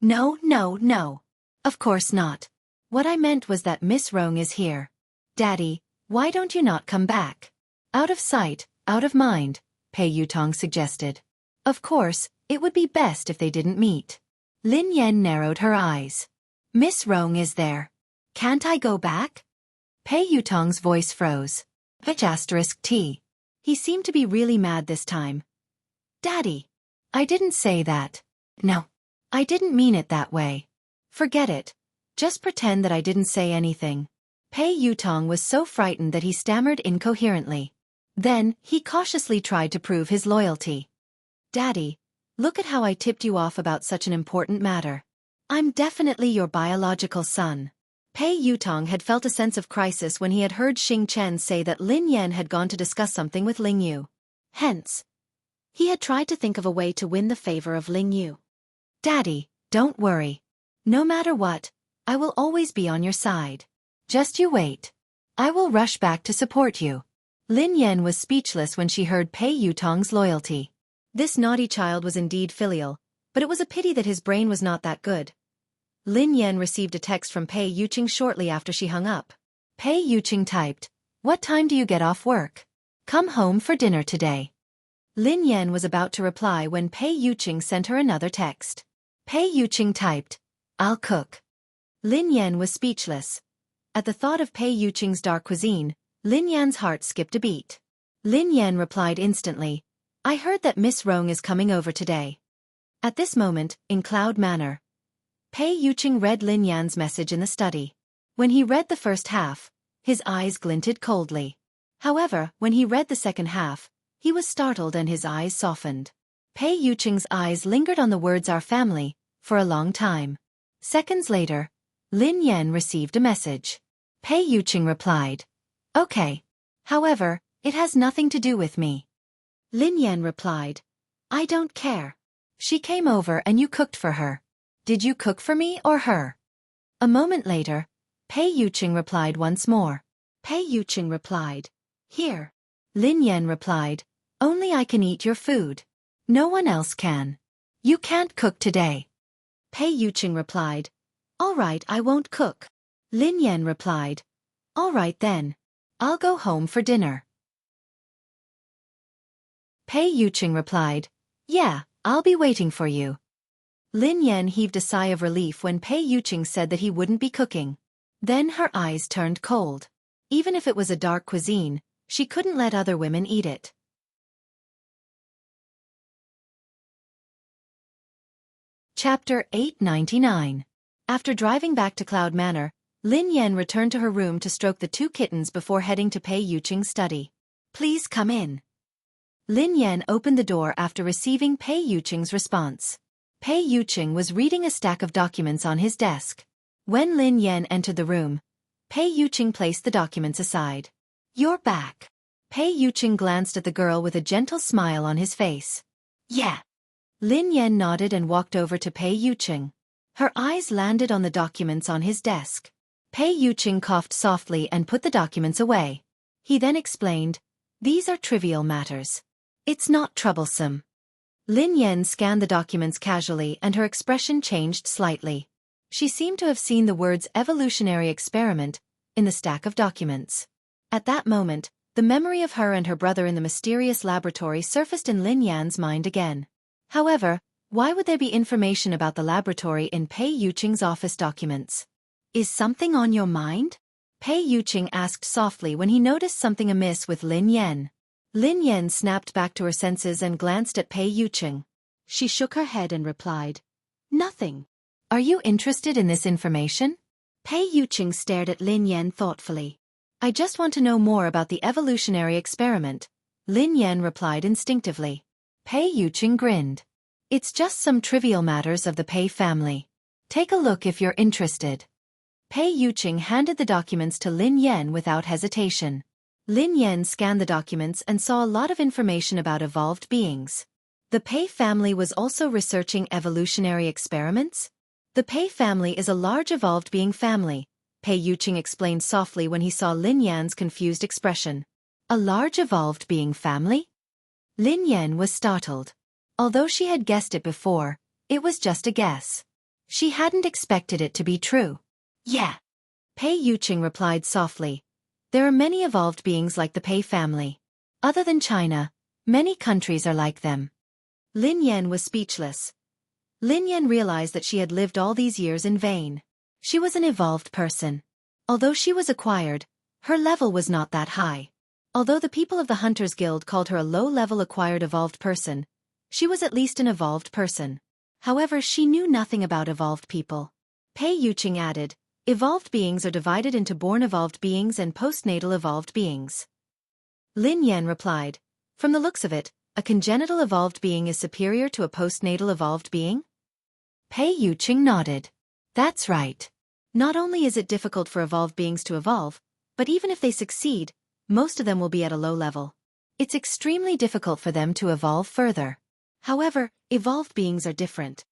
S1: No. Of course not. What I meant was that Miss Rong is here. Daddy, why don't you not come back? Out of sight, out of mind, Pei Yutong suggested. Of course, it would be best if they didn't meet. Lin Yan narrowed her eyes. Miss Rong is there. Can't I go back? Pei Yutong's voice froze. T. He seemed to be really mad this time. Daddy. I didn't say that. No. I didn't mean it that way. Forget it. Just pretend that I didn't say anything. Pei Yutong was so frightened that he stammered incoherently. Then, he cautiously tried to prove his loyalty. Daddy, look at how I tipped you off about such an important matter. I'm definitely your biological son. Pei Yutong had felt a sense of crisis when he had heard Xing Chen say that Lin Yan had gone to discuss something with Ling Yu. Hence, he had tried to think of a way to win the favor of Ling Yu. Daddy, don't worry. No matter what, I will always be on your side. Just you wait. I will rush back to support you. Lin Yan was speechless when she heard Pei Yutong's loyalty. This naughty child was indeed filial, but it was a pity that his brain was not that good. Lin Yan received a text from Pei Yuqing shortly after she hung up. Pei Yuqing typed, "What time do you get off work? Come home for dinner today." Lin Yan was about to reply when Pei Yuqing sent her another text. Pei Yuqing typed, "I'll cook." Lin Yan was speechless. At the thought of Pei Yuqing's dark cuisine, Lin Yan's heart skipped a beat. Lin Yan replied instantly, I heard that Miss Rong is coming over today. At this moment, in Cloud Manor, Pei Yuqing read Lin Yan's message in the study. When he read the first half, his eyes glinted coldly. However, when he read the second half, he was startled and his eyes softened. Pei Yuqing's eyes lingered on the words our family for a long time. Seconds later, Lin Yan received a message. Pei Yuqing replied, Okay. However, it has nothing to do with me. Lin Yan replied, I don't care. She came over and you cooked for her. Did you cook for me or her? A moment later, Pei Yuqing replied once more. Pei Yuqing replied, Here. Lin Yan replied, Only I can eat your food. No one else can. You can't cook today. Pei Yuqing replied, All right, I won't cook. Lin Yan replied, All right then. I'll go home for dinner. Pei Yuqing replied, Yeah, I'll be waiting for you. Lin Yan heaved a sigh of relief when Pei Yuqing said that he wouldn't be cooking. Then her eyes turned cold. Even if it was a dark cuisine, she couldn't let other women eat it. Chapter 899. After driving back to Cloud Manor, Lin Yan returned to her room to stroke the two kittens before heading to Pei Yuqing's study. Please come in. Lin Yan opened the door after receiving Pei Yuqing's response. Pei Yuqing was reading a stack of documents on his desk. When Lin Yan entered the room, Pei Yuqing placed the documents aside. You're back. Pei Yuqing glanced at the girl with a gentle smile on his face. Yeah. Lin Yan nodded and walked over to Pei Yuqing. Her eyes landed on the documents on his desk. Pei Yuqing coughed softly and put the documents away. He then explained, These are trivial matters. It's not troublesome. Lin Yan scanned the documents casually and her expression changed slightly. She seemed to have seen the words evolutionary experiment in the stack of documents. At that moment, the memory of her and her brother in the mysterious laboratory surfaced in Lin Yan's mind again. However, why would there be information about the laboratory in Pei Yuqing's office documents? Is something on your mind? Pei Yuqing asked softly when he noticed something amiss with Lin Yan. Lin Yan snapped back to her senses and glanced at Pei Yuqing. She shook her head and replied, Nothing. Are you interested in this information? Pei Yuqing stared at Lin Yan thoughtfully. I just want to know more about the evolutionary experiment, Lin Yan replied instinctively. Pei Yuqing grinned. It's just some trivial matters of the Pei family. Take a look if you're interested. Pei Yuqing handed the documents to Lin Yan without hesitation. Lin Yan scanned the documents and saw a lot of information about evolved beings. The Pei family was also researching evolutionary experiments? The Pei family is a large evolved being family, Pei Yuqing explained softly when he saw Lin Yan's confused expression. A large evolved being family? Lin Yan was startled. Although she had guessed it before, it was just a guess. She hadn't expected it to be true. Yeah. Pei Yuqing replied softly. There are many evolved beings like the Pei family. Other than China, many countries are like them. Lin Yan was speechless. Lin Yan realized that she had lived all these years in vain. She was an evolved person. Although she was acquired, her level was not that high. Although the people of the Hunters Guild called her a low-level acquired evolved person, she was at least an evolved person. However, she knew nothing about evolved people. Pei Yuqing added, Evolved beings are divided into born evolved beings and postnatal evolved beings. Lin Yan replied, From the looks of it, a congenital evolved being is superior to a postnatal evolved being? Pei Yuqing nodded. That's right. Not only is it difficult for evolved beings to evolve, but even if they succeed, most of them will be at a low level. It's extremely difficult for them to evolve further. However, evolved beings are different.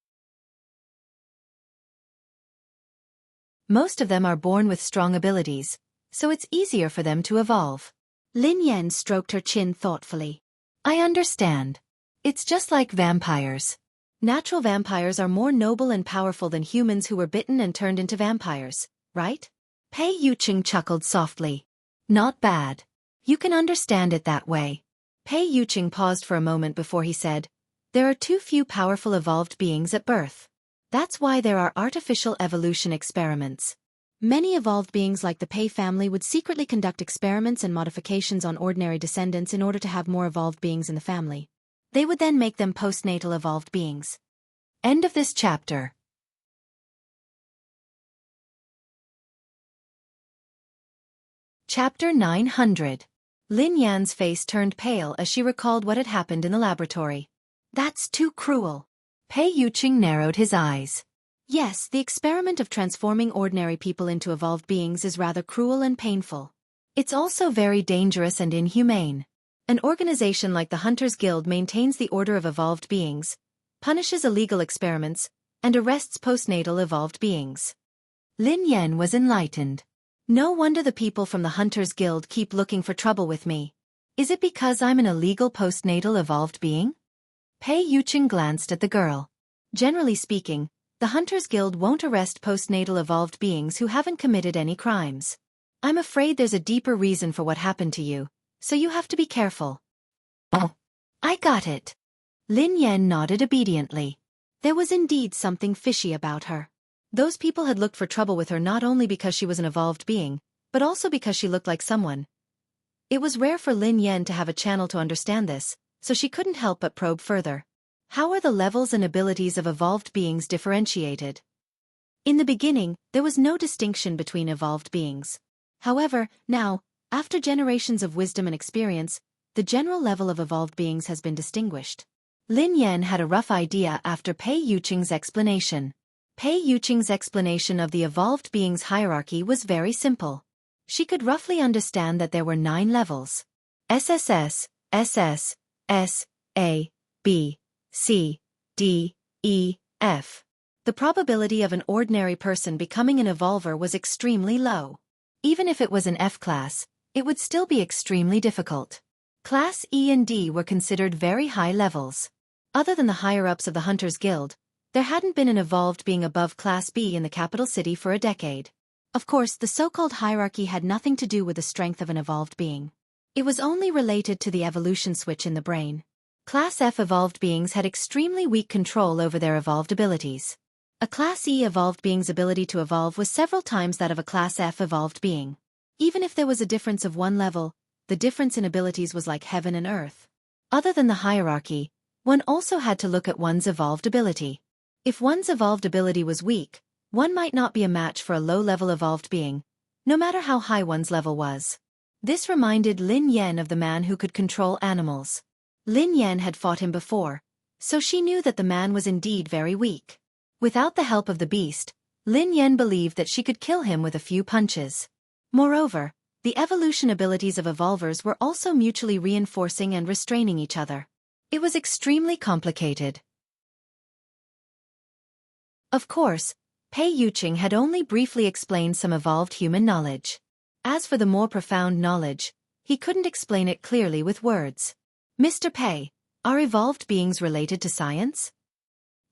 S1: Most of them are born with strong abilities, so it's easier for them to evolve. Lin Yan stroked her chin thoughtfully. I understand. It's just like vampires. Natural vampires are more noble and powerful than humans who were bitten and turned into vampires, right? Pei Yuqing chuckled softly. Not bad. You can understand it that way. Pei Yuqing paused for a moment before he said, There are too few powerful evolved beings at birth. That's why there are artificial evolution experiments. Many evolved beings like the Pei family would secretly conduct experiments and modifications on ordinary descendants in order to have more evolved beings in the family. They would then make them postnatal evolved beings. End of this chapter. Chapter 900. Lin Yan's face turned pale as she recalled what had happened in the laboratory. That's too cruel. Pei Yuqing narrowed his eyes. Yes, the experiment of transforming ordinary people into evolved beings is rather cruel and painful. It's also very dangerous and inhumane. An organization like the Hunters Guild maintains the order of evolved beings, punishes illegal experiments, and arrests postnatal evolved beings. Lin Yan was enlightened. No wonder the people from the Hunters Guild keep looking for trouble with me. Is it because I'm an illegal postnatal evolved being? Pei Yuqing glanced at the girl. Generally speaking, the Hunters Guild won't arrest postnatal evolved beings who haven't committed any crimes. I'm afraid there's a deeper reason for what happened to you, so you have to be careful. Oh, I got it. Lin Yan nodded obediently. There was indeed something fishy about her. Those people had looked for trouble with her not only because she was an evolved being, but also because she looked like someone. It was rare for Lin Yan to have a channel to understand this, so she couldn't help but probe further. How are the levels and abilities of evolved beings differentiated? In the beginning, there was no distinction between evolved beings. However, now, after generations of wisdom and experience, the general level of evolved beings has been distinguished. Lin Yan had a rough idea after Pei Yuqing's explanation. Pei Yuqing's explanation of the evolved beings' hierarchy was very simple. She could roughly understand that there were 9 levels. SSS, SS, S, A, B, C, D, E, F. The probability of an ordinary person becoming an evolver was extremely low. Even if it was an F class, it would still be extremely difficult. Class E and D were considered very high levels. Other than the higher-ups of the Hunters Guild, there hadn't been an evolved being above Class B in the capital city for a decade. Of course, the so-called hierarchy had nothing to do with the strength of an evolved being. It was only related to the evolution switch in the brain. Class F evolved beings had extremely weak control over their evolved abilities. A Class E evolved being's ability to evolve was several times that of a Class F evolved being. Even if there was a difference of 1 level, the difference in abilities was like heaven and earth. Other than the hierarchy, one also had to look at one's evolved ability. If one's evolved ability was weak, one might not be a match for a low-level evolved being, no matter how high one's level was. This reminded Lin Yan of the man who could control animals. Lin Yan had fought him before, so she knew that the man was indeed very weak. Without the help of the beast, Lin Yan believed that she could kill him with a few punches. Moreover, the evolution abilities of evolvers were also mutually reinforcing and restraining each other. It was extremely complicated. Of course, Pei Yuqing had only briefly explained some evolved human knowledge. As for the more profound knowledge, he couldn't explain it clearly with words. Mr. Pei, are evolved beings related to science?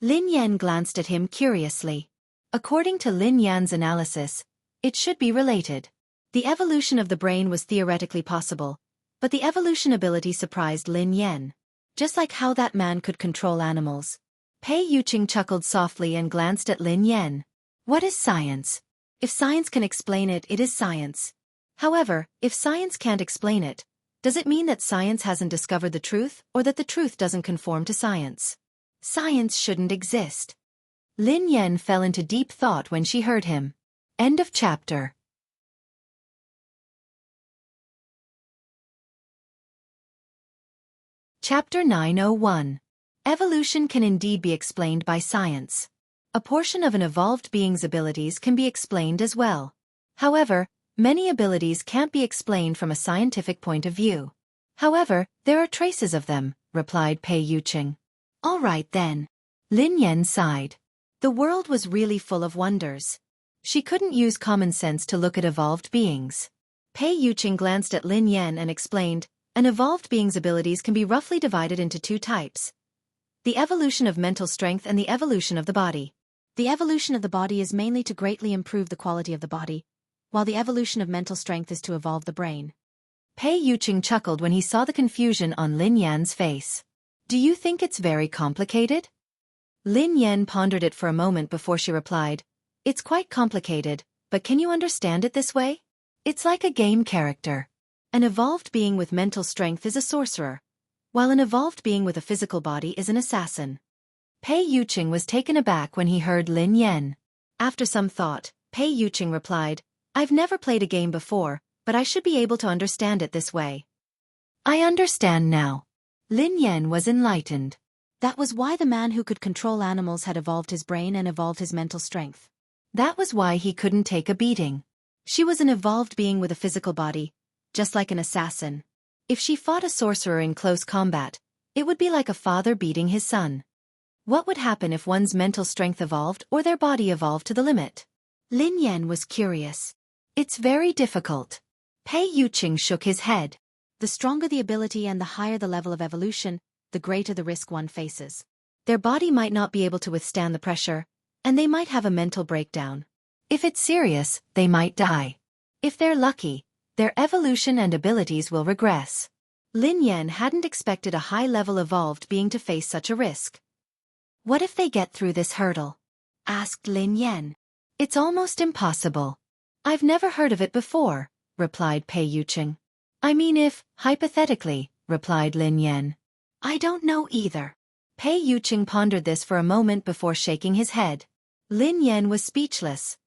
S1: Lin Yan glanced at him curiously. According to Lin Yan's analysis, it should be related. The evolution of the brain was theoretically possible, but the evolution ability surprised Lin Yan. Just like how that man could control animals. Pei Yuqing chuckled softly and glanced at Lin Yan. What is science? If science can explain it, it is science. However, if science can't explain it, does it mean that science hasn't discovered the truth, or that the truth doesn't conform to science? Science shouldn't exist. Lin Yan fell into deep thought when she heard him. End of chapter. Chapter 901. Evolution can indeed be explained by science. A portion of an evolved being's abilities can be explained as well. However, many abilities can't be explained from a scientific point of view. However, there are traces of them, replied Pei Yuqing. All right then. Lin Yan sighed. The world was really full of wonders. She couldn't use common sense to look at evolved beings. Pei Yuqing glanced at Lin Yan and explained, an evolved being's abilities can be roughly divided into 2 types. The evolution of mental strength and the evolution of the body. The evolution of the body is mainly to greatly improve the quality of the body, while the evolution of mental strength is to evolve the brain. Pei Yuqing chuckled when he saw the confusion on Lin Yan's face. Do you think it's very complicated? Lin Yan pondered it for a moment before she replied, it's quite complicated, but can you understand it this way? It's like a game character. An evolved being with mental strength is a sorcerer, while an evolved being with a physical body is an assassin. Pei Yuqing was taken aback when he heard Lin Yan. After some thought, Pei Yuqing replied, I've never played a game before, but I should be able to understand it this way. I understand now. Lin Yan was enlightened. That was why the man who could control animals had evolved his brain and evolved his mental strength. That was why he couldn't take a beating. She was an evolved being with a physical body, just like an assassin. If she fought a sorcerer in close combat, it would be like a father beating his son. What would happen if one's mental strength evolved or their body evolved to the limit? Lin Yan was curious. It's very difficult. Pei Yuqing shook his head. The stronger the ability and the higher the level of evolution, the greater the risk one faces. Their body might not be able to withstand the pressure, and they might have a mental breakdown. If it's serious, they might die. If they're lucky, their evolution and abilities will regress. Lin Yan hadn't expected a high-level evolved being to face such a risk. What if they get through this hurdle? Asked Lin Yan. It's almost impossible. I've never heard of it before, replied Pei Yuqing. I mean if, hypothetically, replied Lin Yan. I don't know either. Pei Yuqing pondered this for a moment before shaking his head. Lin Yan was speechless.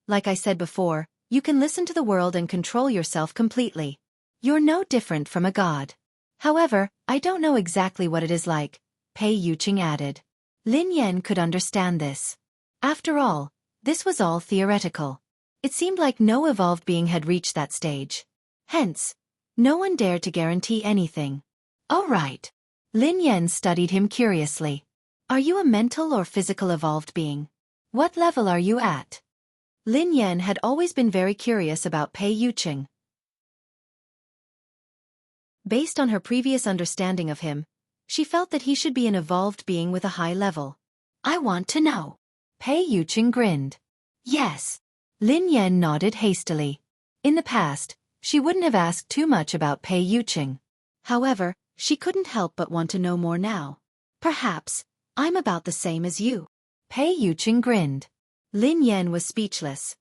S1: Like I said before, you can listen to the world and control yourself completely. You're no different from a god. However, I don't know exactly what it is like, Pei Yuqing added. Lin Yan could understand this. After all, this was all theoretical. It seemed like no evolved being had reached that stage. Hence, no one dared to guarantee anything. Oh right. Lin Yan studied him curiously. Are you a mental or physical evolved being? What level are you at? Lin Yan had always been very curious about Pei Yuqing. Based on her previous understanding of him, she felt that he should be an evolved being with a high level. I want to know. Pei Yuqing grinned. Yes. Lin Yan nodded hastily. In the past, she wouldn't have asked too much about Pei Yuqing. However, she couldn't help but want to know more now. Perhaps, I'm about the same as you. Pei Yuqing grinned. Lin Yan was speechless.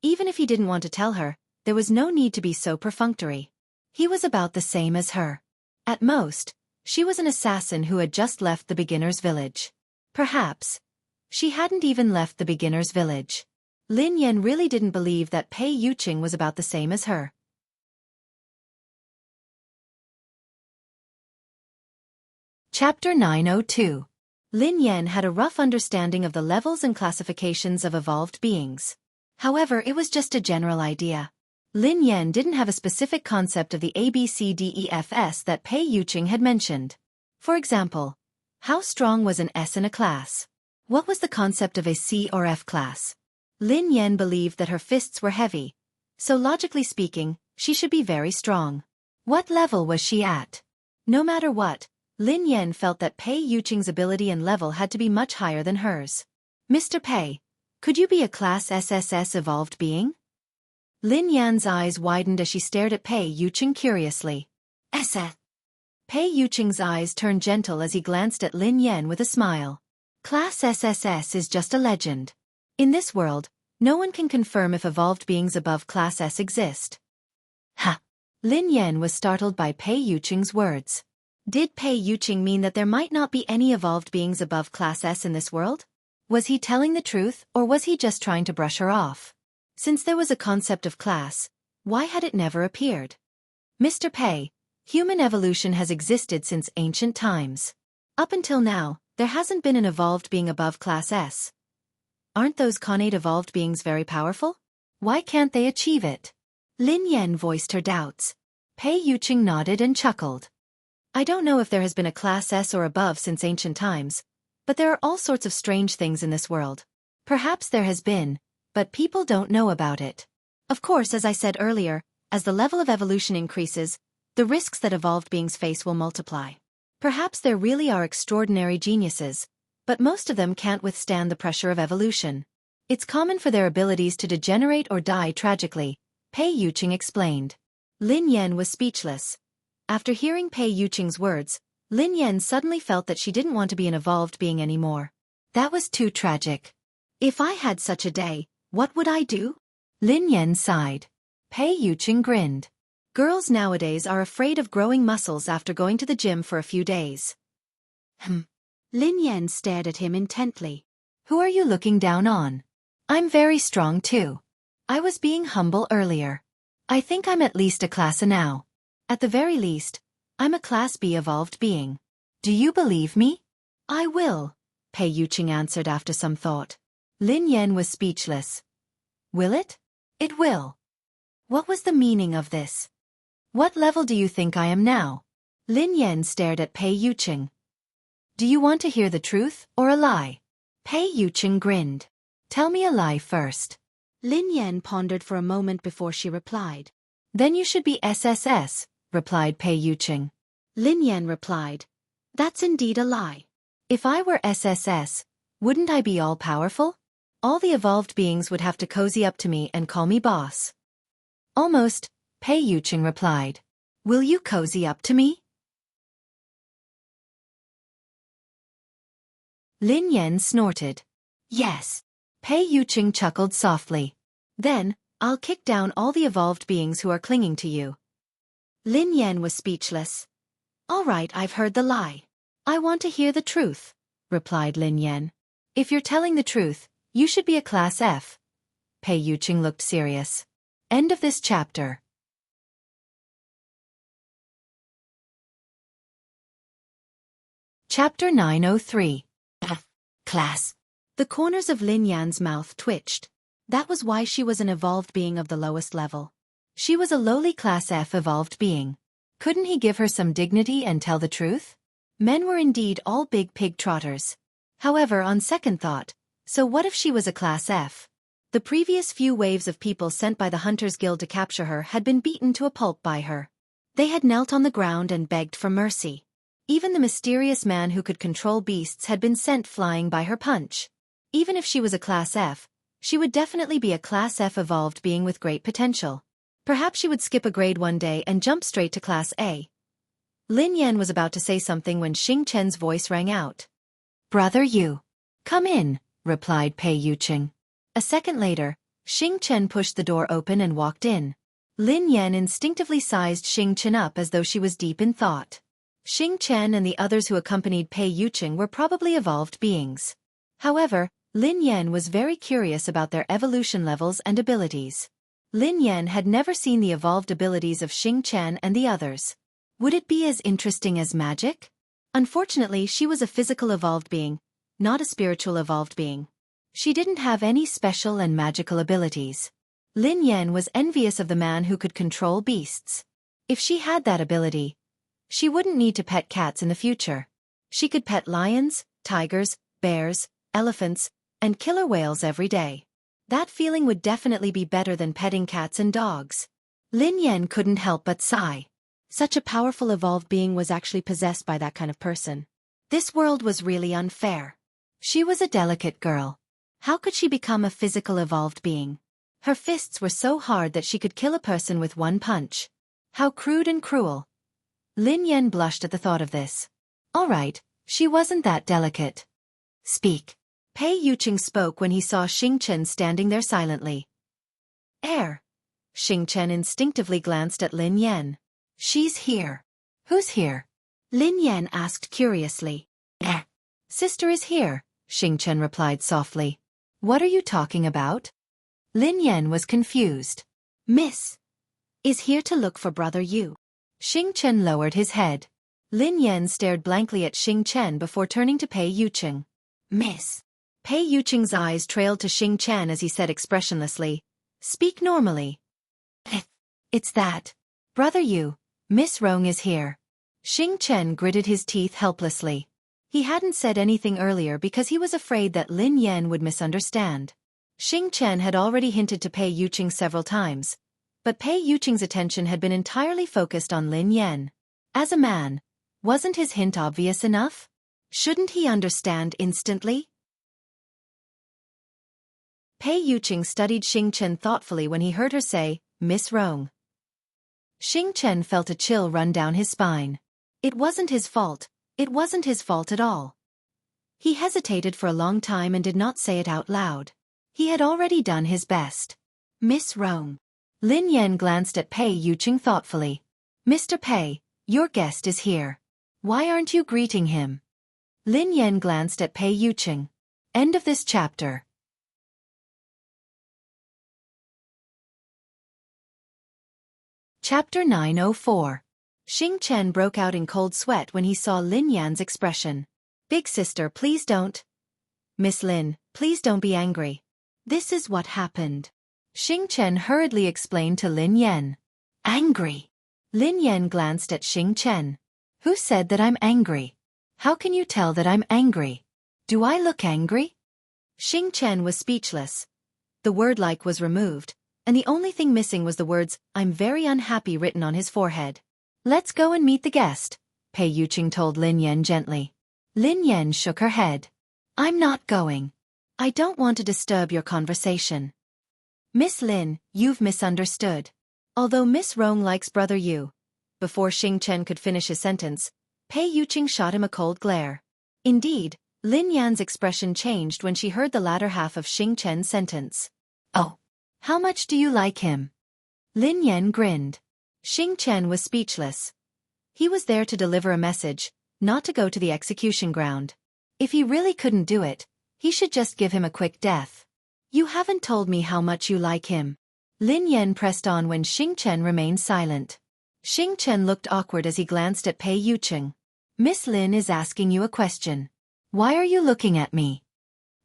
S1: Even if he didn't want to tell her, there was no need to be so perfunctory. He was about the same as her. At most, she was an assassin who had just left the beginner's village. Perhaps, she hadn't even left the beginner's village. Lin Yan really didn't believe that Pei Yuqing was about the same as her. Chapter 902. Lin Yan had a rough understanding of the levels and classifications of evolved beings. However, it was just a general idea. Lin Yan didn't have a specific concept of the ABCDEFS that Pei Yuqing had mentioned. For example, how strong was an S in a class? What was the concept of a C or F class? Lin Yan believed that her fists were heavy, so logically speaking, she should be very strong. What level was she at? No matter what, Lin Yan felt that Pei Yuqing's ability and level had to be much higher than hers. Mr. Pei, could you be a Class SSS evolved being? Lin Yan's eyes widened as she stared at Pei Yuqing curiously. SS. Pei Yuqing's eyes turned gentle as he glanced at Lin Yan with a smile. Class SSS is just a legend. In this world, no one can confirm if evolved beings above Class S exist. Ha! Lin Yan was startled by Pei Yuqing's words. Did Pei Yuqing mean that there might not be any evolved beings above Class S in this world? Was he telling the truth, or was he just trying to brush her off? Since there was a concept of class, why had it never appeared? Mr. Pei, human evolution has existed since ancient times. Up until now, there hasn't been an evolved being above Class S. Aren't those connate evolved beings very powerful? Why can't they achieve it? Lin Yan voiced her doubts. Pei Yuqing nodded and chuckled. I don't know if there has been a Class S or above since ancient times, but there are all sorts of strange things in this world. Perhaps there has been, but people don't know about it. Of course, as I said earlier, as the level of evolution increases, the risks that evolved beings face will multiply. Perhaps there really are extraordinary geniuses, but most of them can't withstand the pressure of evolution. It's common for their abilities to degenerate or die tragically, Pei Yuqing explained. Lin Yan was speechless. After hearing Pei Yuqing's words, Lin Yan suddenly felt that she didn't want to be an evolved being anymore. That was too tragic. If I had such a day, what would I do? Lin Yan sighed. Pei Yuqing grinned. Girls nowadays are afraid of growing muscles after going to the gym for a few days. Lin Yan stared at him intently. Who are you looking down on? I'm very strong too. I was being humble earlier. I think I'm at least a class A now. At the very least, I'm a class B evolved being. Do you believe me? I will, Pei Yuqing answered after some thought. Lin Yan was speechless. Will it? It will. What was the meaning of this? What level do you think I am now? Lin Yan stared at Pei Yuqing. Do you want to hear the truth or a lie? Pei Yuqing grinned. Tell me a lie first. Lin Yan pondered for a moment before she replied. Then you should be SSS, replied Pei Yuqing. Lin Yan replied. That's indeed a lie. If I were SSS, wouldn't I be all-powerful? All the evolved beings would have to cozy up to me and call me boss. Almost, Pei Yuqing replied. Will you cozy up to me? Lin Yan snorted. Yes. Pei Yuqing chuckled softly. Then, I'll kick down all the evolved beings who are clinging to you. Lin Yan was speechless. All right, I've heard the lie. I want to hear the truth, replied Lin Yan. If you're telling the truth, you should be a class F. Pei Yuqing looked serious. End of this chapter. Chapter 903. F. Class. The corners of Lin Yan's mouth twitched. That was why she was an evolved being of the lowest level. She was a lowly class F evolved being. Couldn't he give her some dignity and tell the truth? Men were indeed all big pig trotters. However, on second thought, so what if she was a class F? The previous few waves of people sent by the Hunters Guild to capture her had been beaten to a pulp by her. They had knelt on the ground and begged for mercy. Even the mysterious man who could control beasts had been sent flying by her punch. Even if she was a class F, she would definitely be a class F evolved being with great potential. Perhaps she would skip a grade one day and jump straight to class A. Lin Yan was about to say something when Xing Chen's voice rang out. Brother Yu. Come in, replied Pei Yuqing. A second later, Xing Chen pushed the door open and walked in. Lin Yan instinctively sized Xing Chen up as though she was deep in thought. Xing Chen and the others who accompanied Pei Yuqing were probably evolved beings. However, Lin Yan was very curious about their evolution levels and abilities. Lin Yan had never seen the evolved abilities of Xing Chen and the others. Would it be as interesting as magic? Unfortunately, she was a physical evolved being, not a spiritual evolved being. She didn't have any special and magical abilities. Lin Yan was envious of the man who could control beasts. If she had that ability, she wouldn't need to pet cats in the future. She could pet lions, tigers, bears, elephants, and killer whales every day. That feeling would definitely be better than petting cats and dogs. Lin Yan couldn't help but sigh. Such a powerful evolved being was actually possessed by that kind of person. This world was really unfair. She was a delicate girl. How could she become a physical evolved being? Her fists were so hard that she could kill a person with one punch. How crude and cruel. Lin Yan blushed at the thought of this. All right, she wasn't that delicate. Speak. Pei Yuqing spoke when he saw Xing Chen standing there silently. Air. Xing Chen instinctively glanced at Lin Yan. She's here. Who's here? Lin Yan asked curiously. Sister is here, Xing Chen replied softly. What are you talking about? Lin Yan was confused. Miss is here to look for Brother Yu. Xing Chen lowered his head. Lin Yan stared blankly at Xing Chen before turning to Pei Yuqing. Miss. Pei Yuqing's eyes trailed to Xing Chen as he said expressionlessly, Speak normally. It's that. Brother Yu, Miss Rong is here. Xing Chen gritted his teeth helplessly. He hadn't said anything earlier because he was afraid that Lin Yan would misunderstand. Xing Chen had already hinted to Pei Yuqing several times, but Pei Yuqing's attention had been entirely focused on Lin Yan. As a man, wasn't his hint obvious enough? Shouldn't he understand instantly? Pei Yuqing studied Xing Chen thoughtfully when he heard her say, Miss Rong. Xing Chen felt a chill run down his spine. It wasn't his fault. It wasn't his fault at all. He hesitated for a long time and did not say it out loud. He had already done his best. Miss Rong. Lin Yan glanced at Pei Yuqing thoughtfully. Mr. Pei, your guest is here. Why aren't you greeting him? Lin Yan glanced at Pei Yuqing. End of this chapter. Chapter 904. Xing Chen broke out in cold sweat when he saw Lin Yan's expression. Big sister, please don't. Miss Lin, please don't be angry. This is what happened. Xing Chen hurriedly explained to Lin Yan. Angry? Lin Yan glanced at Xing Chen. Who said that I'm angry? How can you tell that I'm angry? Do I look angry? Xing Chen was speechless. The word like was removed, and the only thing missing was the words, I'm very unhappy written on his forehead. Let's go and meet the guest, Pei Yuqing told Lin Yan gently. Lin Yan shook her head. I'm not going. I don't want to disturb your conversation. Miss Lin, you've misunderstood. Although Miss Rong likes Brother Yu. Before Xing Chen could finish his sentence, Pei Yuqing shot him a cold glare. Indeed, Lin Yan's expression changed when she heard the latter half of Xing Chen's sentence. Oh. How much do you like him? Lin Yan grinned. Xing Chen was speechless. He was there to deliver a message, not to go to the execution ground. If he really couldn't do it, he should just give him a quick death. You haven't told me how much you like him. Lin Yan pressed on when Xing Chen remained silent. Xing Chen looked awkward as he glanced at Pei Yuqing. Miss Lin is asking you a question. Why are you looking at me?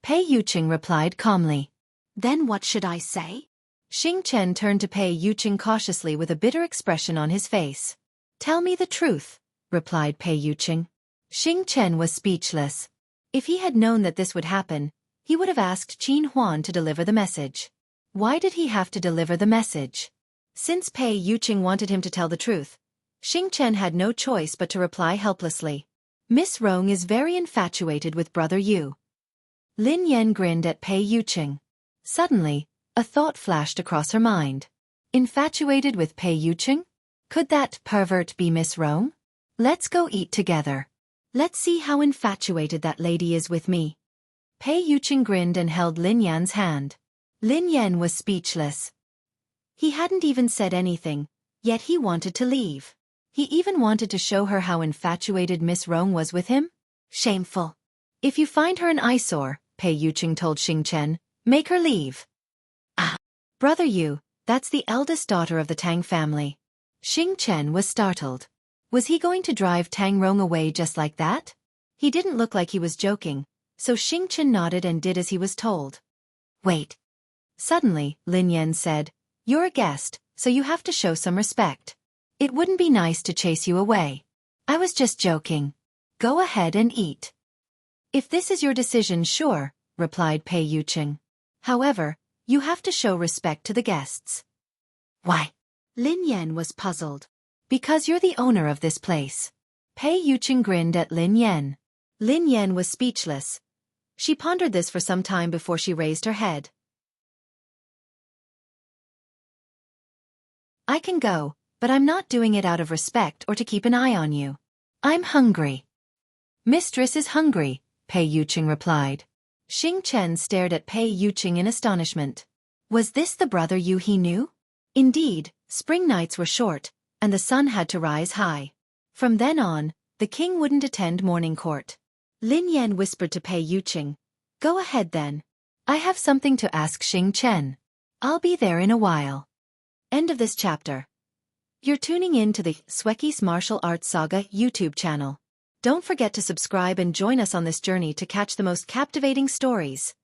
S1: Pei Yuqing replied calmly. Then what should I say? Xing Chen turned to Pei Yuqing cautiously with a bitter expression on his face. Tell me the truth, replied Pei Yuqing. Xing Chen was speechless. If he had known that this would happen, he would have asked Qin Huan to deliver the message. Why did he have to deliver the message? Since Pei Yuqing wanted him to tell the truth, Xing Chen had no choice but to reply helplessly. Miss Rong is very infatuated with Brother Yu. Lin Yan grinned at Pei Yuqing. Suddenly, a thought flashed across her mind. Infatuated with Pei Yuqing? Could that pervert be Miss Rong? Let's go eat together. Let's see how infatuated that lady is with me. Pei Yuqing grinned and held Lin Yan's hand. Lin Yan was speechless. He hadn't even said anything, yet he wanted to leave. He even wanted to show her how infatuated Miss Rong was with him. Shameful. If you find her an eyesore, Pei Yuqing told Xing Chen, make her leave. Ah, Brother Yu, that's the eldest daughter of the Tang family. Xing Chen was startled. Was he going to drive Tang Rong away just like that? He didn't look like he was joking, so Xing Chen nodded and did as he was told. Wait. Suddenly, Lin Yan said, you're a guest, so you have to show some respect. It wouldn't be nice to chase you away. I was just joking. Go ahead and eat. If this is your decision, sure, replied Pei Yuqing. However, you have to show respect to the guests. Why? Lin Yan was puzzled. Because you're the owner of this place. Pei Yuqing grinned at Lin Yan. Lin Yan was speechless. She pondered this for some time before she raised her head. I can go, but I'm not doing it out of respect or to keep an eye on you. I'm hungry. Mistress is hungry, Pei Yuqing replied. Xing Chen stared at Pei Yuqing in astonishment. Was this the Brother Yu he knew? Indeed, spring nights were short, and the sun had to rise high. From then on, the king wouldn't attend morning court. Lin Yan whispered to Pei Yuqing. Go ahead then. I have something to ask Xing Chen. I'll be there in a while. End of this chapter. You're tuning in to the Xueqi's Martial Arts Saga YouTube channel. Don't forget to subscribe and join us on this journey to catch the most captivating stories.